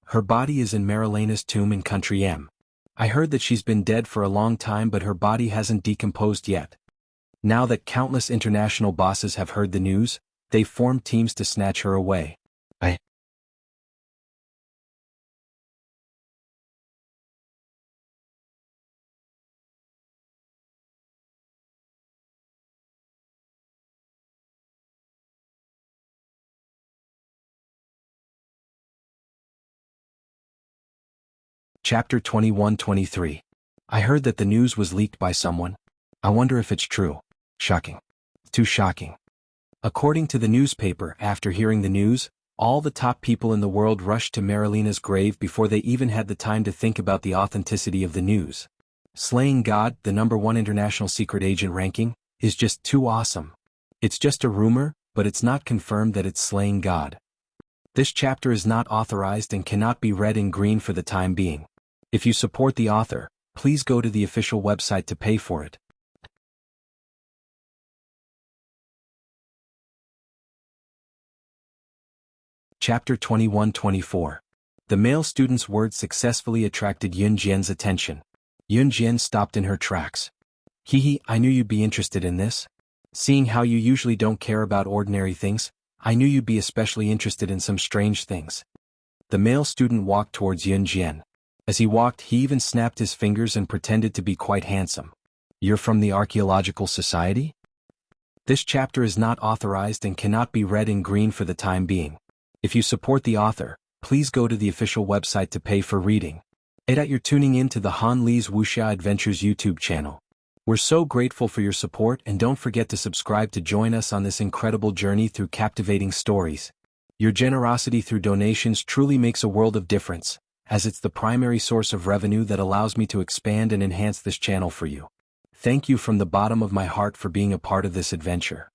Her body is in Marilena's tomb in Country M. I heard that she's been dead for a long time, but her body hasn't decomposed yet. Now that countless international bosses have heard the news, they've formed teams to snatch her away. Chapter 21-23. I heard that the news was leaked by someone. I wonder if it's true. Shocking. Too shocking. According to the newspaper, after hearing the news, all the top people in the world rushed to Marilena's grave before they even had the time to think about the authenticity of the news. Slaying God, the #1 international secret agent ranking, is just too awesome. It's just a rumor, but it's not confirmed that it's slaying God. This chapter is not authorized and cannot be read in green for the time being. If you support the author, please go to the official website to pay for it. Chapter 21-24. The male student's words successfully attracted Yun Jian's attention. Yun Jian stopped in her tracks. Hee, I knew you'd be interested in this. Seeing how you usually don't care about ordinary things, I knew you'd be especially interested in some strange things. The male student walked towards Yun Jian. As he walked, he even snapped his fingers and pretended to be quite handsome. You're from the Archaeological Society? This chapter is not authorized and cannot be read in green for the time being. If you support the author, please go to the official website to pay for reading. You're tuning in to the Han Li's Wuxia Adventures YouTube channel. We're so grateful for your support, and don't forget to subscribe to join us on this incredible journey through captivating stories. Your generosity through donations truly makes a world of difference, as it's the primary source of revenue that allows me to expand and enhance this channel for you. Thank you from the bottom of my heart for being a part of this adventure.